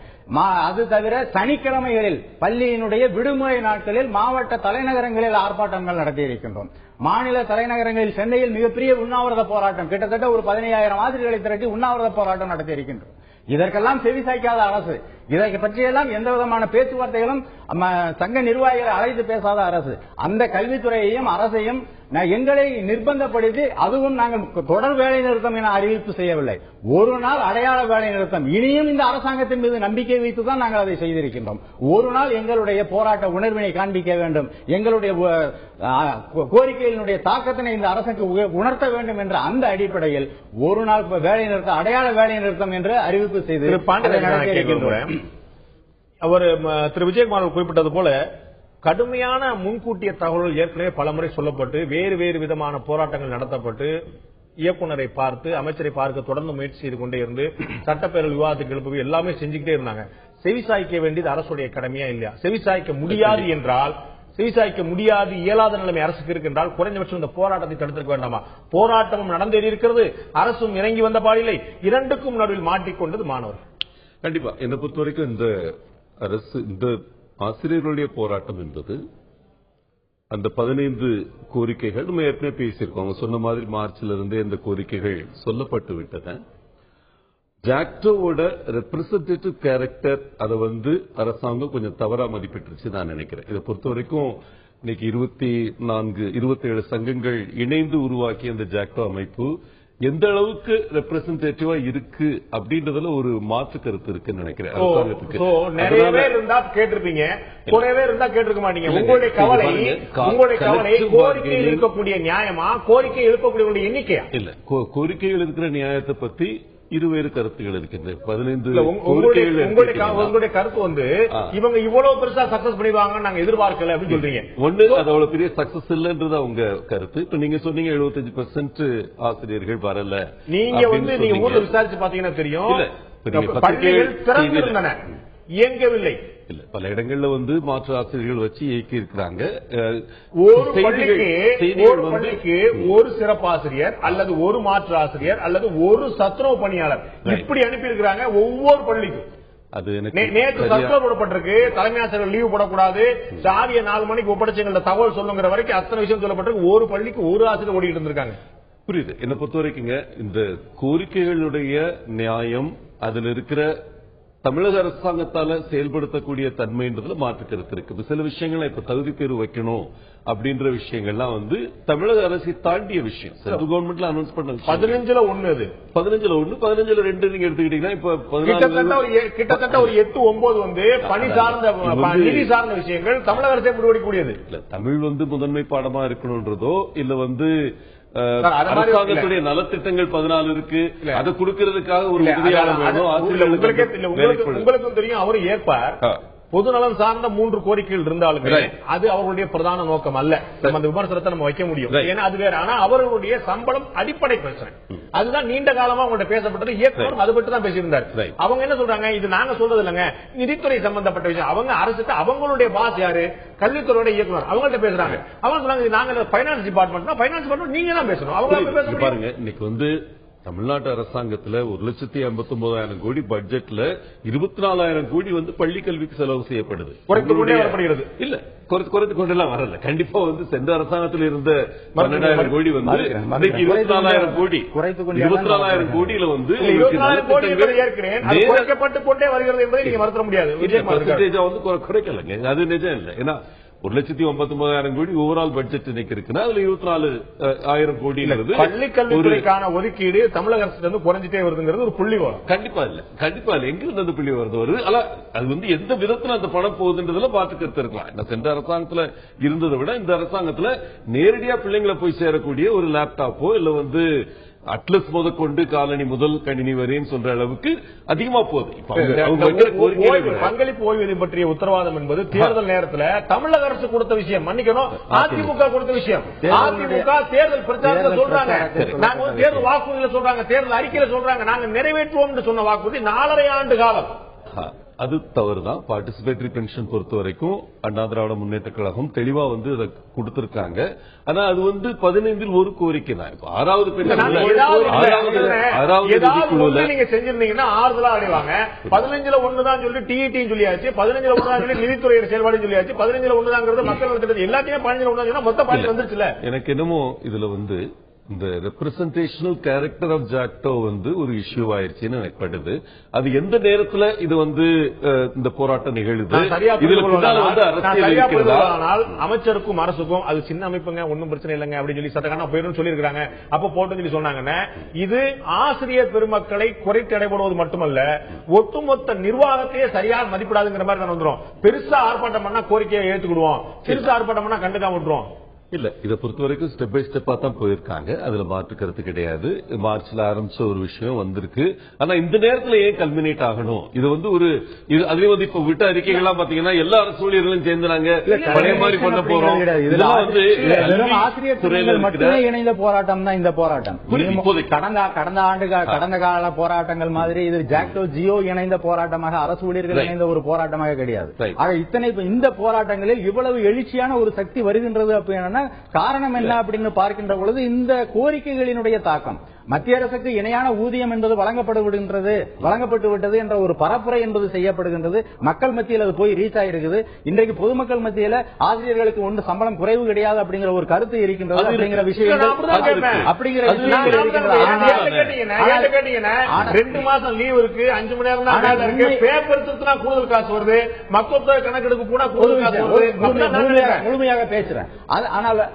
அது தவிர சனிக்கிழமைகளில் பள்ளியினுடைய விடுமுறை நாட்களில் மாவட்ட தலைநகரங்களில் ஆர்ப்பாட்டங்கள் நடத்தி இருக்கின்றோம். மாநில தலைநகரங்களில் சென்னையில் மிகப்பெரிய உண்ணாவிரத போராட்டம், கிட்டத்தட்ட ஒரு 15,000 ஆசிரியர்களை திரட்டி உண்ணாவிரத போராட்டம் நடத்தி இருக்கின்றோம். இதற்கெல்லாம் செவிசாய்க்காத அரசு, இதை பற்றியெல்லாம் எந்த விதமான பேச்சுவார்த்தைகளும் சங்க நிர்வாகிகளை அழைத்து பேசாத அரசு, அந்த கல்வித்துறையையும் அரசையும் எங்களை நிர்பந்தப்படுத்தி, அதுவும் நாங்கள் தொடர் வேலை நிறுத்தம் என அறிவிப்பு செய்யவில்லை, ஒரு நாள் அடையாள வேலை நிறுத்தம். இனியும் இந்த அரசாங்கத்தின் மீது நம்பிக்கை வைத்துதான் நாங்கள் அதை செய்திருக்கின்றோம். ஒரு நாள் எங்களுடைய போராட்ட உணர்வினை காண்பிக்க வேண்டும், எங்களுடைய கோரிக்கையினுடைய தாக்கத்தினை இந்த அரசுக்கு உணர்த்த வேண்டும் என்ற அந்த அடிப்படையில் ஒரு நாள் வேலை நிறுத்தம், அடையாள வேலை நிறுத்தம் என்று அறிவிப்பு செய்து அவர் திரு விஜயகுமார் குறிப்பிட்டது போல கடுமையான முன்கூட்டிய தகவல்கள் ஏற்கனவே பலமுறை சொல்லப்பட்டு வேறு வேறு விதமான போராட்டங்கள் நடத்தப்பட்டு இயக்குநரை பார்த்து அமைச்சரை பார்க்க தொடர்ந்து முயற்சி செய்து கொண்டே இருந்து சட்டப்பேரவை விவாதத்துக்கு எழுப்பி எல்லாமே செஞ்சுக்கிட்டே இருந்தாங்க. செவிசாய்க்க வேண்டியது அரசுடைய கடமையா இல்லையா? செவிசாய்க்க முடியாது என்றால், செவிசாய்க்க முடியாது இயலாத நிலைமை அரசுக்கு இருக்கின்றால் குறைந்தபட்சம் இந்த போராட்டத்தை தடுத்திருக்க வேண்டாமா? போராட்டமும் நடந்தேறி இருக்கிறது, அரசும் இறங்கி வந்த பாடில்லை, இரண்டுக்கும் நடுவில் மாட்டிக்கொண்டது மாணவர்கள். கண்டிப்பா என்னை பொறுத்த வரைக்கும் இந்த அரசு, இந்த ஆசிரியர்களுடைய போராட்டம் என்பது அந்த 15 கோரிக்கைகள் நம்ம ஏற்கனவே பேசியிருக்கோம். அவங்க சொன்ன மாதிரி மார்ச்ல இருந்தே இந்த கோரிக்கைகள் சொல்லப்பட்டு விட்டன. ஜாக்டோவோட ரெப்ரசன்டேட்டிவ் கேரக்டர் அதை அரசாங்கம் கொஞ்சம் தவறா மதிப்பிட்டுருச்சு நான் நினைக்கிறேன். இதை பொறுத்த வரைக்கும் இன்னைக்கு 27 சங்கங்கள் இணைந்து உருவாக்கிய இந்த ஜாக்டோ அமைப்பு எந்த அளவுக்கு ரெப்ரசன்டேட்டிவா இருக்கு அப்படின்றதுல ஒரு மாற்று கருத்து இருக்குன்னு நினைக்கிறேன் அரசாங்கத்துக்கு. நிறைய பேர் இருந்தா கேட்டிருப்பீங்க, குறைய பேர் இருந்தா கேட்டிருக்க மாட்டீங்க. உங்களுடைய கவலை கோரிக்கையில் இருக்கக்கூடிய நியாயமா, கோரிக்கை எழுப்பக்கூடிய எண்ணிக்கையா? இல்ல, கோரிக்கைகள் இருக்கிற நியாயத்தை பத்தி இருவேறு கருத்துகள் இருக்கின்றன. 15 உங்களுடைய கருத்து இவங்க இவ்வளவு பெருசா சக்சஸ் பண்ணிடுவாங்க நாங்க எதிர்பார்க்கல அப்படின்னு சொல்றீங்க. ஒண்ணு அது அவ்வளவு பெரிய சக்சஸ் இல்லன்றது அவங்க கருத்து. இப்ப நீங்க சொன்னீங்க 75% ஆசிரியர்கள் வரல. நீங்க நீங்க ஊர்ல விசாரிச்சு பாத்தீங்கன்னா தெரியும், பள்ளிகள் திறந்திருந்தன, இயங்கவில்லை. இல்ல, பல இடங்கள்ல வந்து மாற்று ஆசிரியர்கள் வச்சு இயக்கி இருக்கிறாங்க. ஒரு பள்ளிக்கு ஒரு சிறப்பாசிரியர் அல்லது ஒரு மாற்று ஆசிரியர் அல்லது ஒரு சத்துணவு பணியாளர் இப்படி அனுப்பி இருக்கிறாங்க ஒவ்வொரு பள்ளிக்கும். அது நேற்று சர்க்குலர் போடப்பட்டிருக்கு, தலைமை ஆசிரியர் லீவு போடக்கூடாது, சாதிய 4 மணிக்கு ஒப்படைச்சுங்கிற தகவல் சொல்லுங்கிற வரைக்கும் அத்தனை விஷயம் சொல்லப்பட்டிருக்கு. ஒரு பள்ளிக்கு ஒரு ஆசிரியர் ஓடிட்டு இருந்திருக்காங்க. புரியுது. என்னை பொறுத்த வரைக்குங்க இந்த கோரிக்கைகளுடைய நியாயம் அதுல இருக்கிற தமிழக அரசாங்கத்தால செயல்படுத்தக்கூடிய தன்மைன்றதுல மாற்று கருத்து இருக்கு. சில விஷயங்கள் இப்ப தகுதி தேர்வு வைக்கணும் அப்படின்ற விஷயங்கள்லாம் வந்து தமிழக அரசை தாண்டிய விஷயம். சென்ட்ரல் கவர்மெண்ட்ல அனௌன்ஸ் பண்ண 15ல் 1 அது 15ல் 1 15ல் 2 நீங்க எடுத்துக்கிட்டீங்கன்னா இப்ப கிட்டத்தட்ட ஒரு 8, 9 வந்து பணி சார்ந்த நிதி சார்ந்த விஷயங்கள் தமிழக அரசே முடிவெடுக்கக்கூடியது. இல்ல, தமிழ் வந்து முதன்மை பாடமா இருக்கணும்ன்றதோ இல்ல வந்து அரசாங்கத்துடைய நலத்திட்டங்கள் 14 இருக்கு, அதை கொடுக்கறதுக்காக ஒரு உதவியாளர் வேணும். உங்களுக்கும் தெரியும், அவரு ஏற்பார். பொதுநலன் சார்ந்த 3 கோரிக்கைகள் இருந்தாலும் அது அவர்களுடைய பிரதான நோக்கம் அல்ல. நம்ம அந்த விமர்சனத்தை நம்ம வைக்க முடியும், ஏன்னா அது வேற. ஆனா அவர்களுடைய சம்பளம் அடிப்படை பிரச்சனை. அதுதான் நீண்ட காலமா அவங்கள்ட்ட பேசப்பட்டது. இயக்குனர் அது பற்றி தான் பேசியிருந்தார். அவங்க என்ன சொல்றாங்க, இது நாங்க சொல்றது இல்லைங்க, நிதித்துறை சம்பந்தப்பட்ட விஷயம். அவங்க அரசுக்கு அவங்களுடைய பாஸ் யாரு, கல்வித்துறையோட இயக்குனர், அவங்கள்ட்ட பேசுறாங்க. அவங்க சொல்றாங்க நாங்க பைனான்ஸ் டிபார்ட்மெண்ட், பைனான்ஸ் டிபார்ட்மெண்ட் நீங்க தான் பேசணும். அவங்க பாருங்க, இன்னைக்கு வந்து தமிழ்நாட்டு அரசாங்கத்துல 1,59,000 கோடி பட்ஜெட்ல 24,000 கோடி வந்து பள்ளி கல்விக்கு செலவு செய்யப்படுது. இல்ல, குறைத்து கொண்டெல்லாம் வரல. கண்டிப்பா வந்து சென்ற அரசாங்கத்தில் இருந்த 12,000 கோடி வந்து 24,000 கோடி 24,000 கோடியில வந்து குறைக்கப்பட்டு கொண்டே வருகிறது என்பதை நீங்க மறுத்த முடியாது. குறைக்கலங்க, அது நிஜம் இல்லை. ஏன்னா 1,59,000 கோடி ஓவரால் பட்ஜெட் இன்னைக்கு இருக்குன்னா அதுல 24,000 கோடி பள்ளிக்கல்வித்துறைக்கான ஒதுக்கீடு தமிழக அரசு வந்து குறைஞ்சிட்டே வருதுங்கிறது ஒரு புள்ளி வரும். கண்டிப்பா இல்ல எங்க இருந்து அந்த புள்ளி வருது. ஆனா அது வந்து எந்த விதத்துல அந்த பணம் போகுதுன்றதுல மாற்று கருத்து இருக்கலாம். சென்ற அரசாங்கத்துல இருந்ததை விட இந்த அரசாங்கத்துல நேரடியா பிள்ளைங்களை போய் சேரக்கூடிய ஒரு லேப்டாப்போ இல்ல வந்து அட்லஸ் முதற்கொண்டு காலனி முதல் கணினி வரையும் சொல்ற அளவுக்கு அதிகமா போகுது. பங்களிப்பு ஓய்வூதியம் பற்றிய உத்தரவாதம் என்பது தேர்தல் நேரத்தில் தமிழக அரசு கொடுத்த விஷயம். மன்னிக்கணும், அதிமுக கொடுத்த விஷயம். அதிமுக தேர்தல் பிரச்சாரத்தில் சொல்றாங்க, நாங்க தேர்தல் வாக்குறுதியில சொல்றாங்க, தேர்தல் அறிக்கையில சொல்றாங்க, நாங்க நிறைவேற்றுவோம் சொன்ன வாக்குறுதி 4.5 ஆண்டு காலம். அது தவறுதான். பார்ட்டிசிபேட்டரி பென்ஷன் பொறுத்த வரைக்கும் அண்ணா திராவிட முன்னேற்ற கழகம் தெளிவா வந்து அதை கொடுத்திருக்காங்க. ஆனா அது வந்து 15ல் 1 கோரிக்கை தான். இப்ப 6வது நீங்க செஞ்சிருந்தீங்கன்னா ஆறுதலா அடைவாங்க. 15ல் 1 தான் சொல்லி டிஇடி சொல்லியாச்சு, 15ல் 1 தான் சொல்லி நிதித்துறை செயல்பாடு சொல்லியாச்சு, 15ல் 1 தாங்கிறது மக்கள் நடத்துறது எல்லாத்தையும் 15ல் 1 தான் மொத்த பாயிண்ட் வந்துருச்சுல. எனக்கு என்னமோ இதுல வந்து இந்த ரெப்ரசன்டேஷனல் கேரக்டர் ஆஃப் ஜாக்டோ வந்து ஒரு இஷ்யூ ஆயிருச்சுன்னு எனக்கு படுது. அது எந்த நேரத்துல இது வந்து இந்த போராட்டம் நிகழுது, அமைச்சருக்கும் அரசுக்கும் அது சின்ன அமைப்புங்க, ஒன்னும் பிரச்சனை இல்லைங்க அப்படின்னு சொல்லி சட்டக்கான போயிடும் சொல்லியிருக்காங்க. அப்ப போட்டு சொல்லி சொன்னாங்கன்னா இது ஆசிரியர் பெருமக்களை குறைத்து அடைபடுவது மட்டுமல்ல, ஒட்டுமொத்த நிர்வாகத்தையே சரியாக மதிப்பிடாதுங்கிற மாதிரி தான் வந்துடும். பெருசா ஆர்ப்பாட்டம் பண்ணா கோரிக்கையை ஏற்றுக்கிடுவோம், பெருசா ஆர்ப்பாட்டம் பண்ணா கண்டுக்காம விட்டுருவோம். இல்ல, இதை பொறுத்த வரைக்கும் ஸ்டெப் பை ஸ்டெப்பா தான் போயிருக்காங்க. அதுல மாற்று கருத்து கிடையாது. மார்ச்ல ஆரம்பிச்ச ஒரு விஷயம் வந்திருக்கு. ஆனா இந்த நேரத்துல ஏன் கல்மினேட் ஆகணும்? இது வந்து ஒரு அதுலயே வந்து இப்ப விட்ட அறிக்கைகள்லாம் பாத்தீங்கன்னா எல்லா அரசு ஊழியர்களும் சேர்ந்துறாங்க, பழைய மாதிரி பண்ண போறோம். இதெல்லாம் வந்து ஆசிரியர் துறையில் மட்டுமே இணைந்த போராட்டம் தான் இந்த போராட்டம். கடந்த கால போராட்டங்கள் மாதிரி இது ஜாக்டோ ஜியோ இணைந்த போராட்டமாக, அரசு ஊழியர்கள் இணைந்த ஒரு போராட்டமாக கிடையாது. இத்தனை இந்த போராட்டங்களில் இவ்வளவு எழுச்சியான ஒரு சக்தி வருகின்றது அப்படின்னா காரணம் என்ன அப்படின்னு பார்க்கின்ற பொழுது இந்த கோரிக்கைகளினுடைய தாக்கம். மத்திய அரசுக்கு இணையான ஊதியம் என்பது வழங்கப்பட்டு விட்டது என்ற ஒரு பரப்புரை என்பது செய்யப்படுகின்றது. மக்கள் மத்தியில் அது போய் ரீச் ஆயிருக்குது. இன்றைக்கு பொதுமக்கள் மத்தியில் ஆசிரியர்களுக்கு ஒன்று சம்பளம் குறைவு கிடையாது அப்படிங்கிற ஒரு கருத்து இருக்கின்றது. அப்படிங்கிற விஷயங்கள் 2 மாசம் லீவ் இருக்கு, 5 மணி நேரம் தான் இருக்கு, பேப்பர் திருத்தினா கூடுதல் காசு வருது, மக்கள் தொகை கணக்கெடுப்பு கூட கூடுதல் காசு வருது. முழுமையாக பேசுறேன்.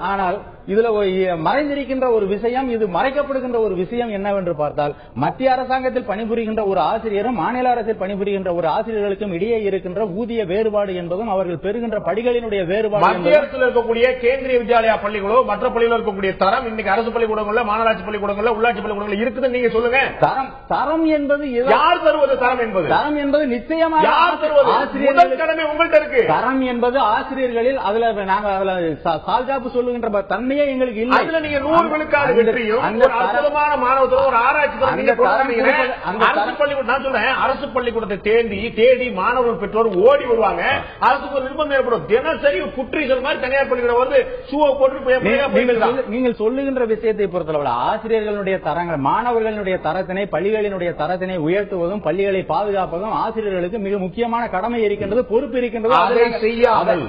ஆனால் இதுல மறைந்திருக்கின்ற ஒரு விஷயம், இது மறைக்கப்படுகின்ற ஒரு விஷயம் என்னவென்று பார்த்தால், மத்திய அரசாங்கத்தில் பணிபுரிகின்ற ஒரு ஆசிரியரும் மாநில அரசில் பணிபுரிகின்ற ஒரு ஆசிரியர்களுக்கும் இடையே இருக்கின்ற ஊதிய வேறுபாடு என்பதும் அவர்கள் பெறுகின்ற படிகளினுடைய வேறுபாடு. மத்திய அரசில் இருக்கக்கூடிய கேந்திரிய வித்யாலயா பள்ளிகளோ மற்ற பள்ளிகளோ இருக்கக்கூடிய தரம் இன்னைக்கு அரசு பள்ளிக்கூடங்கள்ல, மாநகராட்சி பள்ளிக்கூடங்கள்ல, உள்ளாட்சி பள்ளிக்கூடங்கள் இருக்குதுன்னு நீங்க சொல்லுங்க. தரம் என்பது யார் தருவது? தரம் என்பது நிச்சயமாக யார் தருவது? ஆசிரியர்கள் உங்கள்கிட்ட இருக்கு. தரம் என்பது ஆசிரியர்களில் அதுல நாங்க சால்ஜாப்பு சொல்லுகின்ற தன்மை உரிமையே எங்களுக்கு இல்லை. அதுல நீங்க 100 விழுக்காடு வெற்றியும் ஒரு அற்புதமான மாணவர்கள் ஒரு ஆராய்ச்சி அரசு பள்ளிக்கூடம் நான் சொல்றேன், அரசு பள்ளிக்கூடத்தை தேடி மாணவர்கள் பெற்றோர் ஓடி வருவாங்க. அரசுக்கு ஒரு நிர்பந்தம் ஏற்படும். தினசரி குற்றீசல் மாதிரி தனியார் பள்ளிக்கூடம் வந்து ஷூவை போட்டு நீங்கள் சொல்லுகின்ற விஷயத்தை பொறுத்தளவு ஆசிரியர்களுடைய தரங்கள், மாணவர்களுடைய தரத்தினை, பள்ளிகளினுடைய தரத்தினை உயர்த்துவதும் பள்ளிகளை பாதுகாப்பதும் ஆசிரியர்களுக்கு மிக முக்கியமான கடமை இருக்கின்றது, பொறுப்பு இருக்கின்றது. அதை செய்யாமல்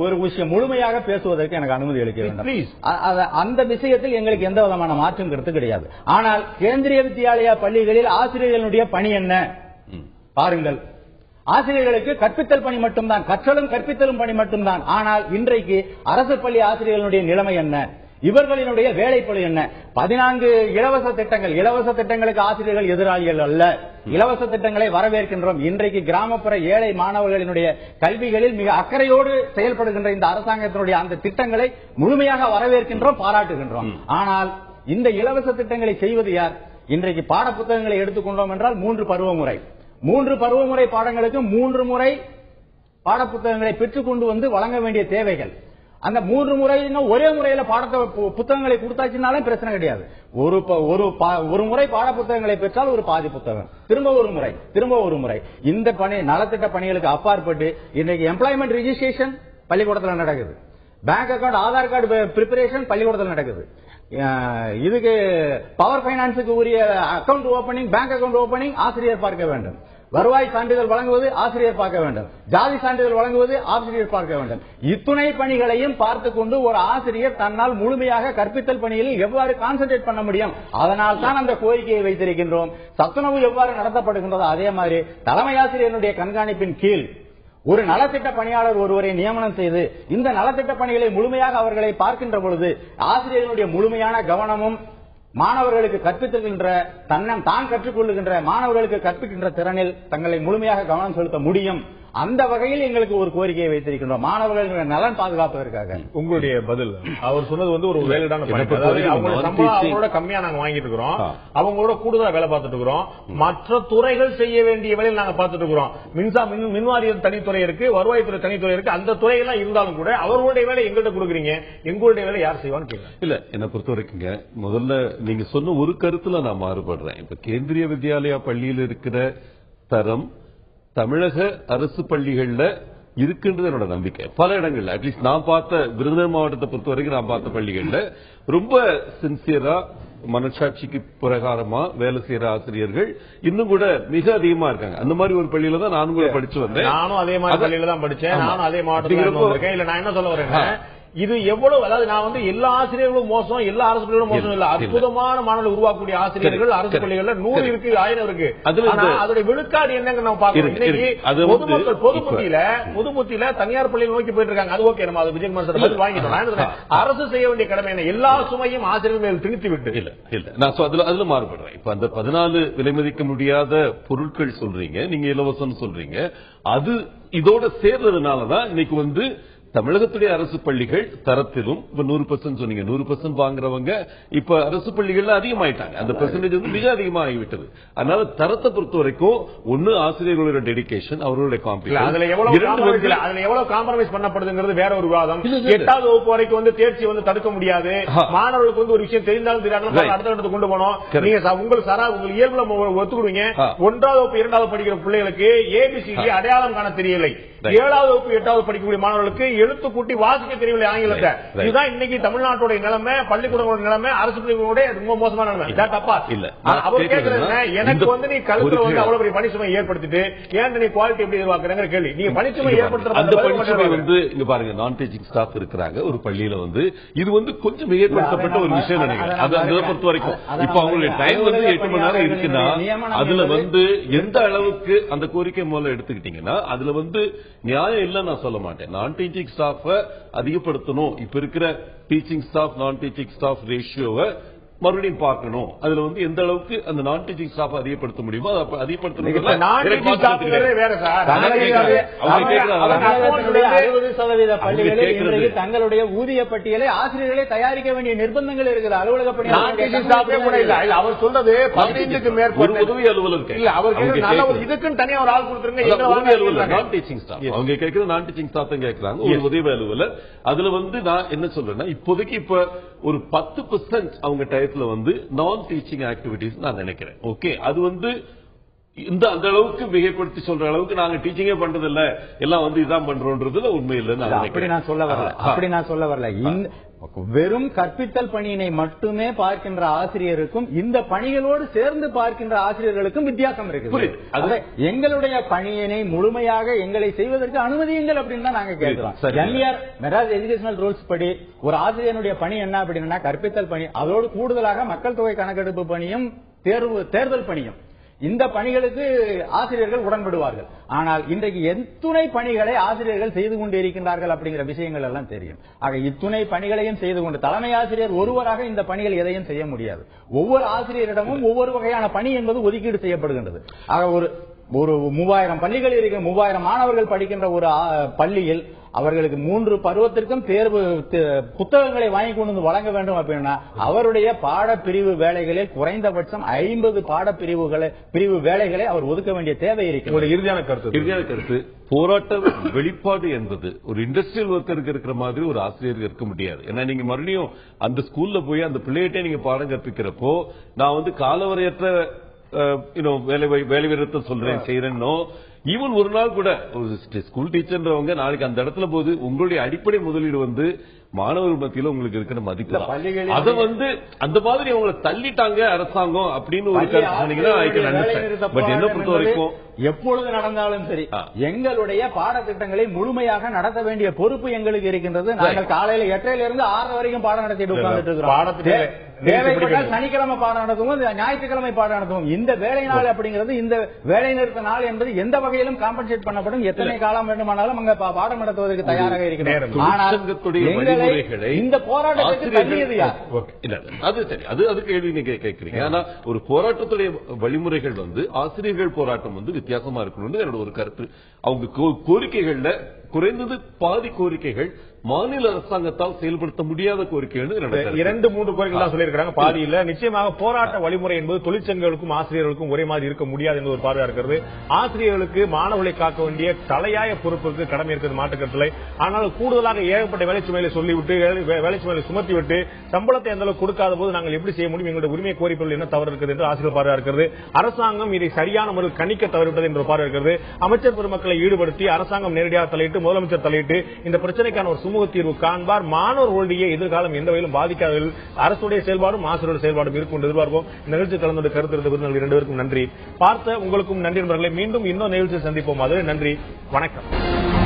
ஒரு விஷயம் முழுமையாக பேசுவதற்கு எனக்கு அனுமதி அளிக்க வேண்டும். அந்த விஷயத்தில் எங்களுக்கு எந்த விதமான மாற்றம் கருத்து கிடையாது. ஆனால் கேந்திரிய வித்யாலயா பள்ளிகளில் ஆசிரியர்களுடைய பணி என்ன பாருங்கள். ஆசிரியர்களுக்கு கற்பித்தல் பணி மட்டும்தான், கற்றலும் கற்பித்தலும் பணி மட்டும்தான். ஆனால் இன்றைக்கு அரசு பள்ளி ஆசிரியர்களுடைய நிலைமை என்ன, இவர்களினுடைய வேலைப்பளு என்ன? 14 இலவச திட்டங்கள், இலவச திட்டங்களுக்கு ஆசிரியர்கள் எதிராளிகள் அல்ல, இலவச திட்டங்களை வரவேற்கின்றோம். இன்றைக்கு கிராமப்புற ஏழை மாணவர்களினுடைய கல்விகளில் மிக அக்கறையோடு செயல்படுகின்ற இந்த அரசாங்கத்தினுடைய அந்த திட்டங்களை முழுமையாக வரவேற்கின்றோம், பாராட்டுகின்றோம். ஆனால் இந்த இலவச திட்டங்களை செய்வது யார்? இன்றைக்கு பாட புத்தகங்களை எடுத்துக்கொண்டோம் என்றால் 3 பருவமுறை, 3 பருவமுறை பாடங்களுக்கு 3 முறை பாட புத்தகங்களை பெற்றுக் கொண்டு வந்து வழங்க வேண்டிய தேவைகள். அந்த 3 முறை ஒரே முறையில பாடத்தை புத்தகங்களை கொடுத்தாச்சுனாலும் பிரச்சனை கிடையாது. ஒரு முறை பாட புத்தகங்களை பெற்றால் ஒரு பாதி புத்தகம், திரும்ப ஒரு முறை. இந்த பணி நலத்திட்ட பணிகளுக்கு அப்பாற்பட்டு இன்றைக்கு எம்ப்ளாய்மெண்ட் ரிஜிஸ்ட்ரேஷன் பள்ளிக்கூடத்தில் நடக்குது, bank account Aadhaar card preparation பள்ளிக்கூடத்தில் நடக்குது. இதுக்கு பவர் பைனான்ஸுக்கு உரிய account opening, bank account opening ஆசிரியர் பார்க்க வேண்டும். வருவாய் சான்றிதழ் வழங்குவது ஆசிரியர் பார்க்க வேண்டும். ஜாதி சான்றிதழ் வழங்குவது ஆசிரியர் பார்க்க வேண்டும். இத்துணை பணிகளையும் பார்த்துக் கொண்டு ஒரு ஆசிரியர் தன்னால் முழுமையாக கற்பித்தல் பணியில் எவ்வாறு கான்சென்ட்ரேட் பண்ண முடியும்? அதனால் தான் அந்த கோரிக்கையை வைத்திருக்கின்றோம். சத்துணவு எவ்வாறு நடத்தப்படுகின்றதோ அதே மாதிரி தலைமை ஆசிரியருடைய கண்காணிப்பின் கீழ் ஒரு நலத்திட்ட பணியாளர் ஒருவரை நியமனம் செய்து இந்த நலத்திட்ட பணிகளை முழுமையாக அவர்களை பார்க்கின்ற பொழுது ஆசிரியர்களுடைய முழுமையான கவனமும் மாணவர்களுக்கு கற்பித்துகின்ற தான் கற்றுக்கொள்ளுகின்ற மாணவர்களுக்கு கற்பிக்கின்ற திறனில் தங்களை முழுமையாக கவனம் செலுத்த முடியும். அந்த வகையில் எங்களுக்கு ஒரு கோரிக்கையை வைத்திருக்கின்றோம், மாணவர்களுடைய நலன் பாதுகாப்பதற்காக. உங்களுடைய பதில், அவர் சொன்னது ஒரு வேலிடான அவங்களோட கம்மியா நாங்க வாங்கிட்டு இருக்கிறோம், அவங்களோட கூடுதலா வேலை பார்த்துட்டு இருக்கிறோம், மற்ற துறைகள் செய்ய வேண்டிய வேலையில் நாங்க பார்த்துட்டு இருக்கிறோம். மின்வாரிய தனித்துறை இருக்கு, வருவாய்த்துறை தனித்துறை இருக்கு, அந்த துறையெல்லாம் இருந்தாலும் கூட அவர்களுடைய வேலை எங்கள்கிட்ட கொடுக்குறீங்க, எங்களுடைய வேலை யார் செய்வான்னு கேட்க இல்ல. என்ன பொறுத்த வரைக்குங்க, முதல்ல நீங்க சொன்ன ஒரு கருத்துல நான் மாறுபடுறேன். இப்ப கேந்திரிய வித்யாலயா பள்ளியில் இருக்கிற தரம் தமிழக அரசு பள்ளிகள்ல இருக்குன்றது என்னோட நம்பிக்கை. பல இடங்கள்ல அட்லீஸ்ட் நான் பார்த்த விருதுநகர் மாவட்டத்தை பொறுத்த வரைக்கும் நான் பார்த்த பள்ளிகள்ல ரொம்ப சின்சியரா மனசாட்சிக்கு பிரகாரமா வேலை செய்யற ஆசிரியர்கள் இன்னும் கூட மிக அதிகமா இருக்காங்க. அந்த மாதிரி ஒரு பள்ளியில தான் நானும் கூட படிச்சு வந்தேன். நானும் அதே மாதிரி பள்ளியில தான் படிச்சேன். நானும் அதே மாவட்டத்தில். இல்ல நான் என்ன சொல்ல வரேன், இது எவ்வளவு, அதாவது நான் எல்லா ஆசிரியர்களும் மோசம், எல்லா அரசு பள்ளிகளும் மோசம் இல்ல, அற்புதமான மாணவர்கள் உருவாக்கக்கூடிய ஆசிரியர்கள் அரசு பள்ளிகள்ல 100 இருக்கு, 1000 இருக்கு. அதோட விழுக்காடு என்னங்க நம்ம பாக்கிறோம். இன்னைக்கு பொதுமத்தியில தனியார் பள்ளிகள் நோக்கி போயிட்டு இருக்காங்க. அது ஓகே, நம்ம விஜயகுமார் சார் வாங்கிட்டோம். அரசு செய்ய வேண்டிய கடமை என்ன? எல்லா சுமையும் ஆசிரியர்கள் மேல் திணித்து விட்டு. இல்ல நான் அதுல மாறுபடுறேன். இப்ப அந்த 14 விலை மதிக்க முடியாத பொருட்கள் சொல்றீங்க, நீங்க இலவசம் சொல்றீங்க, அது இதோட சேர்றதுனாலதான் இன்னைக்கு தமிழகத்துடைய அரசு பள்ளிகள் தரத்திலும் இப்ப 100% சொன்னீங்க, 100% வாங்குறவங்க இப்ப அரசு பள்ளிகள்ல அதிகமாயிட்டாங்க. அந்த பெர்சன்டேஜ் மிக அதிகமாகிவிட்டது. அதனால தரத்தை பொறுத்த வரைக்கும் ஒன்னு ஆசிரியர்களுடைய டெடிகேஷன், அவர்களுடைய காம்படிஷன், அதுல எவ்வளவு காம்ப்ரமைஸ் பண்ணப்படுதுங்கிறது வேற ஒரு விவாதம். 8வது வகுப்பு வரைக்கும் தேர்ச்சி தடுக்க முடியாது. மாணவர்களுக்கு ஒரு விஷயம் தெரிந்தாலும் தெரியாத அடுத்த இடத்துக்கு கொண்டு போனோம். நீங்க உங்கள் இயல்புல ஒத்துக்குவீங்க. 1வது வகுப்பு 2வது படிக்கிற பிள்ளைகளுக்கு ஏபிசிடி அடையாளம் காண தெரியலை. 7வது வகுப்பு 8வது படிக்கக்கூடிய மாணவர்களுக்கு எழுத்து கூட்டி வாசிக்க தெரியவில்லை ஆங்கிலத்தை. இதுதான் இன்னைக்கு தமிழ்நாட்டுடைய நிலைமை, பள்ளிக்கூடங்களோட நிலைமை, அரசு பள்ளிக்கூட ரொம்ப மோசமான நிலைமை. தப்பா இல்ல. அவர் கேட்கறது எனக்கு நீ கல்வியில அவ்வளவு பெரிய பணிச்சுமை ஏற்படுத்திட்டு ஏன் நீ குவாலிட்டி எப்படி எதிர்பார்க்கறங்கிற கேள்வி. நீங்க பணிச்சுமை ஏற்படுத்துற அந்த பணிச்சுமை இங்க பாருங்க, நான் டீச்சிங் ஸ்டாஃப் இருக்கிறாங்க ஒரு பள்ளியில இது கொஞ்சம் ஏற்படுத்தப்பட்ட ஒரு விஷயம் நினைக்கிறேன். அது அதை பொறுத்த வரைக்கும் இப்ப அவங்களுடைய டைம் 8 மணி நேரம் இருக்குன்னா அதுல எந்த அளவுக்கு அந்த கோரிக்கை முதல்ல எடுத்துக்கிட்டீங்கன்னா அதுல நியாயம் இல்ல நான் சொல்ல மாட்டேன். நான் டீச்சிங் ஸ்டாஃப் அதிகப்படுத்தணும். இப்ப இருக்கிற டீச்சிங் ஸ்டாஃப் நான் டீச்சிங் ஸ்டாஃப் ரேஷியோவை மறுபடியும் பார்க்கணும். அதுல வந்து எந்த அளவுக்கு அந்த நான் டீச்சிங் ஸ்டாஃப் அதிகப்படுத்த முடியுமோ அதை அதிகப்படுத்தணும். 60% பள்ளிகளில் இன்றைக்கு தங்களுடைய ஊதிய பட்டியலை ஆசிரியர்களை தயாரிக்க வேண்டிய நிர்பந்தங்கள் இருக்குது. அலுவலக பணியாளர் அவர் சொல்றது 15க்கு மேற்பட்ட உதவி அலுவலர் இல்ல, அவர் இதுக்குன்னு தனியா ஒரு ஆள் கொடுத்துருங்க. நான் டீச்சிங் ஸ்டாஃப் அவங்க கேட்கறது நான் டீச்சிங் ஸ்டாஃப் தான் கேட்கறாங்க, ஒரு உதவி அலுவலர். அதுல வந்து நான் என்ன சொல்றேன்னா, இப்போதைக்கு இப்ப ஒரு 10% அவங்க டயத்துல வந்து நான் டீச்சிங் ஆக்டிவிட்டிஸ் நான் நினைக்கிறேன். ஓகே, அது வந்து இந்த அந்த அளவுக்கு மிகைப்படுத்தி சொல்ற அளவுக்கு நாங்க டீச்சிங்கே பண்றது இல்ல, எல்லாம் வந்து இதான் பண்றோம்ன்றதுல உண்மை இல்லைன்னு அப்படி நான் சொல்ல வரல. வெறும் கற்பித்தல் பணியினை மட்டுமே பார்க்கின்ற ஆசிரியருக்கும் இந்த பணிகளோடு சேர்ந்து பார்க்கின்ற ஆசிரியர்களுக்கும் வித்தியாசம் இருக்கு. எங்களுடைய பணியினை முழுமையாக எங்களை செய்வதற்கு அனுமதியுங்கள் அப்படின்னு தான் நாங்க கேட்கிறோம். மெட்ராஸ் எஜுகேஷனல் ரூல்ஸ் படி ஒரு ஆசிரியனுடைய பணி என்ன அப்படின்னா கற்பித்தல் பணி, அதோடு கூடுதலாக மக்கள் தொகை கணக்கெடுப்பு பணியும் தேர்தல் பணியும், இந்த பணிகளுக்கு ஆசிரியர்கள் உடன்படுவார்கள். ஆனால் இன்றைக்கு எத்துணை பணிகளை ஆசிரியர்கள் செய்து கொண்டு இருக்கின்றார்கள் அப்படிங்கிற விஷயங்கள் எல்லாம் தெரியும். ஆக இத்துணை பணிகளையும் செய்து கொண்டு தலைமை ஆசிரியர் ஒருவராக இந்த பணிகள் எதையும் செய்ய முடியாது. ஒவ்வொரு ஆசிரியரிடமும் ஒவ்வொரு வகையான பணி என்பது ஒதுக்கீடு செய்யப்படுகின்றது. ஆக ஒரு 3000 பள்ளிகள் இருக்கு, 3000 மாணவர்கள் படிக்கின்ற ஒரு பள்ளியில் அவர்களுக்கு 3 பருவத்திற்கும் தேர்வு புத்தகங்களை வாங்கி கொண்டு வந்து வழங்க வேண்டும் அப்படின்னா அவருடைய பாடப்பிரிவு வேலைகளில் குறைந்தபட்சம் 50 பிரிவு வேலைகளை அவர் ஒதுக்க வேண்டிய தேவை இருக்கு. இறுதியான கருத்து, போராட்ட வெளிப்பாடு என்பது ஒரு இண்டஸ்ட்ரியல் ஒர்க்கருக்கு இருக்கிற மாதிரி ஒரு ஆசிரியருக்கு இருக்க முடியாது. ஏன்னா நீங்க மறுபடியும் அந்த ஸ்கூல்ல போய் அந்த பிள்ளைகிட்டே நீங்க பாடம் கற்பிக்கிறப்போ நான் வந்து காலவரையற்ற வேலை விருத்தம் சொல்றேன் செய்யறேன்னோ, ஈவன் ஒரு நாள் கூட ஸ்கூல் டீச்சர்ன்றவங்க நாளைக்கு அந்த இடத்துல போது உங்களுடைய அடிப்படை முதலீடு வந்து மாணவர்கள் மத்தியில உங்களுக்கு இருக்கிற மதிப்பு, அதை வந்து அந்த மாதிரி அவங்களை தள்ளிட்டாங்க அரசாங்கம் அப்படின்னு ஒரு கருத்து. பட் என்ன பொறுத்த வரைக்கும் எப்பொழுது நடந்தாலும் சரி எங்களுடைய பாடத்திட்டங்களை முழுமையாக நடத்த வேண்டிய பொறுப்பு எங்களுக்கு இருக்கின்றது. நாங்கள் காலையில 8 இருந்து 6 வரைக்கும் பாடம் நடத்திட்டு உட்கார்ந்துட்டு இருக்கிறோம். தேவைப்பட்டால் சனிக்கிழமை பாடம் நடத்துவோம், ஞாயிற்றுக்கிழமை பாடம் நடத்துவோம். இந்த வேலை நாள் அப்படிங்கிறது, இந்த வேலை நிறுத்த நாள் என்பது எந்த வகையிலும் காம்பன்சேட் பண்ணப்படும். எத்தனை காலம் வேண்டுமானாலும் அங்க பாடம் நடத்துவதற்கு தயாராக இருக்கிறோம். ஆனால் இந்த போராட்டத்துக்கு அது சரி, அது கேள்வி நீங்க கேட்கிறீங்க. ஆனா ஒரு போராட்டத்துடைய வழிமுறைகள் வந்து ஆசிரியர்கள் போராட்டம் வந்து வித்தியாசமா இருக்கணும்னு என்னோட ஒரு கருத்து. அவங்க கோரிக்கைகள்ல குறைந்தது பாதி கோரிக்கைகள் மாநில அரசாங்கத்தால் செயல்படுத்த முடியாத கோரிக்கைகள் 2-3 கோரிக்கைகள் தான் சொல்லியிருக்காங்க. பாதி இல்ல. நிச்சயமாக போராட்ட வழிமுறை என்பது தொழிற்சங்கங்களுக்கும் ஆசிரியர்களுக்கும் ஒரே மாதிரி இருக்க முடியாது என்று ஒரு பார்வையா இருக்கிறது. ஆசிரியர்களுக்கு மாணவர்களை காக்க வேண்டிய தலையாய பொறுப்புக்கு கடமை இருக்கிறது மாற்றுக்கருத்துல. ஆனால் கூடுதலாக ஏகப்பட்ட வேலைச்சுமையை சொல்லிவிட்டு வேலைச்சுமையை சுமத்தி விட்டு சம்பளத்தை அந்த அளவுக்கு கொடுக்காத போது நாங்கள் எப்படி செய்ய முடியும்? எங்களுடைய உரிமை கோரிக்கைகள் என்ன தவறு இருக்கிறது என்று ஆசிரியர் பார்வையா இருக்கிறது. அரசாங்கம் இதை சரியான முறையில் கணிக்க தவறிவிட்டது என்ற பார்வை இருக்கிறது. அமைச்சர் பெருமக்களை ஈடுபடுத்தி அரசாங்கம் நேரடியாக தலையிட்டு முதலமைச்சர் தலையிட்டு இந்த பிரச்சனைக்கான ஒரு சுமூக தீர்வு காண்பார். மாணவர்களுடைய எதிர்காலம் எந்த வகையிலும் பாதிக்காத அரசுடைய செயல்பாடும் ஆசிரியருடைய செயல்பாடும் இருக்கும் என்று எதிர்பார்ப்போம். நிகழ்ச்சி கலந்து கருத்து 2 பேருக்கும் நன்றி. பார்த்த உங்களுக்கும் நன்றி நண்பர்களை. மீண்டும் இன்னொரு நிகழ்ச்சியை சந்திப்போம். அதுவரை நன்றி, வணக்கம்.